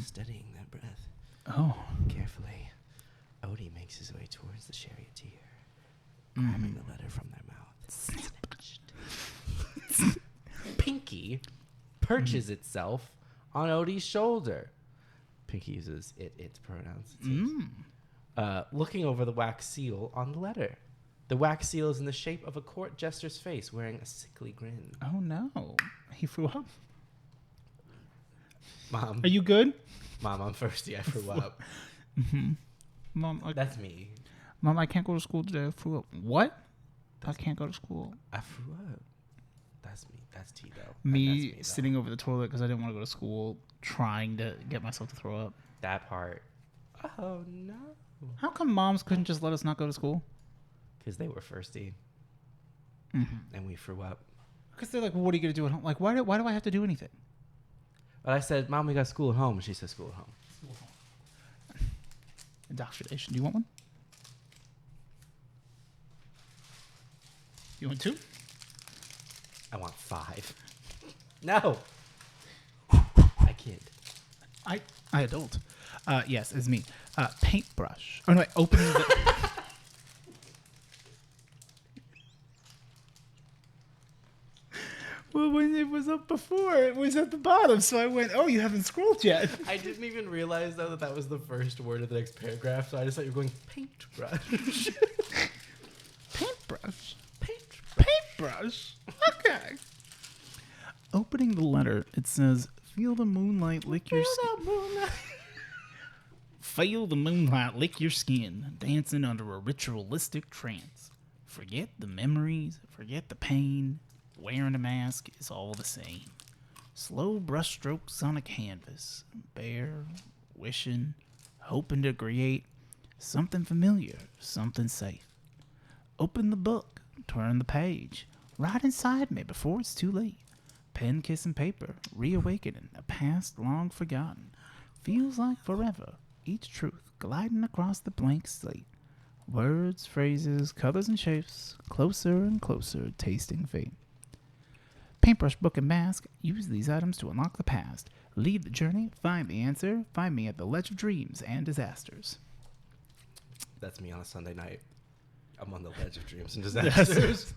Speaker 1: steadying their breath.
Speaker 2: Oh.
Speaker 1: Carefully, Odie makes his way towards the charioteer, grabbing the letter from their mouth. Snatched. Pinky perches itself on Odie's shoulder. Pinky uses its pronouns. It seems. Looking over the wax seal on the letter. The wax seal is in the shape of a court jester's face, wearing a sickly grin.
Speaker 2: Oh no, he threw up.
Speaker 1: Mom,
Speaker 2: Are you good?
Speaker 1: Mom, I'm thirsty. I threw up.
Speaker 2: Mom,
Speaker 1: That's me.
Speaker 2: Mom, I can't go to school today. I threw up. What? I can't go to school.
Speaker 1: I threw up. That's me. That's Tito.
Speaker 2: Me sitting over the toilet because I didn't want to go to school, trying to get myself to throw up.
Speaker 1: That part. Oh no.
Speaker 2: How come moms couldn't just let us not go to school?
Speaker 1: Because they were thirsty. And we threw up.
Speaker 2: Because they're like, well, what are you going to do at home? Like, why do I have to do anything?
Speaker 1: But I said, Mom, we got school at home. She said, school at home.
Speaker 2: Indoctrination. Do you want one? You want 2?
Speaker 1: I want 5. No. I kid.
Speaker 2: I adult. Yes, it's me. Paintbrush. Oh no, opening the... Well, when it was up before, it was at the bottom, so I went, oh, you haven't scrolled yet.
Speaker 1: I didn't even realize, though, that was the first word of the next paragraph, so I just thought you were going, paintbrush.
Speaker 2: Paintbrush. Paintbrush. Okay. Opening the letter, it says, feel the moonlight lick your skin. Feel the moonlight lick your skin, dancing under a ritualistic trance. Forget the memories, forget the pain. Wearing a mask is all the same. Slow brushstrokes on a canvas, bare, wishing, hoping to create something familiar, something safe. Open the book, turn the page, right inside me before it's too late. Pen kissing paper, reawakening a past long forgotten. Feels like forever, each truth gliding across the blank slate. Words, phrases, colors and shapes, closer and closer, tasting fate. Paintbrush, book, and mask. Use these items to unlock the past. Lead the journey. Find the answer. Find me at the ledge of dreams and disasters.
Speaker 1: That's me on a Sunday night. I'm on the ledge of dreams and disasters.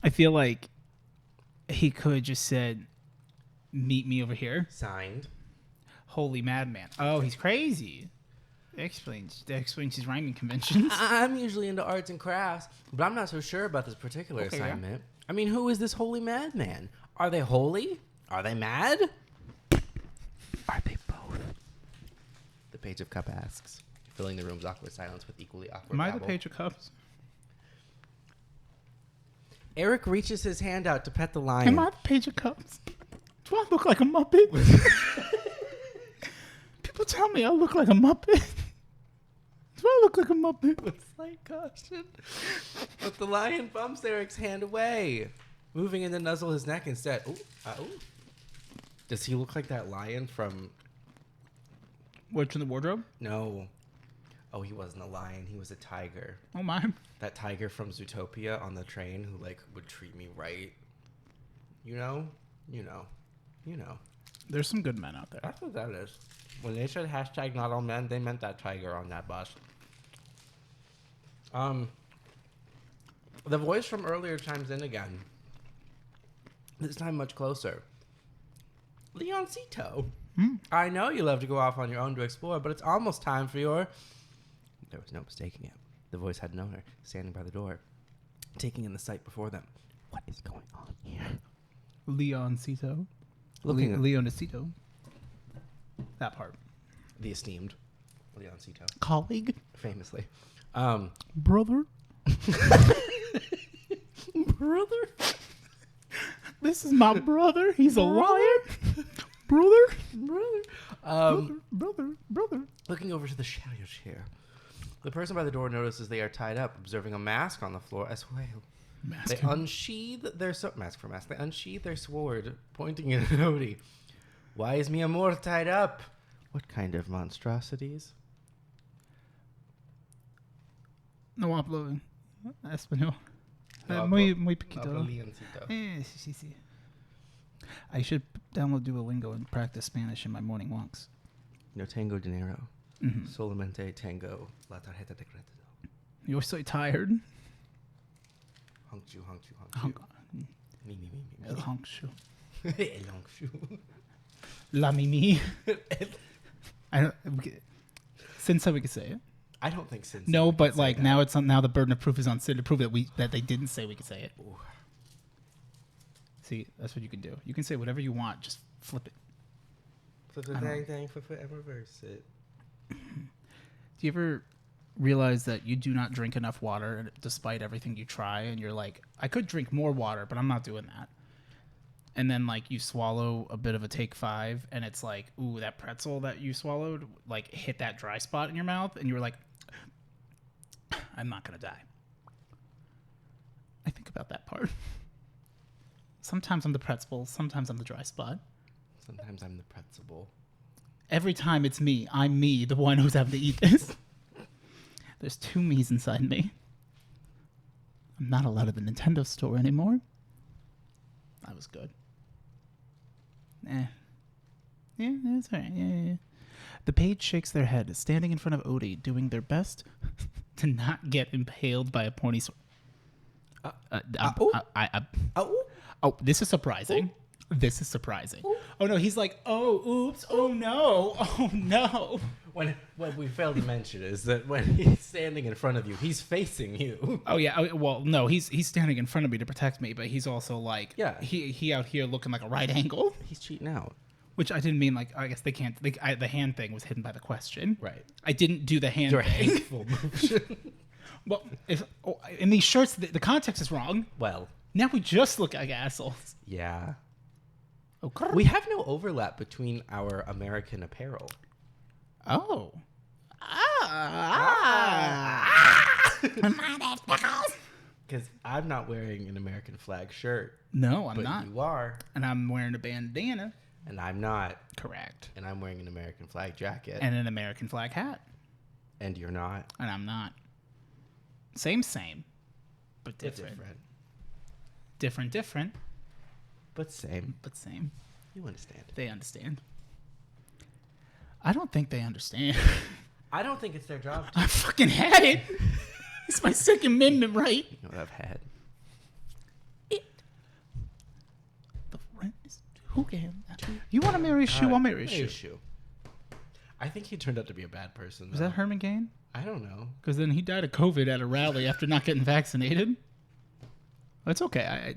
Speaker 2: I feel like he could have just said, meet me over here.
Speaker 1: Signed.
Speaker 2: Holy madman. Oh, he's crazy. That explains his rhyming conventions.
Speaker 1: I'm usually into arts and crafts, but I'm not so sure about this particular assignment. Yeah. I mean, who is this holy madman? Are they holy? Are they mad? Are they both? The Page of Cup asks, filling the room's awkward silence with equally awkward
Speaker 2: Am I
Speaker 1: babble.
Speaker 2: the Page of Cups?
Speaker 1: Eric reaches his hand out to pet the lion.
Speaker 2: Am I the Page of Cups? Do I look like a Muppet? People tell me I look like a Muppet. Do I look like a Muppet?
Speaker 1: With slight caution. But the lion bumps Eric's hand away, moving in to nuzzle his neck instead. Ooh. Does he look like that lion from...
Speaker 2: What's in the wardrobe?
Speaker 1: No. Oh, he wasn't a lion. He was a tiger.
Speaker 2: Oh, my.
Speaker 1: That tiger from Zootopia on the train who, like, would treat me right. You know? You know.
Speaker 2: There's some good men out there.
Speaker 1: That's what that is. When they said hashtag not all men, they meant that tiger on that bus. The voice from earlier chimes in again. This time much closer. Leoncito. I know you love to go off on your own to explore, but it's almost time for your... There was no mistaking it. The voice had known her, standing by the door, taking in the sight before them. What is going on here?
Speaker 2: Leoncito.
Speaker 1: Leoncito.
Speaker 2: That part.
Speaker 1: The esteemed Leoncito.
Speaker 2: Colleague.
Speaker 1: Famously.
Speaker 2: Brother.
Speaker 1: Brother?
Speaker 2: This is my brother. He's a lion. Brother. Brother.
Speaker 1: Looking over to the chariot chair. The person by the door notices they are tied up, observing a mask on the floor as well. They unsheathe their They unsheathe their sword, pointing at Odie. Why is mi amor tied up? What kind of monstrosities?
Speaker 2: No hablo español. Muy poquito. Sí. I should download Duolingo and practice Spanish in my morning walks.
Speaker 1: No tengo dinero. Solamente tengo la tarjeta de crédito.
Speaker 2: You're so tired.
Speaker 1: Honk-chu. Me.
Speaker 2: El honk-chu.
Speaker 1: El honk-chu.
Speaker 2: La mimi. I don't. Since we can say it.
Speaker 1: I don't think Sin.
Speaker 2: No, but like now now the burden of proof is on Sin to prove that they didn't say we could say it. Ooh. See, that's what you can do. You can say whatever you want. Just flip it.
Speaker 1: Flip the thing, flip it, and reverse it.
Speaker 2: Do you ever realize that you do not drink enough water despite everything you try, and you're like, I could drink more water, but I'm not doing that. And then like you swallow a bit of a take 5, and it's like, ooh, that pretzel that you swallowed like hit that dry spot in your mouth, and you were like, I'm not gonna die. I think about that part. Sometimes I'm the pretzel, sometimes I'm the dry spot.
Speaker 1: Sometimes I'm the pretzel.
Speaker 2: Every time it's me. I'm me, the one who's having to eat this. There's 2 me's inside me. I'm not allowed at the Nintendo store anymore. That was good. Yeah, that's all right. Yeah. The page shakes their head, standing in front of Odie, doing their best to not get impaled by a pointy sword. Oh, this is surprising. Ooh. This is surprising. Ooh. Oh no, he's like, oh, oops, oh no, oh no.
Speaker 1: What we failed to mention is that when he's standing in front of you, he's facing you.
Speaker 2: Oh yeah, well no, he's standing in front of me to protect me, but he's also like,
Speaker 1: yeah,
Speaker 2: he out here looking like a right angle.
Speaker 1: He's cheating out.
Speaker 2: Which I didn't mean like, I guess they can't, the hand thing was hidden by the question.
Speaker 1: Right.
Speaker 2: I didn't do the hand
Speaker 1: Your
Speaker 2: thing.
Speaker 1: hateful motion.
Speaker 2: Well, in these shirts, the context is wrong.
Speaker 1: Well.
Speaker 2: Now we just look like assholes.
Speaker 1: Yeah.
Speaker 2: Okay.
Speaker 1: We have no overlap between our American apparel.
Speaker 2: Oh.
Speaker 1: Because I'm not wearing an American flag shirt.
Speaker 2: No, I'm not.
Speaker 1: You are.
Speaker 2: And I'm wearing a bandana.
Speaker 1: And I'm not.
Speaker 2: Correct.
Speaker 1: And I'm wearing an American flag jacket.
Speaker 2: And an American flag hat.
Speaker 1: And you're not.
Speaker 2: And I'm not. Same, but different. Different.
Speaker 1: But same. You understand.
Speaker 2: They understand. I don't think they understand.
Speaker 1: I don't think it's their job to.
Speaker 2: I fucking had it. It's my Second Amendment right.
Speaker 1: You know what I've had?
Speaker 2: It. The rent is... Who can? You want to marry a shoe? I'll marry a shoe.
Speaker 1: I think he turned out to be a bad person.
Speaker 2: Was that Herman Cain?
Speaker 1: I don't know.
Speaker 2: Because then he died of COVID at a rally after not getting vaccinated. It's okay.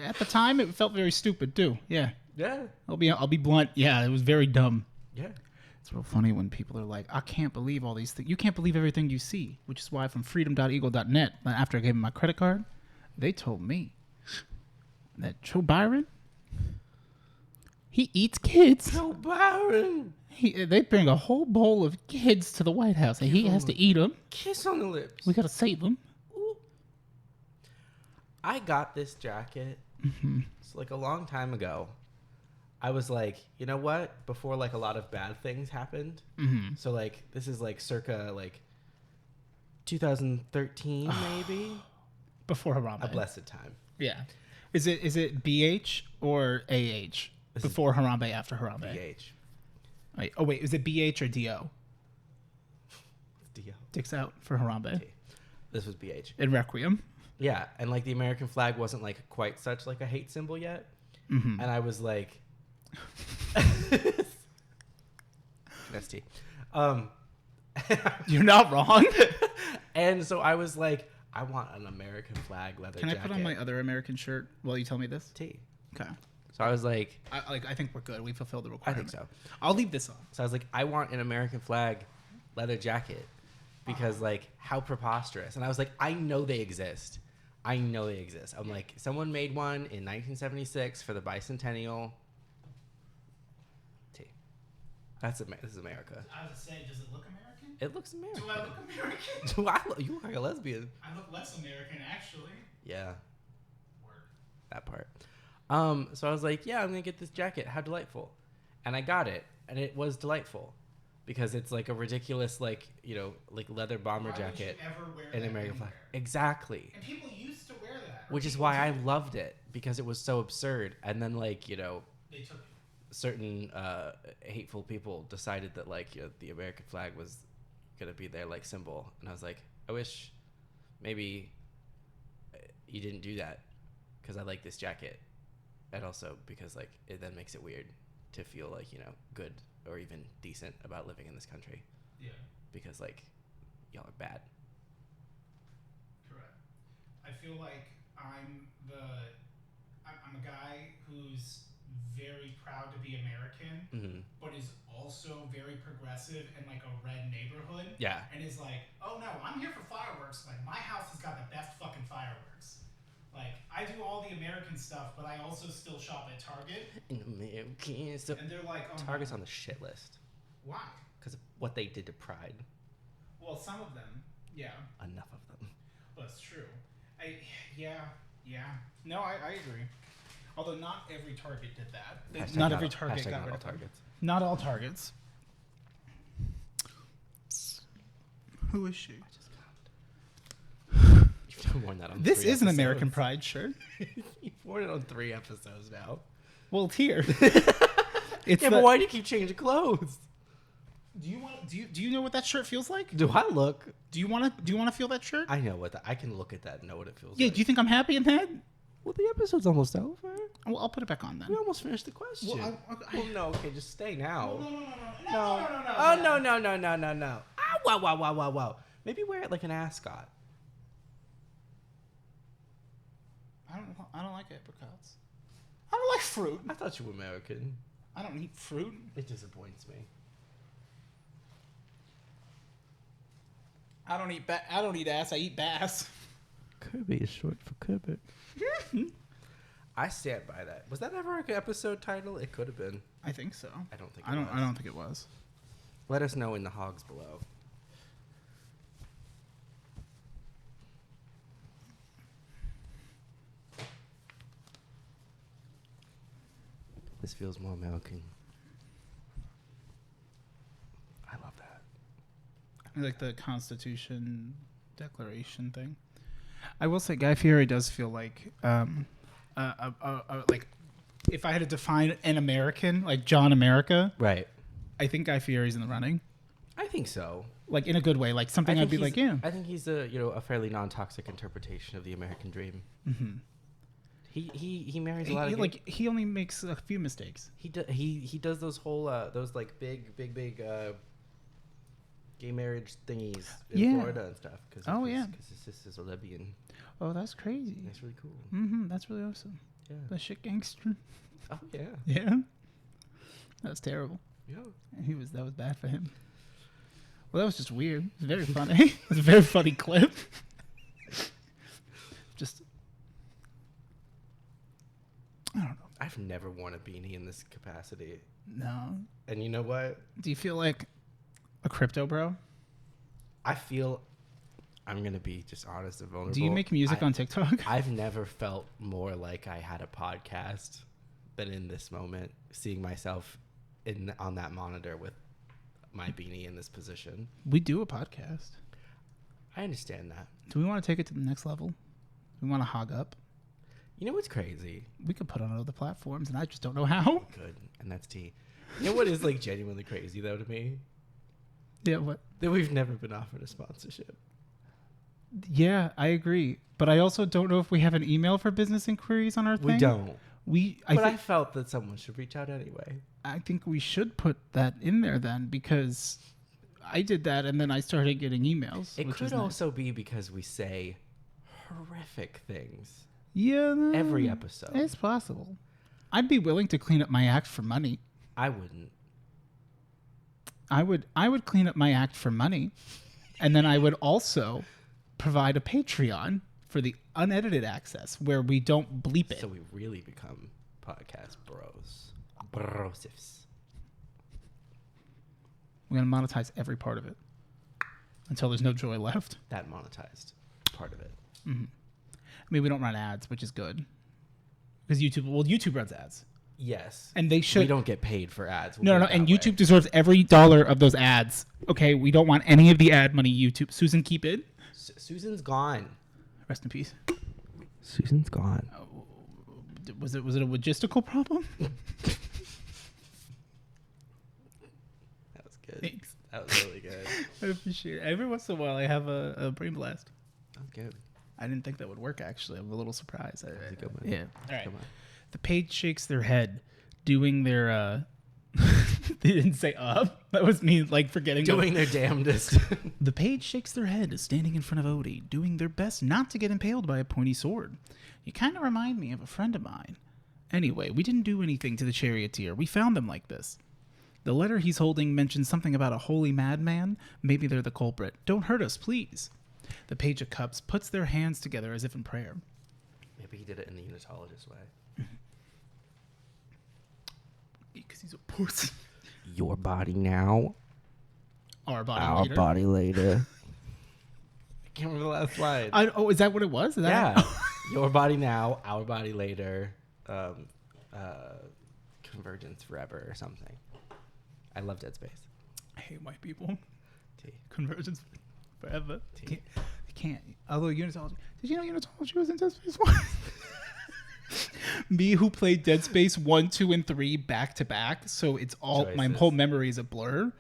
Speaker 2: At the time, it felt very stupid too. Yeah.
Speaker 1: Yeah.
Speaker 2: I'll be blunt. Yeah, it was very dumb.
Speaker 1: Yeah.
Speaker 2: It's real funny when people are like, I can't believe all these things. You can't believe everything you see, which is why from freedom.eagle.net, after I gave him my credit card, they told me that Joe Byron, he eats kids.
Speaker 1: Joe Byron.
Speaker 2: They bring a whole bowl of kids to the White House, and he has to eat them.
Speaker 1: Kiss on the lips.
Speaker 2: We got to save them.
Speaker 1: Ooh. I got this jacket like a long time ago. I was like, you know what? Before like a lot of bad things happened. Mm-hmm. So like this is like circa like 2013 maybe.
Speaker 2: Before Harambe.
Speaker 1: A blessed time.
Speaker 2: Yeah. Is it BH or AH? Before Harambe, after Harambe?
Speaker 1: BH.
Speaker 2: Wait, oh wait, is it BH or DO?
Speaker 1: DO.
Speaker 2: Dicks out for Harambe.
Speaker 1: D. This was BH.
Speaker 2: In Requiem.
Speaker 1: Yeah, and like the American flag wasn't like quite such like a hate symbol yet. Mm-hmm. And I was like ST.
Speaker 2: You're not wrong.
Speaker 1: And so I was like, I want an American flag leather jacket.
Speaker 2: Can I put on my other American shirt while you tell me this?
Speaker 1: T.
Speaker 2: Okay.
Speaker 1: So I was like,
Speaker 2: I think we're good. We fulfilled the requirement.
Speaker 1: I think so.
Speaker 2: I'll leave this on.
Speaker 1: So I was like, I want an American flag leather jacket because like how preposterous. And I was like, I know they exist. I'm like, someone made one in 1976 for the bicentennial. T. This is America.
Speaker 2: I was saying, does it look American?
Speaker 1: It looks American.
Speaker 2: Do I look American?
Speaker 1: You look like a lesbian.
Speaker 2: I look less American, actually.
Speaker 1: Yeah.
Speaker 2: Word.
Speaker 1: That part. So I was like, yeah, I'm going to get this jacket. How delightful. And I got it. And it was delightful. Because it's like a ridiculous, like, you know, like leather bomber jacket.
Speaker 2: Would you ever wear
Speaker 1: in
Speaker 2: that
Speaker 1: American
Speaker 2: anywhere?
Speaker 1: flag. Exactly.
Speaker 2: And people used to wear that.
Speaker 1: Which is why I loved it. Because it was so absurd. And then, like, you know,
Speaker 2: they took it.
Speaker 1: Certain hateful people decided that, like, you know, the American flag was going to be their, like, symbol. And I was like, I wish maybe you didn't do that. Because I like this jacket. And also because, like, it then makes it weird to feel, like, you know, good or even decent about living in this country.
Speaker 2: Yeah.
Speaker 1: Because, like, y'all are bad.
Speaker 2: Correct. I feel like I'm a guy who's very proud to be American, but is also very progressive in like a red neighborhood.
Speaker 1: Yeah.
Speaker 2: And is like, oh no, I'm here for fireworks. Like my house has got the best fucking fireworks. Like I do all the American stuff, but I also still shop at Target.
Speaker 1: American stuff.
Speaker 2: And they're like, oh,
Speaker 1: Target's on the shit list.
Speaker 2: Why?
Speaker 1: Because of what they did to Pride.
Speaker 2: Well, some of them, yeah.
Speaker 1: Enough of them.
Speaker 2: Well, that's true. Yeah. No, I agree. Although not every Target did that. Not every Target got rid of Targets. Not all Targets. Who is she?
Speaker 1: You've worn that on
Speaker 2: this
Speaker 1: 3
Speaker 2: is an
Speaker 1: episodes.
Speaker 2: American Pride shirt.
Speaker 1: You've worn it on 3 episodes now.
Speaker 2: Well, it's here.
Speaker 1: But why do you keep changing clothes?
Speaker 2: Do you know what that shirt feels like?
Speaker 1: Do I look?
Speaker 2: Do you want to feel that shirt?
Speaker 1: I know I can look at that and know what it feels
Speaker 2: Yeah.
Speaker 1: like.
Speaker 2: Do you think I'm happy in that?
Speaker 1: Well, the episode's almost over.
Speaker 2: Well, I'll put it back on then.
Speaker 1: We almost finished the question.
Speaker 2: Well,
Speaker 1: No, okay, just stay now.
Speaker 2: No.
Speaker 1: Oh, no. Ah, wow. Maybe wear it like an ascot.
Speaker 2: I don't like apricots. I don't like fruit.
Speaker 1: I thought you were American.
Speaker 2: I don't eat fruit.
Speaker 1: It disappoints me.
Speaker 2: I don't eat ass. I eat bass.
Speaker 1: Kirby is short for Kirby. I stand by that. Was that ever an episode title? It could have been.
Speaker 2: I think so.
Speaker 1: I don't think.
Speaker 2: I don't think it was.
Speaker 1: Let us know in the hogs below. This feels more American. I love that.
Speaker 2: Like the Constitution Declaration thing. I will say Guy Fieri does feel like like if I had to define an American, like John America,
Speaker 1: Right.
Speaker 2: I think Guy Fieri's in the running.
Speaker 1: I think so.
Speaker 2: Like in a good way, like something I'd be like, yeah.
Speaker 1: I think he's a fairly non-toxic interpretation of the American dream.
Speaker 2: Mm-hmm.
Speaker 1: He marries a lot of
Speaker 2: he only makes a few mistakes.
Speaker 1: He does those whole those like big gay marriage thingies in Florida and stuff because his sister's a lesbian.
Speaker 2: Oh, that's crazy.
Speaker 1: That's really cool.
Speaker 2: Mm-hmm. That's really awesome.
Speaker 1: Yeah.
Speaker 2: The shit gangster.
Speaker 1: Oh yeah.
Speaker 2: Yeah. That was terrible.
Speaker 1: Yeah.
Speaker 2: That was bad for him. Well, that was just weird. It was very funny. It was a very funny clip. Just, I don't know.
Speaker 1: I've never worn a beanie in this capacity.
Speaker 2: No.
Speaker 1: And you know what?
Speaker 2: Do you feel like a crypto bro?
Speaker 1: I feel, I'm going to be just honest and vulnerable.
Speaker 2: Do you make music on TikTok?
Speaker 1: I've never felt more like I had a podcast than in this moment, seeing myself on that monitor with my beanie in this position.
Speaker 2: We do a podcast.
Speaker 1: I understand that.
Speaker 2: Do we want to take it to the next level? We want to hog up?
Speaker 1: You know what's crazy?
Speaker 2: We could put on other platforms, and I just don't know how.
Speaker 1: Good, and that's tea. You know what is like genuinely crazy though to me?
Speaker 2: Yeah, what?
Speaker 1: That we've never been offered a sponsorship.
Speaker 2: Yeah, I agree. But I also don't know if we have an email for business inquiries on our thing.
Speaker 1: We don't.
Speaker 2: I
Speaker 1: felt that someone should reach out anyway.
Speaker 2: I think we should put that in there then, because I did that and then I started getting emails.
Speaker 1: It could also be because we say horrific things.
Speaker 2: Yeah.
Speaker 1: Every episode.
Speaker 2: It's possible. I'd be willing to clean up my act for money.
Speaker 1: I wouldn't.
Speaker 2: I would clean up my act for money. And then I would also provide a Patreon for the unedited access where we don't bleep it.
Speaker 1: So we really become podcast bros. Brosifs.
Speaker 2: We're going to monetize every part of it until there's no joy left.
Speaker 1: That monetized part of it.
Speaker 2: Mm-hmm. I mean, we don't run ads, which is good. Because YouTube runs ads.
Speaker 1: Yes.
Speaker 2: And they should.
Speaker 1: We don't get paid for ads.
Speaker 2: No. And YouTube deserves every dollar of those ads. Okay, we don't want any of the ad money, YouTube. Susan, keep it.
Speaker 1: Susan's gone.
Speaker 2: Rest in peace.
Speaker 1: Susan's gone.
Speaker 2: Was it a logistical problem?
Speaker 1: That was good.
Speaker 2: Thanks.
Speaker 1: That was really good.
Speaker 2: I appreciate it. Every once in a while, I have a brain blast.
Speaker 1: That was good.
Speaker 2: I didn't think that would work, actually. I'm a little surprised.
Speaker 1: That was a good one.
Speaker 2: Yeah. All right.
Speaker 1: Come on.
Speaker 2: The page shakes their head, doing their They didn't say up. That was me, like, forgetting.
Speaker 1: Doing their damnedest.
Speaker 2: The page shakes their head, standing in front of Odie, doing their best not to get impaled by a pointy sword. You kind of remind me of a friend of mine. Anyway, we didn't do anything to the charioteer. We found them like this. The letter he's holding mentions something about a holy madman. Maybe they're the culprit. Don't hurt us, please. The Page of Cups puts their hands together as if in prayer.
Speaker 1: Maybe he did it in the unitologist way.
Speaker 2: Because he's a pussy.
Speaker 1: Your body now,
Speaker 2: Our body
Speaker 1: our
Speaker 2: later.
Speaker 1: body later. I can't remember the last slide.
Speaker 2: Oh, is that what it was? Is that
Speaker 1: Yeah. Your body now, our body later. Convergence forever or something. I love Dead Space.
Speaker 2: I hate white people.
Speaker 1: T.
Speaker 2: Convergence forever.
Speaker 1: T.
Speaker 2: I can't. Although unitology. Did you know unitology was in Dead Space 1? Me, who played Dead Space 1, 2, and 3 back to back, so it's all my whole memory is a blur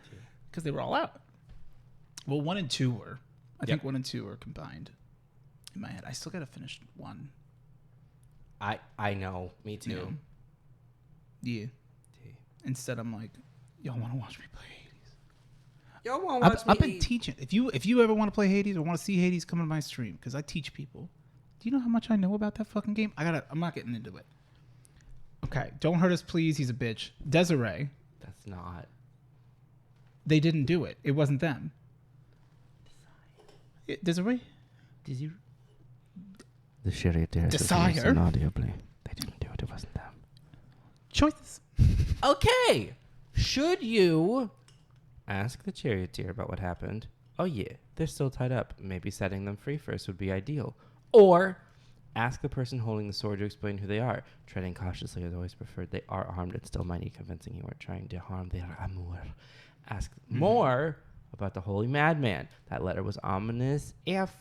Speaker 2: because they were all out. Well, 1 and 2 were. I think 1 and 2 were combined in my head. I still gotta finish 1.
Speaker 1: I know. Me too.
Speaker 2: Yeah.
Speaker 1: T.
Speaker 2: Instead, I'm like, y'all want to watch me play Hades?
Speaker 1: Y'all want to watch
Speaker 2: I've been teaching. If you ever want to play Hades or want to see Hades, come to my stream because I teach people. Do you know how much I know about that fucking game? I'm not getting into it. Okay, don't hurt us, please. He's a bitch. Desiree.
Speaker 1: That's not.
Speaker 2: They didn't do it. It wasn't them. Desiree.
Speaker 1: Did you? The charioteer.
Speaker 2: Desire.
Speaker 1: Audibly. They didn't do it. It wasn't them.
Speaker 2: Choices.
Speaker 1: Okay. Should you ask the charioteer about what happened? Oh yeah, they're still tied up. Maybe setting them free first would be ideal. Or ask the person holding the sword to explain who they are. Treading cautiously is always preferred. They are armed and still might need convincing you weren't trying to harm their amour. Ask more about the holy madman. That letter was ominous. F.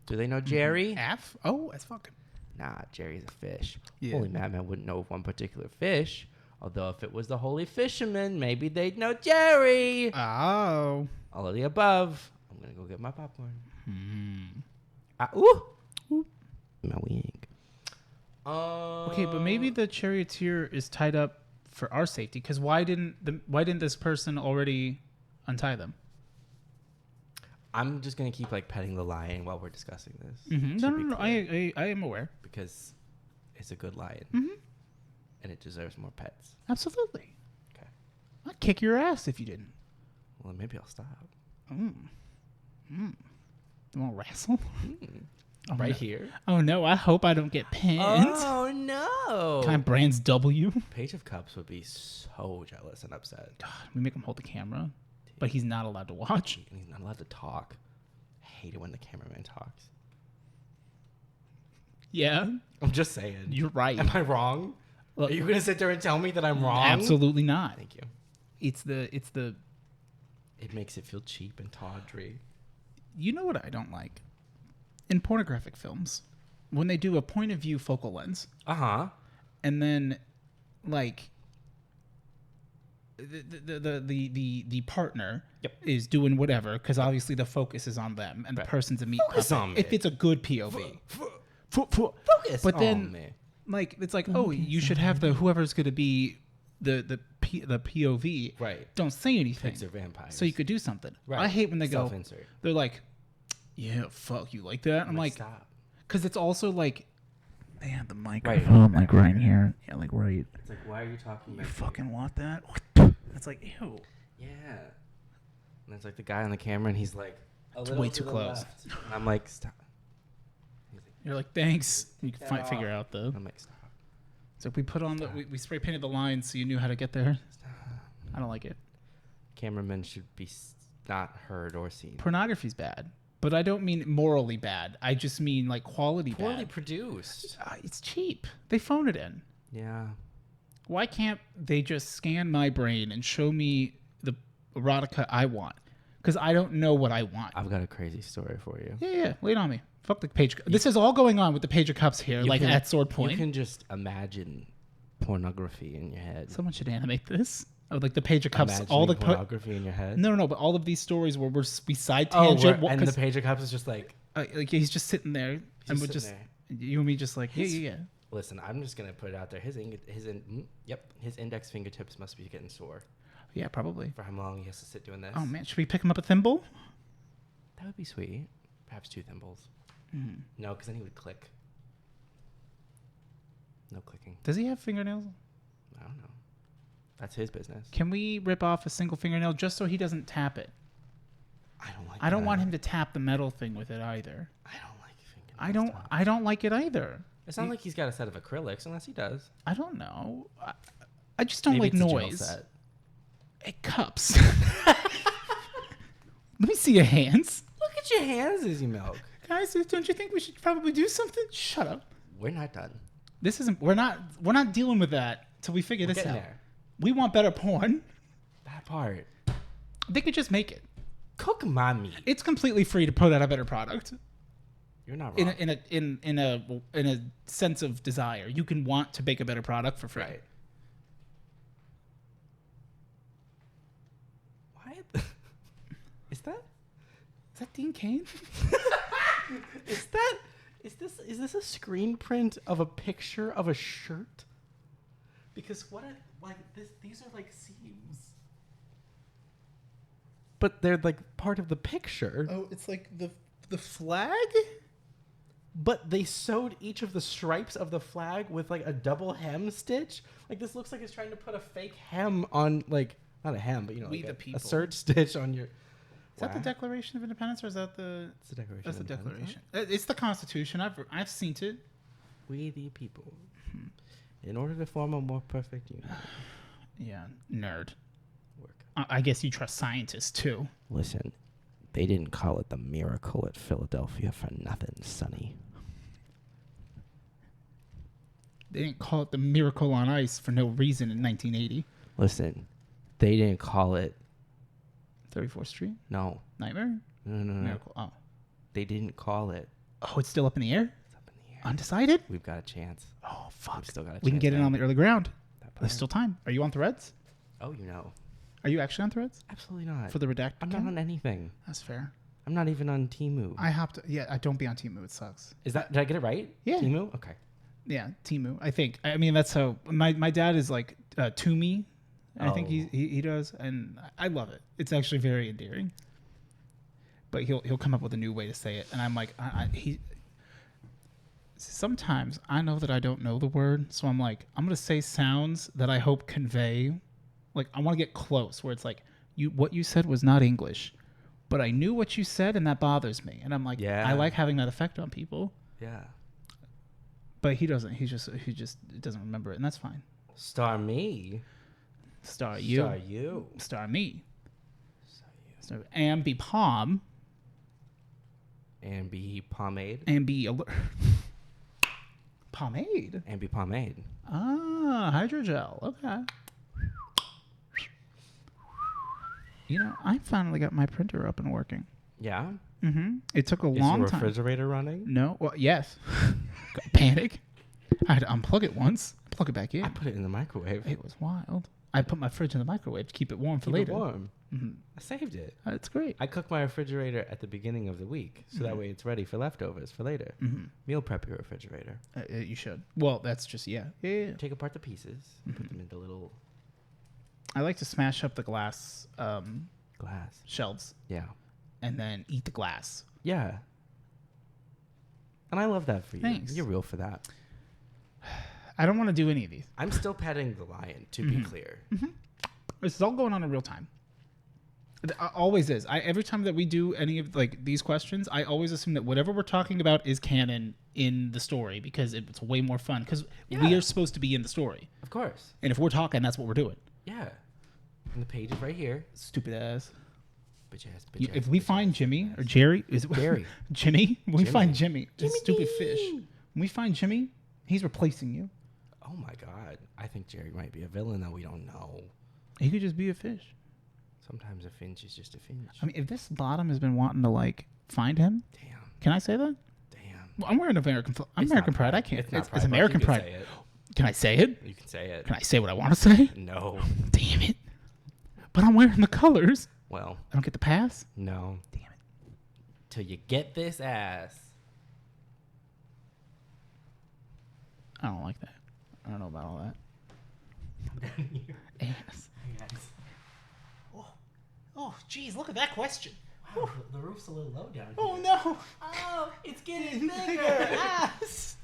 Speaker 1: Do they know Jerry?
Speaker 2: F? Oh, that's fucking.
Speaker 1: Nah, Jerry's a fish.
Speaker 2: Yeah.
Speaker 1: Holy madman wouldn't know of one particular fish. Although if it was the holy fisherman, maybe they'd know Jerry.
Speaker 2: Oh.
Speaker 1: All of the above. I'm going to go get my popcorn. Ooh. My wing.
Speaker 2: Okay, but maybe the charioteer is tied up for our safety. Because why didn't this person already untie them?
Speaker 1: I'm just going to keep like petting the lion while we're discussing this.
Speaker 2: No. I am aware.
Speaker 1: Because it's a good lion. And it deserves more pets.
Speaker 2: Absolutely.
Speaker 1: Okay.
Speaker 2: I'd kick your ass if you didn't.
Speaker 1: Well, maybe I'll stop.
Speaker 2: You want to wrestle?
Speaker 1: Right here.
Speaker 2: Oh no! I hope I don't get pinned.
Speaker 1: Oh no!
Speaker 2: Can I Brands W?
Speaker 1: Page of Cups would be so jealous and upset.
Speaker 2: God, we make him hold the camera, but he's not allowed to watch.
Speaker 1: And he's not allowed to talk. I hate it when the cameraman talks.
Speaker 2: Yeah,
Speaker 1: I'm just saying.
Speaker 2: you're right.
Speaker 1: Am I wrong?
Speaker 2: Look,
Speaker 1: Are you gonna sit there and tell me that I'm wrong?
Speaker 2: Absolutely not.
Speaker 1: Thank you.
Speaker 2: It's the.
Speaker 1: It makes it feel cheap and tawdry.
Speaker 2: You know what I don't like? In pornographic films, when they do a point of view focal lens, and then, like, the partner is doing whatever because obviously the focus is on them and the person's a meat
Speaker 1: Focus
Speaker 2: puppet.
Speaker 1: on me.
Speaker 2: If it's a good POV,
Speaker 1: Focus.
Speaker 2: but then
Speaker 1: on me.
Speaker 2: like it's like you should have the whoever's going to be the POV.
Speaker 1: Right.
Speaker 2: Don't say anything.
Speaker 1: Pigs are vampires.
Speaker 2: So you could do something.
Speaker 1: Right.
Speaker 2: I hate when they go.
Speaker 1: Self-insert.
Speaker 2: They're like, yeah, fuck you like that. I'm like,
Speaker 1: stop.
Speaker 2: because it's also like they have the microphone like right here. Yeah, like right.
Speaker 1: It's like, why are you talking
Speaker 2: You
Speaker 1: about
Speaker 2: fucking want that? It's like, ew.
Speaker 1: Yeah. And it's like the guy on the camera, and he's like,
Speaker 2: It's way too close.
Speaker 1: left. And I'm like, stop. He's like,
Speaker 2: You're like, thanks. You can
Speaker 1: Get
Speaker 2: figure
Speaker 1: off.
Speaker 2: out though.
Speaker 1: I'm like, stop.
Speaker 2: So we put on we spray painted the lines so you knew how to get there. I don't like it.
Speaker 1: Cameramen should be not heard or seen.
Speaker 2: Pornography's bad, but I don't mean morally bad. I just mean like quality
Speaker 1: Poorly
Speaker 2: bad.
Speaker 1: produced.
Speaker 2: It's cheap. They phone it in.
Speaker 1: Yeah.
Speaker 2: Why can't they just scan my brain and show me the erotica I want? Because I don't know what I want.
Speaker 1: I've got a crazy story for you.
Speaker 2: Yeah. Lay it on me. Fuck the page. This is all going on with the Page of Cups here, like
Speaker 1: can-
Speaker 2: at Sword Point.
Speaker 1: You can just imagine pornography in your head.
Speaker 2: Someone should animate this. Oh, like the Page of Cups.
Speaker 1: Imagining
Speaker 2: All the
Speaker 1: pornography in your head.
Speaker 2: No, but all of these stories where we side
Speaker 1: Oh,
Speaker 2: tangent.
Speaker 1: and the Page of Cups is just like
Speaker 2: like he's just sitting there, and we're
Speaker 1: sitting
Speaker 2: just
Speaker 1: there.
Speaker 2: you and me, just like yeah.
Speaker 1: Listen, I'm just gonna put it out there. His index fingertips must be getting sore.
Speaker 2: Yeah, probably.
Speaker 1: For how long he has to sit doing this.
Speaker 2: Oh man, should we pick him up a thimble?
Speaker 1: That would be sweet. Perhaps 2 thimbles. No, because then he would click. No clicking.
Speaker 2: Does he have fingernails?
Speaker 1: I don't know. That's his business.
Speaker 2: Can we rip off a single fingernail just so he doesn't tap it? I don't want him to tap the metal thing with it either.
Speaker 1: I don't like fingernails.
Speaker 2: I don't like it either.
Speaker 1: It's not like he's got a set of acrylics, unless he does.
Speaker 2: I don't know. I just don't like
Speaker 1: it's a gel
Speaker 2: noise.
Speaker 1: set.
Speaker 2: It cups. Let me see your hands.
Speaker 1: Look at your hands as you milk.
Speaker 2: Guys, don't you think we should probably do something? Shut up.
Speaker 1: We're not done.
Speaker 2: This isn't. We're not dealing with that till we figure this out.
Speaker 1: There.
Speaker 2: We want better porn.
Speaker 1: That part.
Speaker 2: They could just make it.
Speaker 1: Cook my meat.
Speaker 2: It's completely free to put out a better product.
Speaker 1: You're not wrong.
Speaker 2: In a sense of desire, you can want to bake a better product for free.
Speaker 1: Right. What? Is that
Speaker 2: Dean Cain?
Speaker 1: Is this a screen print of a picture of a shirt? Because these are like seams. But they're like part of the picture.
Speaker 2: Oh, it's like the flag?
Speaker 1: But they sewed each of the stripes of the flag with like a double hem stitch. Like this looks like it's trying to put a fake hem on, like, not a hem, but you know,
Speaker 2: We
Speaker 1: like
Speaker 2: the
Speaker 1: a
Speaker 2: people.
Speaker 1: serge stitch on your.
Speaker 2: Is that the Declaration of Independence, or is that the?
Speaker 1: It's the Declaration.
Speaker 2: That's the
Speaker 1: of Independence.
Speaker 2: Declaration. It's the Constitution. I've seen it.
Speaker 1: We the people, in order to form a more perfect union.
Speaker 2: Yeah, nerd.
Speaker 1: Work.
Speaker 2: I guess you trust scientists too.
Speaker 1: Listen, they didn't call it the miracle at Philadelphia for nothing, Sonny.
Speaker 2: They didn't call it the Miracle on Ice for no reason in 1980.
Speaker 1: Listen, they didn't call it.
Speaker 2: 34th Street?
Speaker 1: No.
Speaker 2: Nightmare?
Speaker 1: No.
Speaker 2: Miracle. Oh.
Speaker 1: They didn't call it.
Speaker 2: Oh, it's still up in the air?
Speaker 1: It's up in the air.
Speaker 2: Undecided?
Speaker 1: We've got a chance.
Speaker 2: Oh, fuck.
Speaker 1: We've still got a chance.
Speaker 2: We can get it on the early ground.
Speaker 1: That part.
Speaker 2: There's still time. Are you on Threads?
Speaker 1: Oh, you know.
Speaker 2: Are you actually on Threads?
Speaker 1: Absolutely not.
Speaker 2: For the redacted
Speaker 1: I'm not
Speaker 2: account?
Speaker 1: on anything.
Speaker 2: That's fair.
Speaker 1: I'm not even on Temu.
Speaker 2: I don't be on Temu. It sucks.
Speaker 1: Did I get it right?
Speaker 2: Yeah.
Speaker 1: Temu? Okay.
Speaker 2: Yeah, Temu. I think. I mean, that's how my dad is like Toomey. I think he does, and I love it. It's actually very endearing. But he'll come up with a new way to say it, and I'm like, sometimes I know that I don't know the word, so I'm like, I'm gonna say sounds that I hope convey, like I want to get close, where it's like what you said was not English, but I knew what you said, and that bothers me, and I'm like,
Speaker 1: yeah.
Speaker 2: I like having that effect on people.
Speaker 1: Yeah.
Speaker 2: But he doesn't. He just doesn't remember it, and that's fine.
Speaker 1: Star me.
Speaker 2: Star you.
Speaker 1: Star you.
Speaker 2: Star me.
Speaker 1: Star you.
Speaker 2: So ambi palm.
Speaker 1: Ambi pomade.
Speaker 2: Ambi pomade.
Speaker 1: Ambi pomade.
Speaker 2: Ah, hydrogel. Okay. You know, I finally got my printer up and working.
Speaker 1: Yeah.
Speaker 2: Mm-hmm. It took a
Speaker 1: Is
Speaker 2: long
Speaker 1: your
Speaker 2: time.
Speaker 1: refrigerator running?
Speaker 2: No. Well, yes. Got panic. I had to unplug it once. Plug it back in.
Speaker 1: I put it in the microwave.
Speaker 2: It was wild. I put my fridge in the microwave to keep it warm for later.
Speaker 1: Keep it warm.
Speaker 2: Mm-hmm.
Speaker 1: I saved it.
Speaker 2: It's great.
Speaker 1: I cook my refrigerator at the beginning of the week, so that way it's ready for leftovers for later.
Speaker 2: Mm-hmm.
Speaker 1: Meal prep your refrigerator.
Speaker 2: You should. Well, that's just yeah.
Speaker 1: Take apart the pieces, put them into little
Speaker 2: I like to smash up the glass
Speaker 1: glass.
Speaker 2: shelves
Speaker 1: Yeah.
Speaker 2: and then eat the glass.
Speaker 1: Yeah. And I love that for you.
Speaker 2: Thanks.
Speaker 1: You're real for that.
Speaker 2: I don't want to do any of these.
Speaker 1: I'm still petting the lion, to be clear.
Speaker 2: This is all going on in real time. It always is. Every time that we do any of like these questions, I always assume that whatever we're talking about is canon in the story because it's way more fun because we are supposed to be in the story.
Speaker 1: Of course.
Speaker 2: And if we're talking, that's what we're doing.
Speaker 1: Yeah. And the page is right here.
Speaker 2: Stupid ass.
Speaker 1: Bitch ass,
Speaker 2: If we find Jimmy or Jerry, is it
Speaker 1: Jerry.
Speaker 2: Jimmy? When we find Jimmy,
Speaker 1: Jimmy
Speaker 2: stupid
Speaker 1: D.
Speaker 2: fish. When we find Jimmy, he's replacing you.
Speaker 1: Oh my God. I think Jerry might be a villain that we don't know.
Speaker 2: He could just be a fish.
Speaker 1: Sometimes a finch is just a finch.
Speaker 2: I mean, if this bottom has been wanting to like find him,
Speaker 1: Damn.
Speaker 2: can I say that?
Speaker 1: Damn.
Speaker 2: Well, I'm wearing American. I'm
Speaker 1: It's
Speaker 2: American
Speaker 1: not
Speaker 2: Pride.
Speaker 1: pride.
Speaker 2: I can't.
Speaker 1: It's not
Speaker 2: It's
Speaker 1: pride, but
Speaker 2: American
Speaker 1: you can
Speaker 2: Pride.
Speaker 1: say it.
Speaker 2: Can I say it?
Speaker 1: You can say it.
Speaker 2: Can I say what I want to say?
Speaker 1: No.
Speaker 2: Damn it! But I'm wearing the colors.
Speaker 1: Well,
Speaker 2: I don't get the pass.
Speaker 1: no.
Speaker 2: Damn it!
Speaker 1: Till you get this ass.
Speaker 2: I don't like that. I don't know about all that. Yes. Oh, geez, look at that question.
Speaker 1: Wow, the roof's a little low down here.
Speaker 2: Oh, no.
Speaker 1: Oh, it's getting bigger.
Speaker 2: Yes.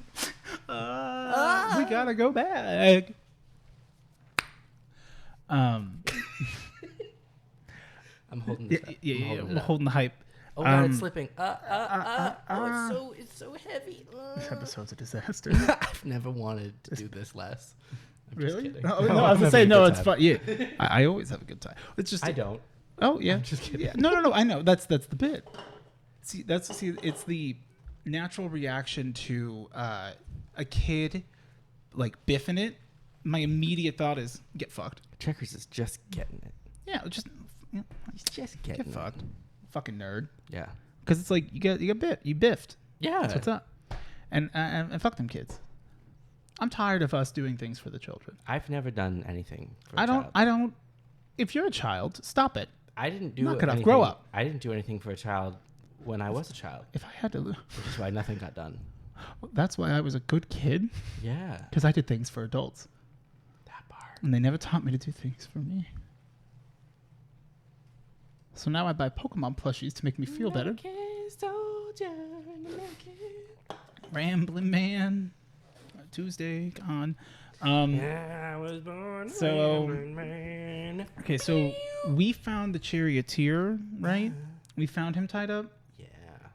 Speaker 2: We gotta go back.
Speaker 1: I'm holding this up.
Speaker 2: Yeah. We're holding the hype.
Speaker 1: Oh, God, it's slipping. Oh, it's so heavy.
Speaker 2: This episode's a disaster.
Speaker 1: I've never wanted to do this less. I'm just
Speaker 2: Really?
Speaker 1: kidding.
Speaker 2: No, I was gonna say no. It's fun. Yeah, I always have a good time. It's just
Speaker 1: I don't.
Speaker 2: Oh yeah,
Speaker 1: I'm just kidding.
Speaker 2: Yeah. No. I know that's the bit. See, it's the natural reaction to a kid like biffing it. My immediate thought is get fucked.
Speaker 1: Checkers is just getting it.
Speaker 2: Yeah, just
Speaker 1: He's just getting
Speaker 2: get fucked. Fucking nerd.
Speaker 1: Yeah.
Speaker 2: Because it's like you biffed.
Speaker 1: Yeah.
Speaker 2: That's what's up. And fuck them kids. I'm tired of us doing things for the children.
Speaker 1: I've never done anything for a
Speaker 2: I
Speaker 1: child.
Speaker 2: don't. If you're a child, stop it.
Speaker 1: I didn't do
Speaker 2: Knock it off.
Speaker 1: anything.
Speaker 2: Grow up.
Speaker 1: I didn't do anything for a child when I was a child,
Speaker 2: If I had to,
Speaker 1: which is why nothing got done.
Speaker 2: that's why I was a good kid.
Speaker 1: Yeah.
Speaker 2: Because I did things for adults,
Speaker 1: That part.
Speaker 2: and they never taught me to do things for me. So now I buy Pokemon plushies to make me feel better. Rambling man. Tuesday gone.
Speaker 1: I was born
Speaker 2: So-
Speaker 1: man.
Speaker 2: Okay, so we found the charioteer, right? We found him tied up.
Speaker 1: Yeah.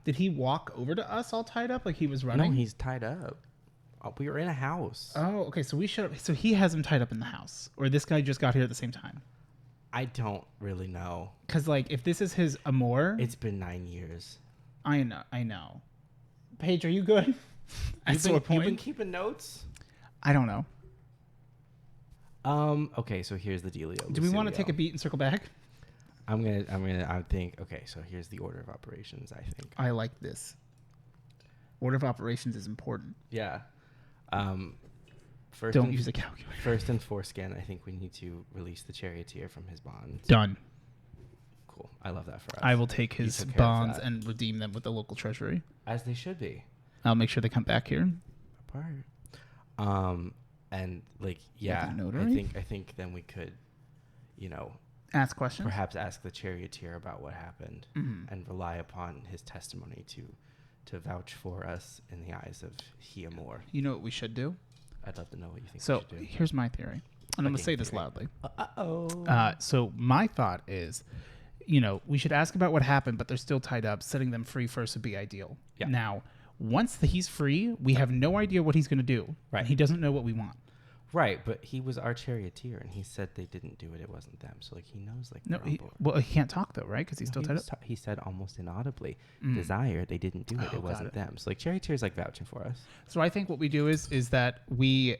Speaker 2: Did he walk over to us all tied up like he was
Speaker 1: No,
Speaker 2: running?
Speaker 1: he's tied up. Oh, we were in a house.
Speaker 2: Oh, okay. So we showed up. So he has him tied up in the house, or this guy just got here at the same time.
Speaker 1: I don't really know.
Speaker 2: Because like, if this is his amour,
Speaker 1: It's been 9 years.
Speaker 2: I know. Paige, are you good?
Speaker 1: You've been keeping notes?
Speaker 2: I don't know.
Speaker 1: Okay, so here's the dealio.
Speaker 2: Do we want to take a beat and circle back?
Speaker 1: I think, okay, so here's the order of operations, I think.
Speaker 2: I like this. Order of operations is important.
Speaker 1: Yeah. First
Speaker 2: Don't use a calculator.
Speaker 1: First and foreskin, I think we need to release the charioteer from his bonds.
Speaker 2: Done.
Speaker 1: Cool. I love that for us.
Speaker 2: I will take
Speaker 1: You
Speaker 2: his
Speaker 1: took care of
Speaker 2: bonds
Speaker 1: that.
Speaker 2: and redeem them with the local treasury.
Speaker 1: As they should be.
Speaker 2: I'll make sure they come back here.
Speaker 1: Apart. And like, yeah,
Speaker 2: With a notary?
Speaker 1: I think then we could,
Speaker 2: Ask questions.
Speaker 1: perhaps ask the charioteer about what happened and rely upon his testimony to vouch for us in the eyes of Hewll.
Speaker 2: You know what we should do?
Speaker 1: I'd love to know what you think
Speaker 2: So
Speaker 1: we should do.
Speaker 2: here's my theory, and I'm going to say this
Speaker 1: theory.
Speaker 2: loudly.
Speaker 1: Uh-oh.
Speaker 2: So my thought is, we should ask about what happened, but they're still tied up. Setting them free first would be ideal.
Speaker 1: Yeah.
Speaker 2: Now, once he's free, we have no idea what he's going to do.
Speaker 1: Right.
Speaker 2: And he doesn't know what we want.
Speaker 1: Right, but he was our charioteer, and he said they didn't do it. It wasn't them. So, like, he knows, like,
Speaker 2: No,
Speaker 1: they're on
Speaker 2: he
Speaker 1: board.
Speaker 2: can't talk though, right? Because he's still tied up.
Speaker 1: He said almost inaudibly, desire, they didn't do it.
Speaker 2: Oh,
Speaker 1: It wasn't them. So, like, charioteer's, like, vouching for us.
Speaker 2: So I think what we do is that we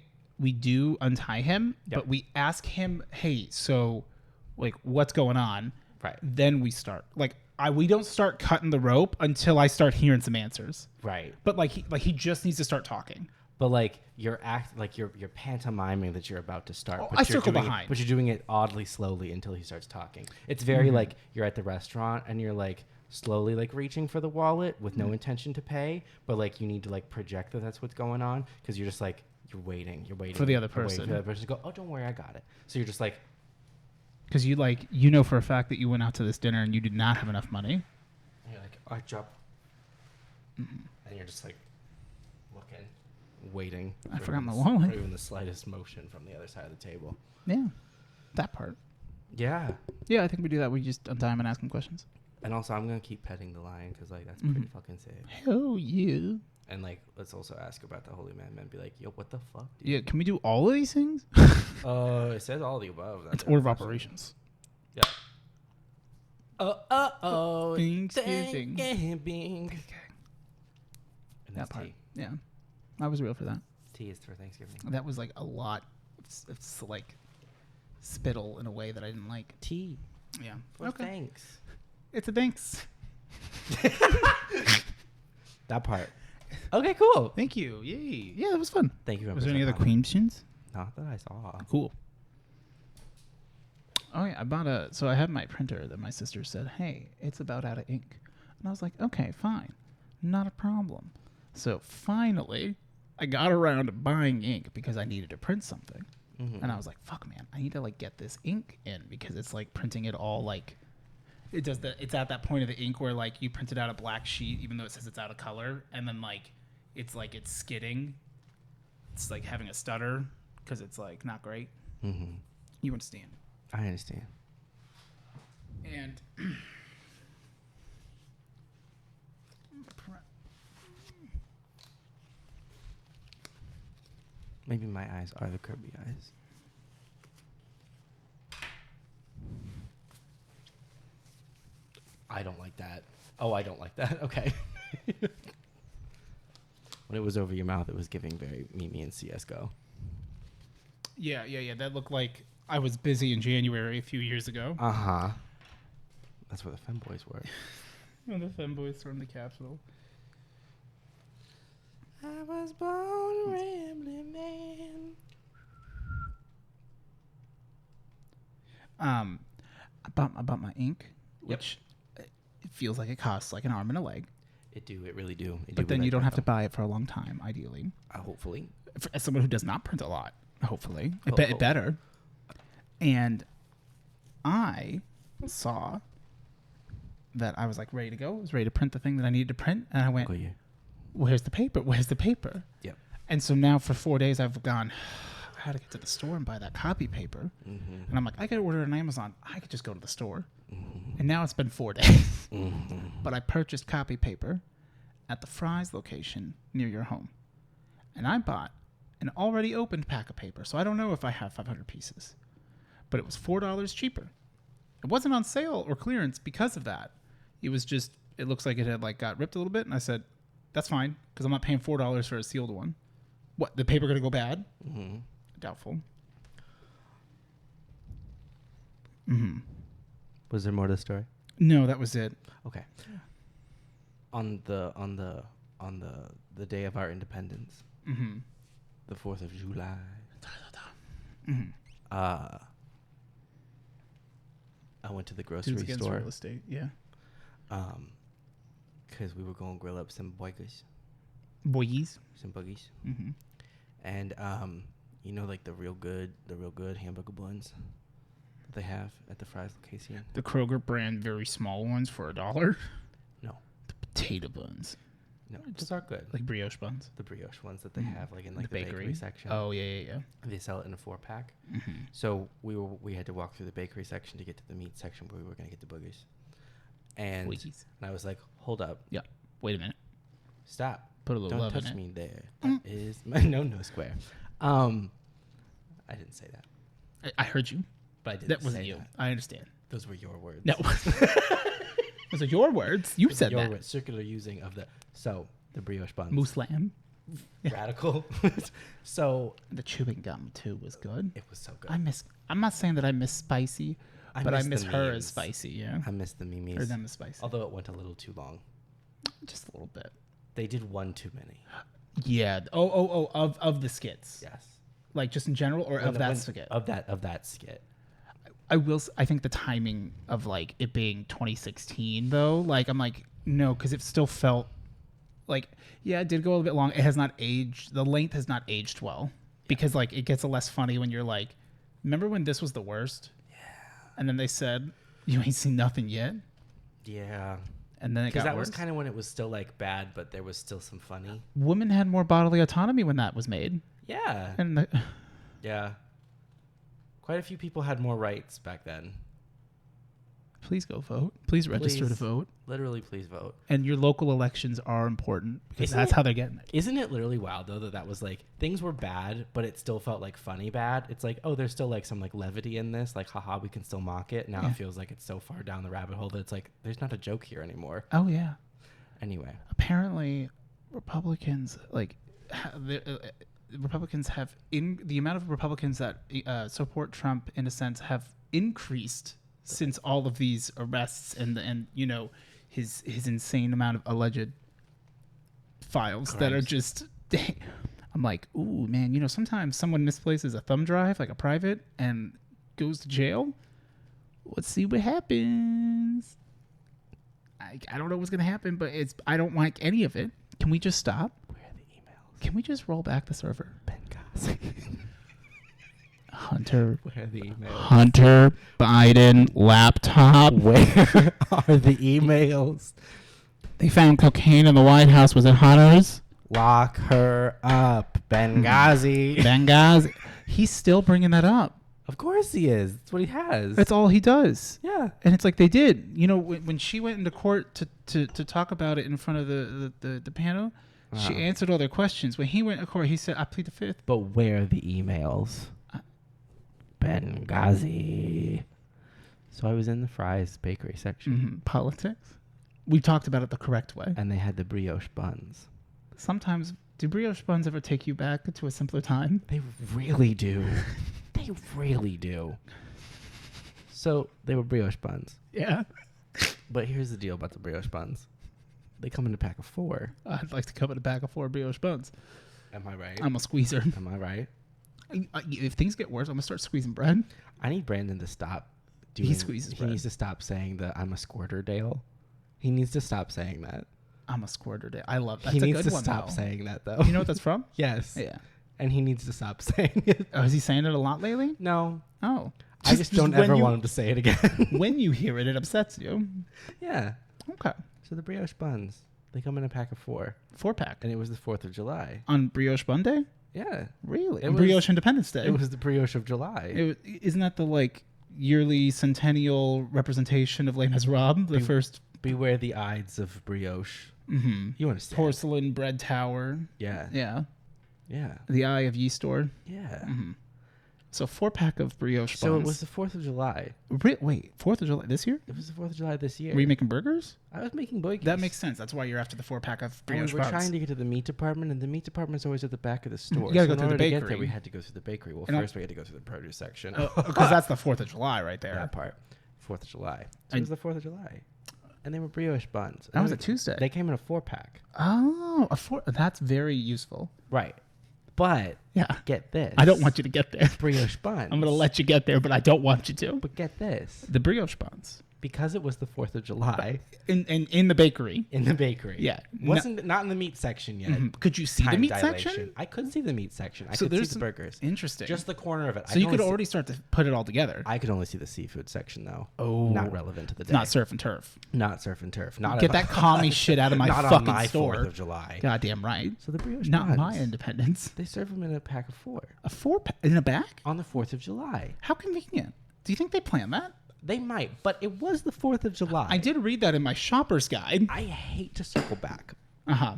Speaker 2: do untie him,
Speaker 1: Yep.
Speaker 2: but we ask him, hey, so like what's going on?
Speaker 1: Right.
Speaker 2: Then we start. Like we don't start cutting the rope until I start hearing some answers.
Speaker 1: Right.
Speaker 2: But he just needs to start talking.
Speaker 1: But, like, you're pantomiming that you're about to start.
Speaker 2: Oh,
Speaker 1: but
Speaker 2: I
Speaker 1: you're
Speaker 2: circle
Speaker 1: doing
Speaker 2: behind.
Speaker 1: But you're doing it oddly slowly until he starts talking. It's very, like, you're at the restaurant, and you're, like, slowly, like, reaching for the wallet with no intention to pay. But, like, you need to, like, project that that's what's going on. Because you're just, like, you're waiting
Speaker 2: For the other
Speaker 1: you're waiting
Speaker 2: person.
Speaker 1: for the other person to go, oh, don't worry, I got it. So you're just, like...
Speaker 2: Because for a fact that you went out to this dinner and you did not have enough money.
Speaker 1: And you're like, I drop. And you're just, like, looking, waiting.
Speaker 2: I forgot my
Speaker 1: For
Speaker 2: wallet.
Speaker 1: even the slightest motion from the other side of the table.
Speaker 2: Yeah, that part.
Speaker 1: Yeah.
Speaker 2: Yeah, I think we do that. We just untie him and ask him questions.
Speaker 1: And also, I'm going to keep petting the lion because, like, that's pretty fucking sick.
Speaker 2: Hell yeah.
Speaker 1: And, like, let's also ask about the holy man and be like, yo, what the fuck, dude?
Speaker 2: Yeah, can we do all of these things?
Speaker 1: It says all the above.
Speaker 2: It's order of operations.
Speaker 1: Yeah. Oh.
Speaker 2: Thanksgiving.
Speaker 1: Bing. And
Speaker 2: That
Speaker 1: that's
Speaker 2: part.
Speaker 1: tea.
Speaker 2: Yeah. I was real for that.
Speaker 1: Tea is for Thanksgiving.
Speaker 2: That was like a lot. It's like spittle in a way that I didn't like.
Speaker 1: Tea.
Speaker 2: Yeah.
Speaker 1: For thanks.
Speaker 2: It's a thanks.
Speaker 1: That part. Okay, cool.
Speaker 2: Thank you. Yay. Yeah, that was fun.
Speaker 1: Thank you.
Speaker 2: Was there any other questions?
Speaker 1: Not that I saw.
Speaker 2: Cool. Oh yeah, I bought so I have my printer that my sister said, hey, it's about out of ink. And I was like, okay, fine. Not a problem. So finally, I got around to buying ink because I needed to print something.
Speaker 1: Mm-hmm.
Speaker 2: And I was like, fuck, man, I need to like get this ink in because it's like printing it all like it does it's at that point of the ink where like you printed out a black sheet even though it says it's out of color, and then like it's skidding. It's like having a stutter because it's like not great.
Speaker 1: Mm-hmm.
Speaker 2: You understand?
Speaker 1: I understand.
Speaker 2: And
Speaker 1: maybe my eyes are the Kirby eyes. I don't like that. Oh, I don't like that. Okay. When it was over your mouth, it was giving very Mimi and CSGO.
Speaker 2: yeah. That looked like I was busy in January a few years ago.
Speaker 1: Uh-huh. That's where the femboys were.
Speaker 2: When the femboys stormed the Capitol.
Speaker 1: I was born a rambling man.
Speaker 2: I bought my ink, which it feels like it costs like an arm and a leg.
Speaker 1: It really do.
Speaker 2: But then you don't have to buy it for a long time, ideally.
Speaker 1: Hopefully.
Speaker 2: As someone who does not print a lot, hopefully. It better. And I saw that I was like ready to go. I was ready to print the thing that I needed to print. And I went, where's the paper? Where's the paper?
Speaker 1: Yep.
Speaker 2: And so now for 4 days I've gone, I had to get to the store and buy that copy paper.
Speaker 1: Mm-hmm.
Speaker 2: And I'm like, I could order it on Amazon. I could just go to the store.
Speaker 1: Mm-hmm.
Speaker 2: And now it's been 4 days.
Speaker 1: Mm-hmm.
Speaker 2: But I purchased copy paper at the Fry's location near your home. And I bought an already opened pack of paper. So I don't know if I have 500 pieces. But it was $4 cheaper. It wasn't on sale or clearance because of that. It was just, it looks like it had like got ripped a little bit. And I said, that's fine because I'm not paying $4 for a sealed one. What, the paper going to go bad?
Speaker 1: Mm-hmm.
Speaker 2: Doubtful. Mm-hmm.
Speaker 1: Was there more to the story?
Speaker 2: No, that was it.
Speaker 1: Okay. On the day of our independence,
Speaker 2: Mm-hmm.
Speaker 1: the 4th of July.
Speaker 2: Mm-hmm.
Speaker 1: I went to the grocery store.
Speaker 2: Real estate, yeah.
Speaker 1: Because we were going to grill up some boys.
Speaker 2: Boys.
Speaker 1: Some boogies.
Speaker 2: Mm-hmm.
Speaker 1: And you know, like the real good hamburger buns that they have at the Fry's location.
Speaker 2: The Kroger brand, very small ones for $1.
Speaker 1: No.
Speaker 2: The potato buns,
Speaker 1: No, those are good.
Speaker 2: like brioche buns.
Speaker 1: The brioche ones that they have, like in like the bakery section.
Speaker 2: Oh yeah.
Speaker 1: They sell it in a 4-pack.
Speaker 2: Mm-hmm.
Speaker 1: So we had to walk through the bakery section to get to the meat section where we were gonna get the boogers. And I was like, hold up.
Speaker 2: Yeah. Wait a minute.
Speaker 1: Stop.
Speaker 2: Put a little
Speaker 1: Don't
Speaker 2: love
Speaker 1: touch
Speaker 2: in it.
Speaker 1: me there. That is no square. I didn't say that.
Speaker 2: I heard you.
Speaker 1: But I didn't
Speaker 2: That wasn't
Speaker 1: say
Speaker 2: you.
Speaker 1: that.
Speaker 2: I understand.
Speaker 1: Those were your words.
Speaker 2: No. Those are your words. You said
Speaker 1: your
Speaker 2: that.
Speaker 1: words, circular using of the the brioche buns.
Speaker 2: Moose lamb.
Speaker 1: Radical. So
Speaker 2: The chewing gum too was good.
Speaker 1: it was so good.
Speaker 2: I'm not saying that I miss spicy, but I miss
Speaker 1: the
Speaker 2: her as
Speaker 1: memes.
Speaker 2: spicy. Yeah.
Speaker 1: I miss the memes.
Speaker 2: Or them as spicy.
Speaker 1: Although it went a little too long.
Speaker 2: Just a little bit.
Speaker 1: They did one too many.
Speaker 2: Yeah. Of the skits.
Speaker 1: Yes.
Speaker 2: Like just in general, or of that skit.
Speaker 1: Of that skit.
Speaker 2: I think the timing of like it being 2016 though, like I'm like no, because it still felt like it did go a little bit long. It has not aged. The length has not aged well because like it gets less funny when you're like, remember when this was the worst? Yeah. And then they said you ain't seen nothing yet.
Speaker 1: Yeah.
Speaker 2: And then it got
Speaker 1: because that
Speaker 2: worse.
Speaker 1: was kind of when it was still like bad, but there was still some funny.
Speaker 2: Women had more bodily autonomy when that was made.
Speaker 1: Yeah.
Speaker 2: And
Speaker 1: Yeah. Quite a few people had more rights back then.
Speaker 2: please go vote. Please register to vote.
Speaker 1: Literally, please vote.
Speaker 2: And your local elections are important because that's how they're getting it.
Speaker 1: Isn't it literally wild though that was like things were bad, but it still felt like funny bad? It's like, oh, there's still like some like levity in this, like haha, we can still mock it. Now it feels like it's so far down the rabbit hole that it's like there's not a joke here anymore.
Speaker 2: Oh yeah.
Speaker 1: Anyway,
Speaker 2: apparently Republicans Republicans have the amount of Republicans that support Trump in a sense have increased since all of these arrests and you know his insane amount of alleged files that are just I'm like, ooh man, you know, sometimes someone misplaces a thumb drive like a private and goes to jail. Let's see what happens. I don't know what's gonna happen, but I don't like any of it. Can we just stop?
Speaker 1: where are the emails?
Speaker 2: Can we just roll back the server?
Speaker 1: Benghazi.
Speaker 2: Hunter
Speaker 1: Where are the emails?
Speaker 2: Hunter Biden laptop.
Speaker 1: Where are the emails?
Speaker 2: They found cocaine in the White House. Was it Hunter's?
Speaker 1: Lock her up, Benghazi.
Speaker 2: Benghazi. He's still bringing that up.
Speaker 1: Of course he is. That's what he has.
Speaker 2: That's all he does.
Speaker 1: Yeah.
Speaker 2: And it's like they did. You know, when she went into court to talk about it in front of the panel, she answered all their questions. When he went to court, he said, I plead the fifth.
Speaker 1: But where are the emails? Benghazi. So I was in the Fry's bakery section.
Speaker 2: Mm-hmm. Politics. We talked about it the correct way.
Speaker 1: And they had the brioche buns.
Speaker 2: Sometimes, do brioche buns ever take you back to a simpler time?
Speaker 1: They really do. They really do. So they were brioche buns.
Speaker 2: Yeah.
Speaker 1: But here's the deal about the brioche buns. They come in a pack of 4.
Speaker 2: I'd like to come in a bag of 4 brioche buns.
Speaker 1: Am I right?
Speaker 2: I'm a squeezer.
Speaker 1: Am I right?
Speaker 2: If things get worse, I'm going to start squeezing bread.
Speaker 1: I need Brandon to stop.
Speaker 2: He squeezes
Speaker 1: He
Speaker 2: bread.
Speaker 1: needs to stop saying the I'm a squirter Dale. He needs to stop saying that.
Speaker 2: I'm a squirter. I love that.
Speaker 1: He
Speaker 2: That's a
Speaker 1: needs
Speaker 2: good
Speaker 1: to
Speaker 2: one,
Speaker 1: stop
Speaker 2: though.
Speaker 1: saying that, though.
Speaker 2: You know what that's from?
Speaker 1: Yes.
Speaker 2: Yeah.
Speaker 1: And he needs to stop saying it.
Speaker 2: Oh, is he saying it a lot lately?
Speaker 1: No.
Speaker 2: Oh.
Speaker 1: I just don't ever want him to say it again.
Speaker 2: When you hear it, it upsets you.
Speaker 1: Yeah.
Speaker 2: Okay.
Speaker 1: So the brioche buns, they come in a pack of 4.
Speaker 2: 4-pack.
Speaker 1: And it was the 4th of July.
Speaker 2: On Brioche Bun Day?
Speaker 1: Yeah.
Speaker 2: Really?
Speaker 1: It
Speaker 2: On
Speaker 1: was-
Speaker 2: Brioche Independence Day?
Speaker 1: It was the brioche of July.
Speaker 2: Isn't that the, like, yearly centennial representation of Les Miserables? The first...
Speaker 1: Beware the Ides of brioche.
Speaker 2: Mm-hmm.
Speaker 1: You understand.
Speaker 2: Porcelain bread tower.
Speaker 1: Yeah.
Speaker 2: Yeah.
Speaker 1: Yeah.
Speaker 2: The Eye of Yeastor.
Speaker 1: Yeah.
Speaker 2: Mm-hmm. So 4-pack of brioche
Speaker 1: So
Speaker 2: buns.
Speaker 1: it was the 4th of July.
Speaker 2: Wait, 4th of July this year?
Speaker 1: It was the 4th of July this year.
Speaker 2: Were you making burgers?
Speaker 1: I was making boykies.
Speaker 2: That makes sense. That's why you're after the 4-pack of
Speaker 1: And
Speaker 2: brioche
Speaker 1: we were
Speaker 2: buns.
Speaker 1: trying to get to the meat department, and the meat department's always at the back of the store.
Speaker 2: You gotta go
Speaker 1: in
Speaker 2: through the
Speaker 1: order to get
Speaker 2: bakery.
Speaker 1: there, we had to go through the bakery. Well,
Speaker 2: And
Speaker 1: first we had to go through the produce section.
Speaker 2: Because that's the 4th of July right there.
Speaker 1: That part. 4th of July. So it was the 4th of July. And they were brioche buns.
Speaker 2: That was a Tuesday.
Speaker 1: They came in a 4-pack.
Speaker 2: Oh, that's very useful.
Speaker 1: Right. But
Speaker 2: Yeah.
Speaker 1: get this.
Speaker 2: I don't want you to get there.
Speaker 1: Brioche buns.
Speaker 2: I'm going to let you get there, but I don't want you to.
Speaker 1: But get this.
Speaker 2: The brioche buns.
Speaker 1: Because it was the 4th of July.
Speaker 2: In the bakery.
Speaker 1: In the bakery.
Speaker 2: Yeah.
Speaker 1: Wasn't not in the meat section yet.
Speaker 2: Mhm. Could you see the
Speaker 1: Time
Speaker 2: meat
Speaker 1: dilation.
Speaker 2: section?
Speaker 1: I couldn't see the meat section. I
Speaker 2: So
Speaker 1: could see
Speaker 2: there's
Speaker 1: the
Speaker 2: some-
Speaker 1: burgers.
Speaker 2: Interesting.
Speaker 1: Just the corner of it.
Speaker 2: So you could already start to put it all together.
Speaker 1: I could only see the seafood section though.
Speaker 2: Oh.
Speaker 1: Not relevant to the day.
Speaker 2: Not surf and turf.
Speaker 1: Not surf and turf. Not
Speaker 2: Get
Speaker 1: on-
Speaker 2: that commie shit out of my
Speaker 1: not
Speaker 2: fucking
Speaker 1: on my
Speaker 2: store.
Speaker 1: 4th of July.
Speaker 2: Goddamn right.
Speaker 1: So the brioche
Speaker 2: Not
Speaker 1: buns,
Speaker 2: my independence.
Speaker 1: they serve them in a pack of 4
Speaker 2: A 4-pack in a bag?
Speaker 1: on the 4th of July.
Speaker 2: How convenient. Do you think they planned that?
Speaker 1: They might, but it was the 4th of July.
Speaker 2: I did read that in my shopper's guide.
Speaker 1: I hate to circle back,
Speaker 2: Uh-huh.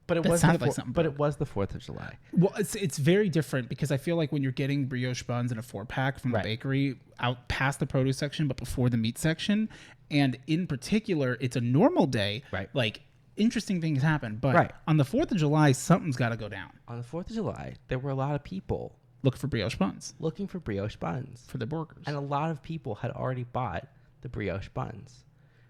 Speaker 1: but it
Speaker 2: That
Speaker 1: was
Speaker 2: sounded
Speaker 1: the
Speaker 2: like something
Speaker 1: But it was the 4th of July.
Speaker 2: Well, it's very different because I feel like when you're getting brioche buns in a 4-pack from
Speaker 1: Right.
Speaker 2: the bakery out past the produce section but before the meat section, and in particular, it's a normal day.
Speaker 1: Right.
Speaker 2: Like interesting things happen, but
Speaker 1: Right.
Speaker 2: on the 4th of July, something's got to go down.
Speaker 1: On the 4th of July, there were a lot of people
Speaker 2: Look for brioche buns
Speaker 1: looking for brioche buns,
Speaker 2: for their burgers.
Speaker 1: and a lot of people had already bought the brioche buns.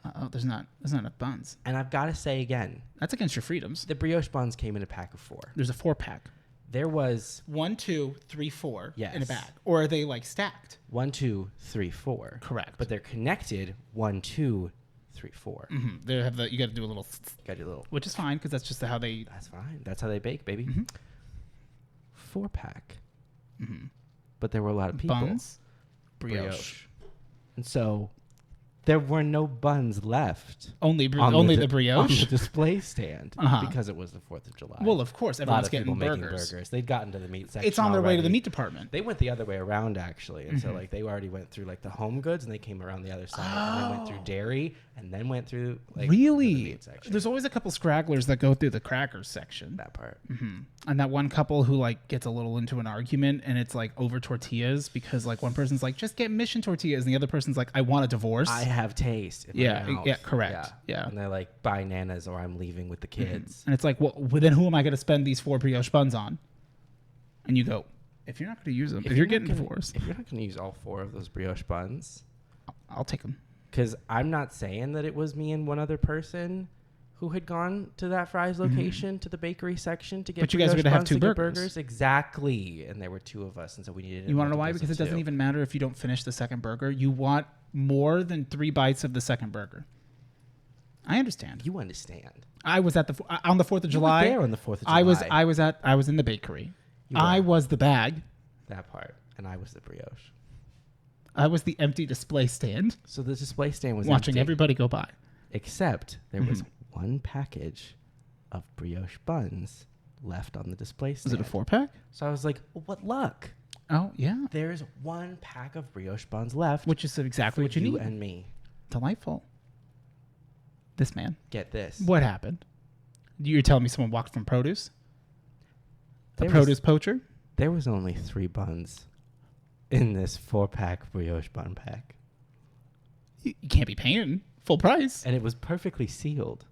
Speaker 2: Oh, there's not enough buns.
Speaker 1: And I've got to say again,
Speaker 2: That's against your freedoms.
Speaker 1: the brioche buns came in a pack of 4.
Speaker 2: There's a 4-pack.
Speaker 1: There was
Speaker 2: 1, 2, 3, 4 in a
Speaker 1: Yes.
Speaker 2: bag, or are they like stacked?
Speaker 1: 1, 2, 3, 4.
Speaker 2: Correct.
Speaker 1: But they're connected 1, 2, 3, 4.
Speaker 2: Mm-hmm. They have you got to do a little,
Speaker 1: Got your little.
Speaker 2: which is fine because that's just how they.
Speaker 1: That's fine. That's how they bake, baby. 4-pack. But there were a lot of people.
Speaker 2: Buns, brioche.
Speaker 1: And so there were no buns left.
Speaker 2: Only
Speaker 1: on
Speaker 2: the
Speaker 1: on
Speaker 2: brioche.
Speaker 1: the display stand
Speaker 2: Uh-huh.
Speaker 1: because it was the 4th of July.
Speaker 2: Well, of course,
Speaker 1: a lot
Speaker 2: everyone's
Speaker 1: of people
Speaker 2: getting
Speaker 1: making
Speaker 2: burgers.
Speaker 1: burgers. They'd gotten to the meat section.
Speaker 2: It's on their way to the
Speaker 1: already.
Speaker 2: meat department.
Speaker 1: They went the other way around actually, and so like they already went through like the home goods, and they came around the other side, and then went through dairy, and then went through like the
Speaker 2: Really?
Speaker 1: meat section.
Speaker 2: There's always a couple scragglers that go through the crackers section.
Speaker 1: that part.
Speaker 2: And that one couple who like gets a little into an argument and it's like over tortillas because like one person's like, just get mission tortillas. And the other person's like, I want a divorce.
Speaker 1: I have taste. in my
Speaker 2: Yeah,
Speaker 1: mouth.
Speaker 2: yeah, correct. Yeah.
Speaker 1: And they're like, buy nanas or I'm leaving with the kids.
Speaker 2: And it's like, well, then who am I going to spend these 4 brioche buns on? And you go, if you're not going to use them, if you're getting
Speaker 1: not gonna-
Speaker 2: divorced,
Speaker 1: if you're not going to use all 4 of those brioche buns,
Speaker 2: I'll take them.
Speaker 1: because I'm not saying that it was me and one other person who had gone to that Fry's location to the bakery section to get.
Speaker 2: But you guys are
Speaker 1: brioche
Speaker 2: gonna have
Speaker 1: buns
Speaker 2: 2
Speaker 1: to get
Speaker 2: burgers.
Speaker 1: Exactly, and there were 2 of us, and so we needed.
Speaker 2: You want to know why?
Speaker 1: multiples
Speaker 2: Because
Speaker 1: of
Speaker 2: it doesn't
Speaker 1: 2.
Speaker 2: even matter if you don't finish the second burger. You want more than 3 bites of the second burger. I understand.
Speaker 1: You understand.
Speaker 2: I was at on the 4th of July.
Speaker 1: You were there on the 4th of July.
Speaker 2: I was in the bakery. I was the bag.
Speaker 1: That part. And I was the brioche.
Speaker 2: I was the empty display stand.
Speaker 1: So the display stand was
Speaker 2: watching
Speaker 1: empty,
Speaker 2: everybody go by.
Speaker 1: Except there was one package of brioche buns left on the display stand.
Speaker 2: Was it a 4-pack?
Speaker 1: So I was like, well, what luck.
Speaker 2: Oh, yeah.
Speaker 1: There's one pack of brioche buns left.
Speaker 2: Which is exactly what you need.
Speaker 1: And me.
Speaker 2: Delightful. This man.
Speaker 1: Get this.
Speaker 2: What happened? You're telling me someone walked from produce? A produce poacher?
Speaker 1: There was only 3 buns in this 4-pack brioche bun pack.
Speaker 2: You can't be paying full price.
Speaker 1: And it was perfectly sealed.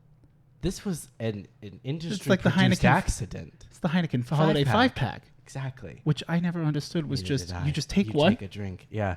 Speaker 1: This was an industry
Speaker 2: like
Speaker 1: produced accident.
Speaker 2: It's the Heineken Holiday 5-pack.
Speaker 1: Exactly.
Speaker 2: Which I never understood was
Speaker 1: Neither
Speaker 2: just,
Speaker 1: did I.
Speaker 2: you just take
Speaker 1: you
Speaker 2: one.
Speaker 1: Take a drink. Yeah.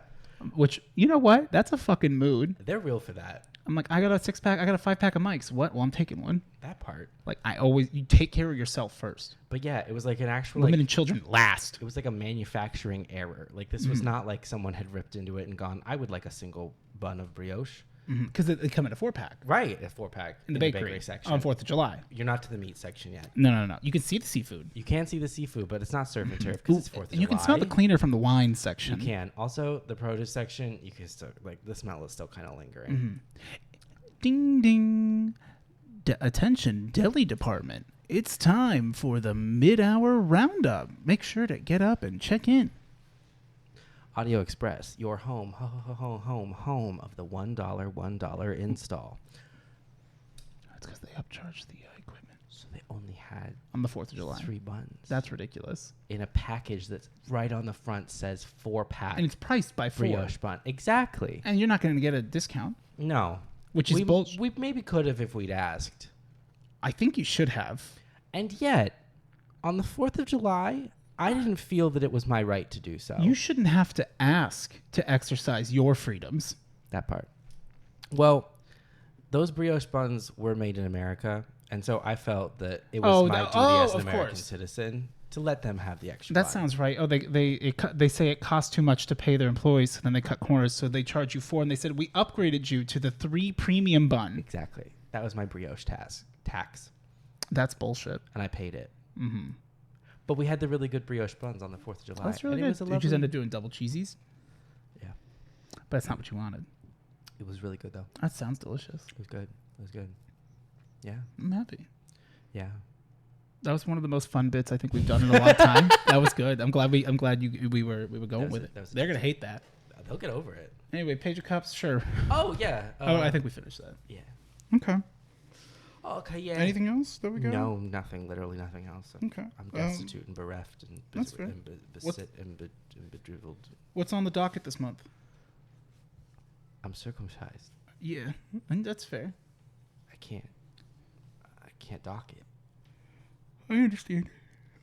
Speaker 2: Which, you know what? That's a fucking mood.
Speaker 1: They're real for that.
Speaker 2: I'm like, I got a 6-pack. I got a 5-pack of Mike's. What? Well, I'm taking one.
Speaker 1: That part.
Speaker 2: Like, you take care of yourself first.
Speaker 1: But yeah, it was like an actual...
Speaker 2: Women and children last.
Speaker 1: It was like a manufacturing error. Like, this was not like someone had ripped into it and gone, I would like a single bun of brioche.
Speaker 2: Because they come in a 4-pack.
Speaker 1: Right, a 4-pack
Speaker 2: in the bakery
Speaker 1: section.
Speaker 2: On 4th of July.
Speaker 1: You're not to the meat section yet.
Speaker 2: No. You can see the seafood.
Speaker 1: You can see the seafood, but it's not surf and turf because it's 4th of July.
Speaker 2: You can smell the cleaner from the wine section.
Speaker 1: You can. Also, the produce section, you can still, like, the smell is still kind of lingering.
Speaker 2: Ding, ding. Attention, deli department. It's time for the mid-hour roundup. Make sure to get up and check in.
Speaker 1: Audio Express, your home of the $1 install.
Speaker 2: That's because they upcharged the equipment.
Speaker 1: So they only had
Speaker 2: on the 4th of July
Speaker 1: 3 buns.
Speaker 2: That's ridiculous.
Speaker 1: In a package that's right on the front says 4-pack.
Speaker 2: And it's priced by 4.
Speaker 1: Brioche bun. Exactly.
Speaker 2: And you're not going to get a discount.
Speaker 1: No.
Speaker 2: Which is bullshit.
Speaker 1: We maybe could have if we'd asked.
Speaker 2: I think you should have.
Speaker 1: And yet, on the 4th of July, I didn't feel that it was my right to do so.
Speaker 2: You shouldn't have to ask to exercise your freedoms.
Speaker 1: That part. Well, those brioche buns were made in America, and so I felt that it was my duty as an American citizen to let them have the extra.
Speaker 2: That sounds right. Oh, they say it costs too much to pay their employees, so then they cut corners, so they charge you 4, and they said we upgraded you to the 3 premium bun.
Speaker 1: Exactly. That was my brioche tax.
Speaker 2: That's bullshit.
Speaker 1: And I paid it. Mm-hmm. But we had the really good brioche buns on the 4th of July.
Speaker 2: That's really good. Did you just end up doing double cheesies?
Speaker 1: Yeah.
Speaker 2: But that's not what you wanted.
Speaker 1: It was really good, though.
Speaker 2: That sounds delicious.
Speaker 1: It was good. It was good. Yeah.
Speaker 2: I'm happy.
Speaker 1: Yeah.
Speaker 2: That was one of the most fun bits I think we've done in a long time. That was good. I'm glad we were going with it. They're gonna hate that.
Speaker 1: They'll get over it.
Speaker 2: Anyway, Page of Cups, sure.
Speaker 1: Oh yeah.
Speaker 2: I think we finished that.
Speaker 1: Yeah.
Speaker 2: Okay.
Speaker 1: Okay, yeah.
Speaker 2: Anything else that we got?
Speaker 1: No, nothing. Literally nothing else.
Speaker 2: Okay.
Speaker 1: I'm destitute and bereft and bedriveled.
Speaker 2: What's on the docket this month?
Speaker 1: I'm circumcised.
Speaker 2: Yeah, and that's fair.
Speaker 1: I can't dock it.
Speaker 2: I understand.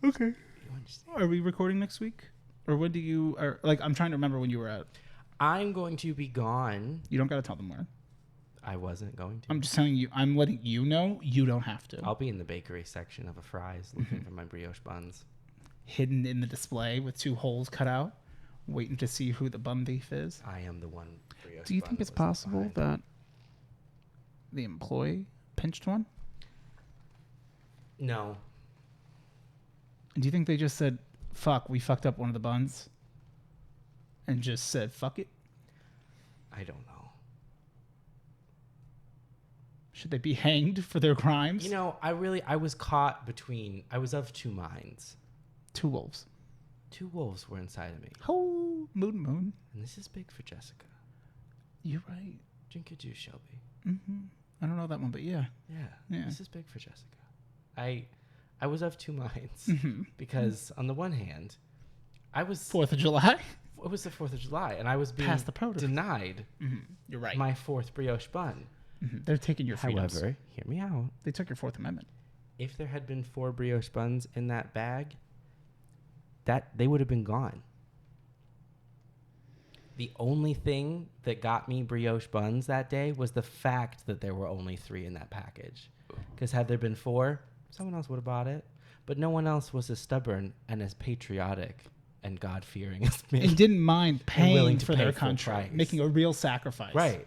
Speaker 2: Okay.
Speaker 1: You understand?
Speaker 2: Are we recording next week? Or when do you... I'm trying to remember when you were out.
Speaker 1: I'm going to be gone.
Speaker 2: You don't got to tell them where.
Speaker 1: I wasn't going to.
Speaker 2: I'm just telling you. I'm letting you know. You don't have to.
Speaker 1: I'll be in the bakery section of a Fry's looking for my brioche buns.
Speaker 2: Hidden in the display with 2 holes cut out, waiting to see who the bun thief is.
Speaker 1: I am the one brioche.
Speaker 2: Do you think it's possible that the employee pinched one?
Speaker 1: No.
Speaker 2: Do you think they just said, fuck, we fucked up one of the buns? And just said, fuck it?
Speaker 1: I don't know.
Speaker 2: Should they be hanged for their crimes?
Speaker 1: You know, I was caught between, I was of 2 minds.
Speaker 2: 2 wolves.
Speaker 1: 2 wolves were inside of me.
Speaker 2: Oh, moon.
Speaker 1: And this is big for Jessica.
Speaker 2: You're right.
Speaker 1: Drink your juice, Shelby.
Speaker 2: Mm-hmm. I don't know that one, but yeah.
Speaker 1: Yeah. This is big for Jessica. I was of 2 minds because on the one hand, I was
Speaker 2: 4th of July.
Speaker 1: It was the 4th of July, and I was being denied.
Speaker 2: You're right.
Speaker 1: My 4th brioche bun.
Speaker 2: They're taking your freedoms.
Speaker 1: However, hear me out.
Speaker 2: They took your 4th Amendment.
Speaker 1: If there had been 4 brioche buns in that bag, that they would have been gone. The only thing that got me brioche buns that day was the fact that there were only 3 in that package. Because had there been 4, someone else would have bought it. But no one else was as stubborn and as patriotic and God-fearing as me.
Speaker 2: And didn't mind paying for their
Speaker 1: full
Speaker 2: country,
Speaker 1: price.
Speaker 2: making a real sacrifice.
Speaker 1: Right.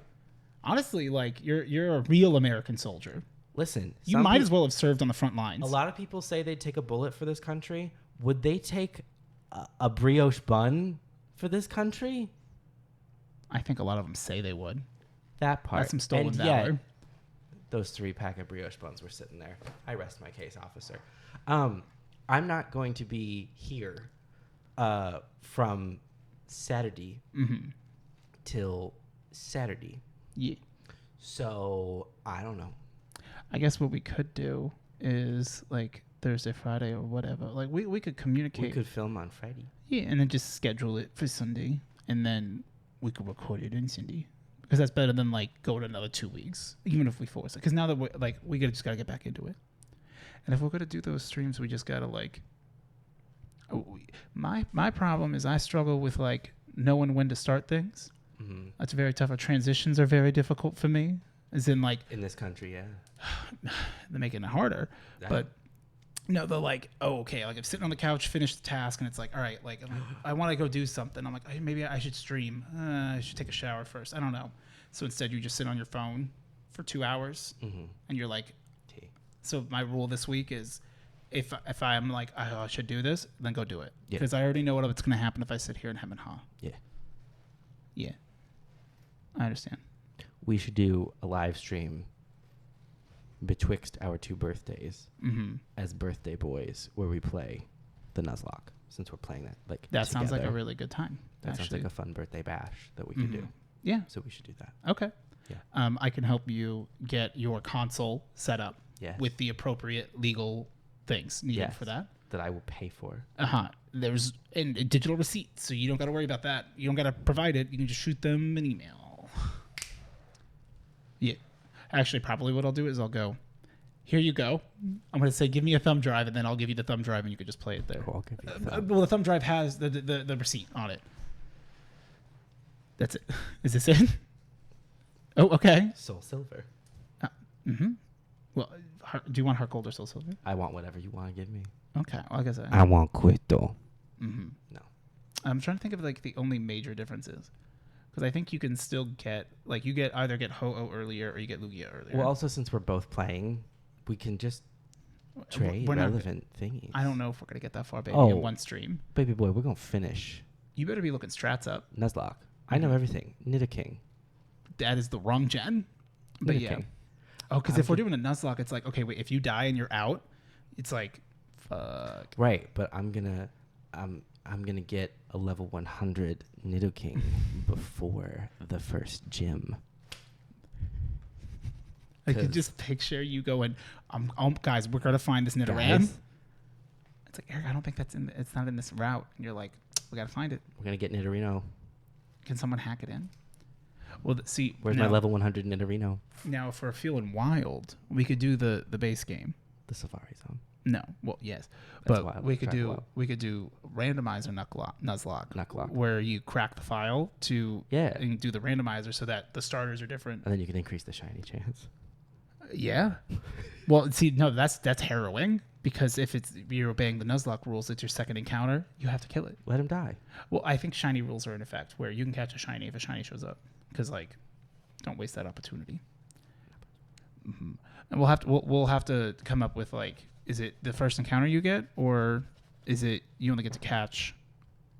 Speaker 2: Honestly, like you're a real American soldier.
Speaker 1: Listen,
Speaker 2: You might as well have served on the front lines.
Speaker 1: A lot of people say they'd take a bullet for this country. Would they take a brioche bun for this country?
Speaker 2: I think a lot of them say they would.
Speaker 1: That part.
Speaker 2: That's some stolen
Speaker 1: and
Speaker 2: valor.
Speaker 1: Yet, those 3-pack brioche buns were sitting there. I rest my case, officer. I'm not going to be here from Saturday till Saturday.
Speaker 2: Yeah.
Speaker 1: So I don't know.
Speaker 2: I guess what we could do is like Thursday, Friday, or whatever. Like we could communicate.
Speaker 1: We could film on Friday.
Speaker 2: Yeah, and then just schedule it for Sunday, and then we could record it on Sunday. Because that's better than like going another 2 weeks, even if we force it. Because now that we just gotta get back into it. And if we're gonna do those streams, we just gotta like. My problem is I struggle with like knowing when to start things. Mm-hmm. That's very tough. Our transitions are very difficult for me. As in like
Speaker 1: in this country, yeah,
Speaker 2: they're making it harder.
Speaker 1: Yeah.
Speaker 2: But no, they're like, oh, okay. Like I'm sitting on the couch, finish the task, and it's like, all right, like I want to go do something. I'm like, hey, maybe I should stream. I should take a shower first. I don't know. So instead, you just sit on your phone for 2 hours, and you're like, so my rule this week is, if I'm like, oh, I should do this, then go do it, because I already know what's going to happen if I sit here and hem and haw. Yeah, I understand.
Speaker 1: We should do a live stream betwixt our 2 birthdays as birthday boys, where we play the Nuzlocke, since we're playing that like
Speaker 2: that
Speaker 1: together.
Speaker 2: Sounds like a really good time.
Speaker 1: That sounds like a fun birthday bash that we could do.
Speaker 2: Yeah,
Speaker 1: so we should do that.
Speaker 2: Okay.
Speaker 1: Yeah.
Speaker 2: I can help you get your console set up with the appropriate legal things needed for that
Speaker 1: I will pay for.
Speaker 2: There's a digital receipt, so you don't got to worry about that. You don't got to provide it. You can just shoot them an email. Yeah. Actually, probably what I'll do is I'll go, here you go. I'm going to say, give me a thumb drive, and then I'll give you the thumb drive, and you can just play it there.
Speaker 1: Cool, I'll give you
Speaker 2: well, the thumb drive has the receipt on it. That's it. Is this it? Oh, okay.
Speaker 1: Soul Silver.
Speaker 2: Well, do you want Heart Gold or Soul Silver?
Speaker 1: I want whatever you want to give me.
Speaker 2: Okay. Well, like I said,
Speaker 1: I want Quito.
Speaker 2: No. I'm trying to think of like the only major differences. Because I think you can still get, like, you either get Ho-Oh earlier or you get Lugia earlier.
Speaker 1: Well, also, since we're both playing, we can just trade relevant thingies.
Speaker 2: I don't know if we're going to get that far, baby, in one stream.
Speaker 1: Baby boy, we're going to finish.
Speaker 2: You better be looking strats up.
Speaker 1: Nuzlocke. I know everything. Nidoking.
Speaker 2: That is the wrong gen. But yeah. Oh, because if we're doing a Nuzlocke, it's like, okay, wait, if you die and you're out, it's like, fuck.
Speaker 1: Right, but I'm gonna get a level 100 Nidoking before the first gym.
Speaker 2: I could just picture you going, guys, we're gonna find this Nidoran. It's like, Eric, I don't think it's not in this route. And you're like, we gotta find it.
Speaker 1: We're gonna get Nidorino.
Speaker 2: Can someone hack it in? Well, see,
Speaker 1: where's my level 100 Nidorino?
Speaker 2: Now, if we're feeling wild, we could do the base game.
Speaker 1: The Safari Zone.
Speaker 2: No, well, yes, that's but we could do randomizer Nuzlocke, where you crack the file and do the randomizer so that the starters are different,
Speaker 1: and then you can increase the shiny chance.
Speaker 2: Yeah. Well, see, no, that's harrowing, because if you're obeying the Nuzlocke rules, it's your second encounter, you have to kill it.
Speaker 1: Let him die.
Speaker 2: Well, I think shiny rules are in effect, where you can catch a shiny if a shiny shows up, because like, don't waste that opportunity. And we'll have to come up with like, is it the first encounter you get, or is it you only get to catch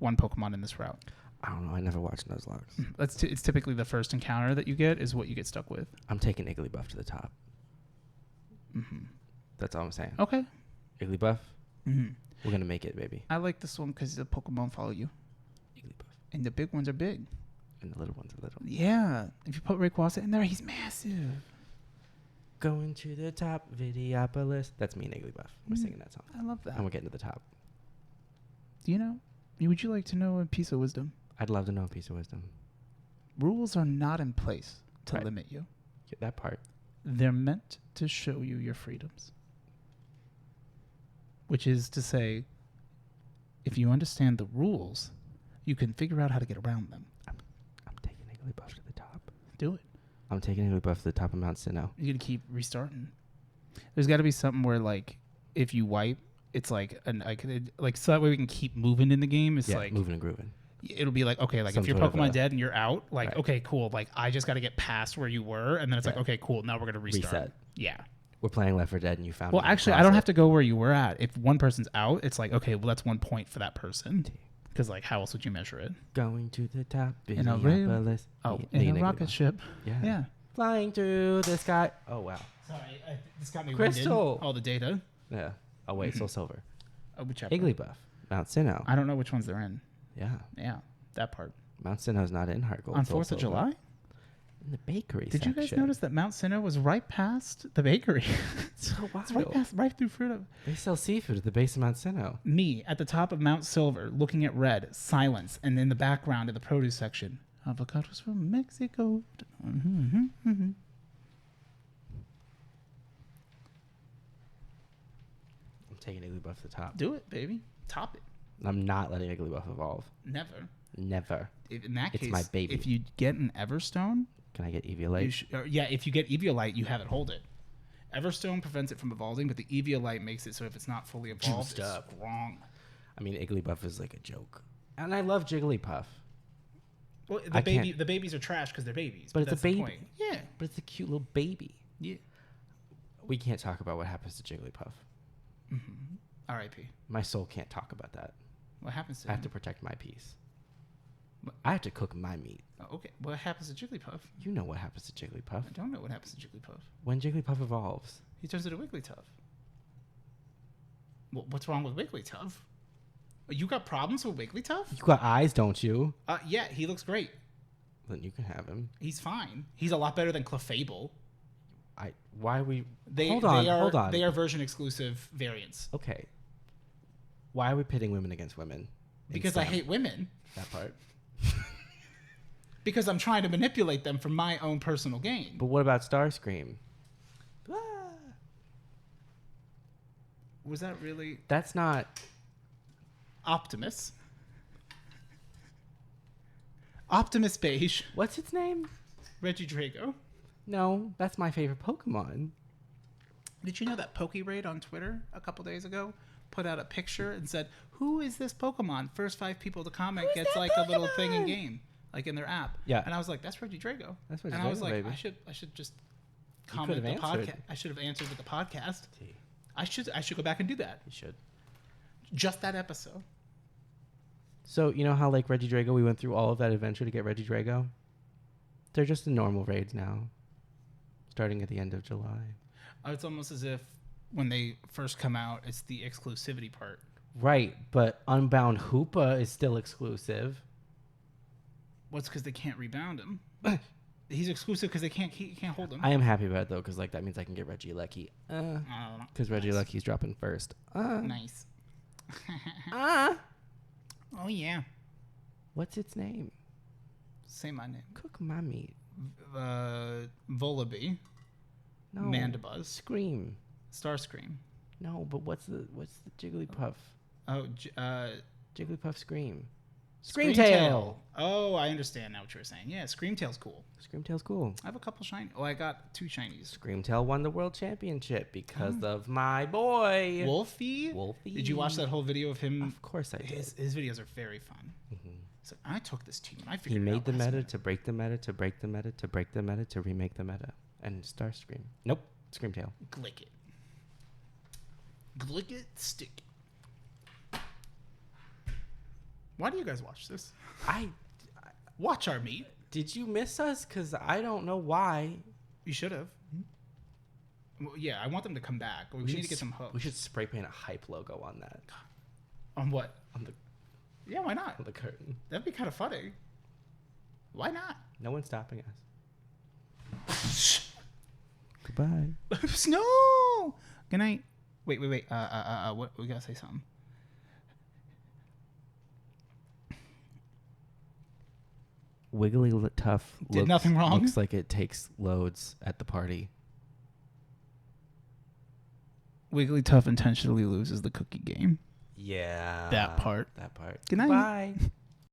Speaker 2: one Pokemon in this route?
Speaker 1: I don't know. I never watched Nuzlocke.
Speaker 2: It's typically the first encounter that you get is what you get stuck with.
Speaker 1: I'm taking Igglybuff to the top. That's all I'm saying.
Speaker 2: Okay.
Speaker 1: Igglybuff. We're gonna make it, baby.
Speaker 2: I like this one because the Pokemon follow you.
Speaker 1: Igglybuff.
Speaker 2: And the big ones are big.
Speaker 1: And the little ones are little.
Speaker 2: Yeah. If you put Rayquaza in there, he's massive.
Speaker 1: Going to the top, Videopolis. That's me and Igglybuff. We're singing that song.
Speaker 2: I love that.
Speaker 1: And we're getting to the top.
Speaker 2: Do you know? Would you like to know a piece of wisdom?
Speaker 1: I'd love to know a piece of wisdom.
Speaker 2: Rules are not in place to limit you.
Speaker 1: Get that part.
Speaker 2: They're meant to show you your freedoms. Which is to say, if you understand the rules, you can figure out how to get around them.
Speaker 1: I'm taking Igglybuff to the top.
Speaker 2: Do it.
Speaker 1: I'm taking Igglybuff to the top of Mount Sinnoh.
Speaker 2: You're going to keep restarting. There's got to be something where, like, if you wipe, it's like so that way we can keep moving in the game. It's like
Speaker 1: moving and grooving.
Speaker 2: it'll be like, okay, like
Speaker 1: Some
Speaker 2: if your
Speaker 1: sort of
Speaker 2: Pokemon dead and you're out, like,
Speaker 1: Right.
Speaker 2: okay, cool. Like I just got to get past where you were. And then it's like,
Speaker 1: Yeah.
Speaker 2: okay, cool. Now we're going to restart.
Speaker 1: Reset.
Speaker 2: Yeah.
Speaker 1: We're playing Left 4 Dead and you found
Speaker 2: Well,
Speaker 1: me.
Speaker 2: actually, I don't have to go where you were at. If one person's out, it's like, okay, well, that's 1 point for that person. Because, like, how else would you measure it?
Speaker 1: Going to the top.
Speaker 2: In a
Speaker 1: Minneapolis.
Speaker 2: in a rocket ship.
Speaker 1: Yeah. Flying through the sky. Oh, wow.
Speaker 2: Sorry, this got me
Speaker 1: Crystal.
Speaker 2: winded. All the data.
Speaker 1: Yeah. Oh, wait. Soul Silver.
Speaker 2: Whichever.
Speaker 1: Igglybuff. Mount Sinnoh.
Speaker 2: I don't know which ones they're in.
Speaker 1: Yeah.
Speaker 2: Yeah, that part.
Speaker 1: Mount Sinnoh's not in Heart Gold.
Speaker 2: On
Speaker 1: Soul
Speaker 2: 4th of
Speaker 1: Silver.
Speaker 2: July?
Speaker 1: In the bakery
Speaker 2: Did you guys
Speaker 1: section.
Speaker 2: notice that Mount Sinnoh was right past the bakery?
Speaker 1: So
Speaker 2: It's
Speaker 1: wild.
Speaker 2: right through fruit of...
Speaker 1: They sell seafood at the base of Mount Sinnoh.
Speaker 2: Me, at the top of Mount Silver, looking at red, silence, and in the background in the produce section, avocados from Mexico.
Speaker 1: I'm taking Igglybuff to the top.
Speaker 2: Do it, baby. Top it.
Speaker 1: I'm not letting Igglybuff evolve.
Speaker 2: Never.
Speaker 1: Never.
Speaker 2: In that
Speaker 1: It's
Speaker 2: case,
Speaker 1: my baby.
Speaker 2: if you get an Everstone,
Speaker 1: Can I get Eviolite?
Speaker 2: if you get Eviolite, you have it hold it. Everstone prevents it from evolving, but the Eviolite makes it so if it's not fully evolved,
Speaker 1: Juiced
Speaker 2: it's
Speaker 1: up.
Speaker 2: strong.
Speaker 1: I mean, Igglybuff is like a joke. And I love Jigglypuff.
Speaker 2: Well,
Speaker 1: I
Speaker 2: the
Speaker 1: can't-
Speaker 2: babies are trash because they're babies.
Speaker 1: But it's a
Speaker 2: that's the
Speaker 1: baby.
Speaker 2: point. Yeah.
Speaker 1: But it's a cute little baby.
Speaker 2: Yeah.
Speaker 1: We can't talk about what happens to Jigglypuff.
Speaker 2: R.I.P.
Speaker 1: My soul can't talk about that.
Speaker 2: What happens to
Speaker 1: I have
Speaker 2: him?
Speaker 1: to protect my peace. I have to cook my meat.
Speaker 2: Oh, okay. What happens to Jigglypuff?
Speaker 1: You know what happens to Jigglypuff.
Speaker 2: I don't know what happens to Jigglypuff.
Speaker 1: When Jigglypuff evolves,
Speaker 2: He turns into Wigglytuff. What's wrong with Wigglytuff? You got problems with Wigglytuff?
Speaker 1: you got eyes, don't you?
Speaker 2: Yeah, he looks great.
Speaker 1: Then you can have him.
Speaker 2: He's fine. He's a lot better than Clefable.
Speaker 1: Why we?
Speaker 2: Hold
Speaker 1: on.
Speaker 2: They are version exclusive variants.
Speaker 1: Okay. Why are we pitting women against women? in
Speaker 2: Because I
Speaker 1: STEM?
Speaker 2: hate women.
Speaker 1: That part.
Speaker 2: Because I'm trying to manipulate them for my own personal gain.
Speaker 1: But what about Starscream?
Speaker 2: Was that really
Speaker 1: That's not.
Speaker 2: Optimus? Optimus Beige.
Speaker 1: What's its name?
Speaker 2: Regidrago.
Speaker 1: No, that's my favorite Pokemon.
Speaker 2: Did you know that PokeRaid on Twitter a couple days ago put out a picture and said, "Who is this Pokemon?" First 5 people to comment gets
Speaker 1: that
Speaker 2: like a little thing in
Speaker 1: Pokemon?
Speaker 2: game, like in their app.
Speaker 1: Yeah.
Speaker 2: And I was like, "That's Regidrago."
Speaker 1: That's
Speaker 2: And I was
Speaker 1: Regidrago,
Speaker 2: like,
Speaker 1: baby.
Speaker 2: I should just
Speaker 1: You
Speaker 2: comment the
Speaker 1: could've answered.
Speaker 2: podcast. I should have answered with the podcast. I should go back and do that.
Speaker 1: You should.
Speaker 2: Just that episode.
Speaker 1: So, you know how, like, Regidrago, we went through all of that adventure to get Regidrago? They're just the normal raids now, starting at the end of July.
Speaker 2: It's almost as if when they first come out, it's the exclusivity part.
Speaker 1: Right, but Unbound Hoopa is still exclusive.
Speaker 2: What's because they can't rebound him? He's exclusive because he can't hold him.
Speaker 1: I am happy about it, though, because, like, that means I can get Regieleki.
Speaker 2: I don't know.
Speaker 1: Because Regielecky's dropping first.
Speaker 2: Nice. Oh yeah.
Speaker 1: What's its name?
Speaker 2: Say my name.
Speaker 1: Cook my meat.
Speaker 2: Volibee.
Speaker 1: No.
Speaker 2: Mandibuzz.
Speaker 1: Scream.
Speaker 2: Starscream.
Speaker 1: No, but what's the Jigglypuff?
Speaker 2: Oh,
Speaker 1: Jigglypuff Scream.
Speaker 2: Screamtail. Oh, I understand now what you were saying. Yeah, Screamtail's cool.
Speaker 1: Screamtail's cool.
Speaker 2: I have a couple shiny. Oh, I got 2 shinies.
Speaker 1: Screamtail won the world championship because of my boy.
Speaker 2: Wolfie?
Speaker 1: Wolfie.
Speaker 2: Did you watch that whole video of him?
Speaker 1: Of course I did.
Speaker 2: His videos are very fun. So I took this team. I
Speaker 1: He
Speaker 2: figured it
Speaker 1: made
Speaker 2: out
Speaker 1: the
Speaker 2: last
Speaker 1: meta
Speaker 2: minute.
Speaker 1: to break the meta to break the meta to break the meta to remake the meta. And Starscream. Nope. Screamtail.
Speaker 2: Glick it. Glick it, stick it. Why do you guys watch this? Watch our meet.
Speaker 1: Did you miss us? Because I don't know why.
Speaker 2: You should have. Well, yeah, I want them to come back. We need to get some hooks.
Speaker 1: We should spray paint a hype logo on that.
Speaker 2: On what?
Speaker 1: On the
Speaker 2: Yeah, why not?
Speaker 1: curtain.
Speaker 2: That'd be kind of funny. Why not?
Speaker 1: No one's stopping us. Goodbye.
Speaker 2: No. Good night. Wait. What? We gotta say something.
Speaker 1: Wigglytuff
Speaker 2: Did nothing wrong?
Speaker 1: Looks like it takes loads at the party.
Speaker 2: Wigglytuff intentionally loses the cookie game.
Speaker 1: Yeah.
Speaker 2: That part.
Speaker 1: That part.
Speaker 2: Good night.
Speaker 1: Bye.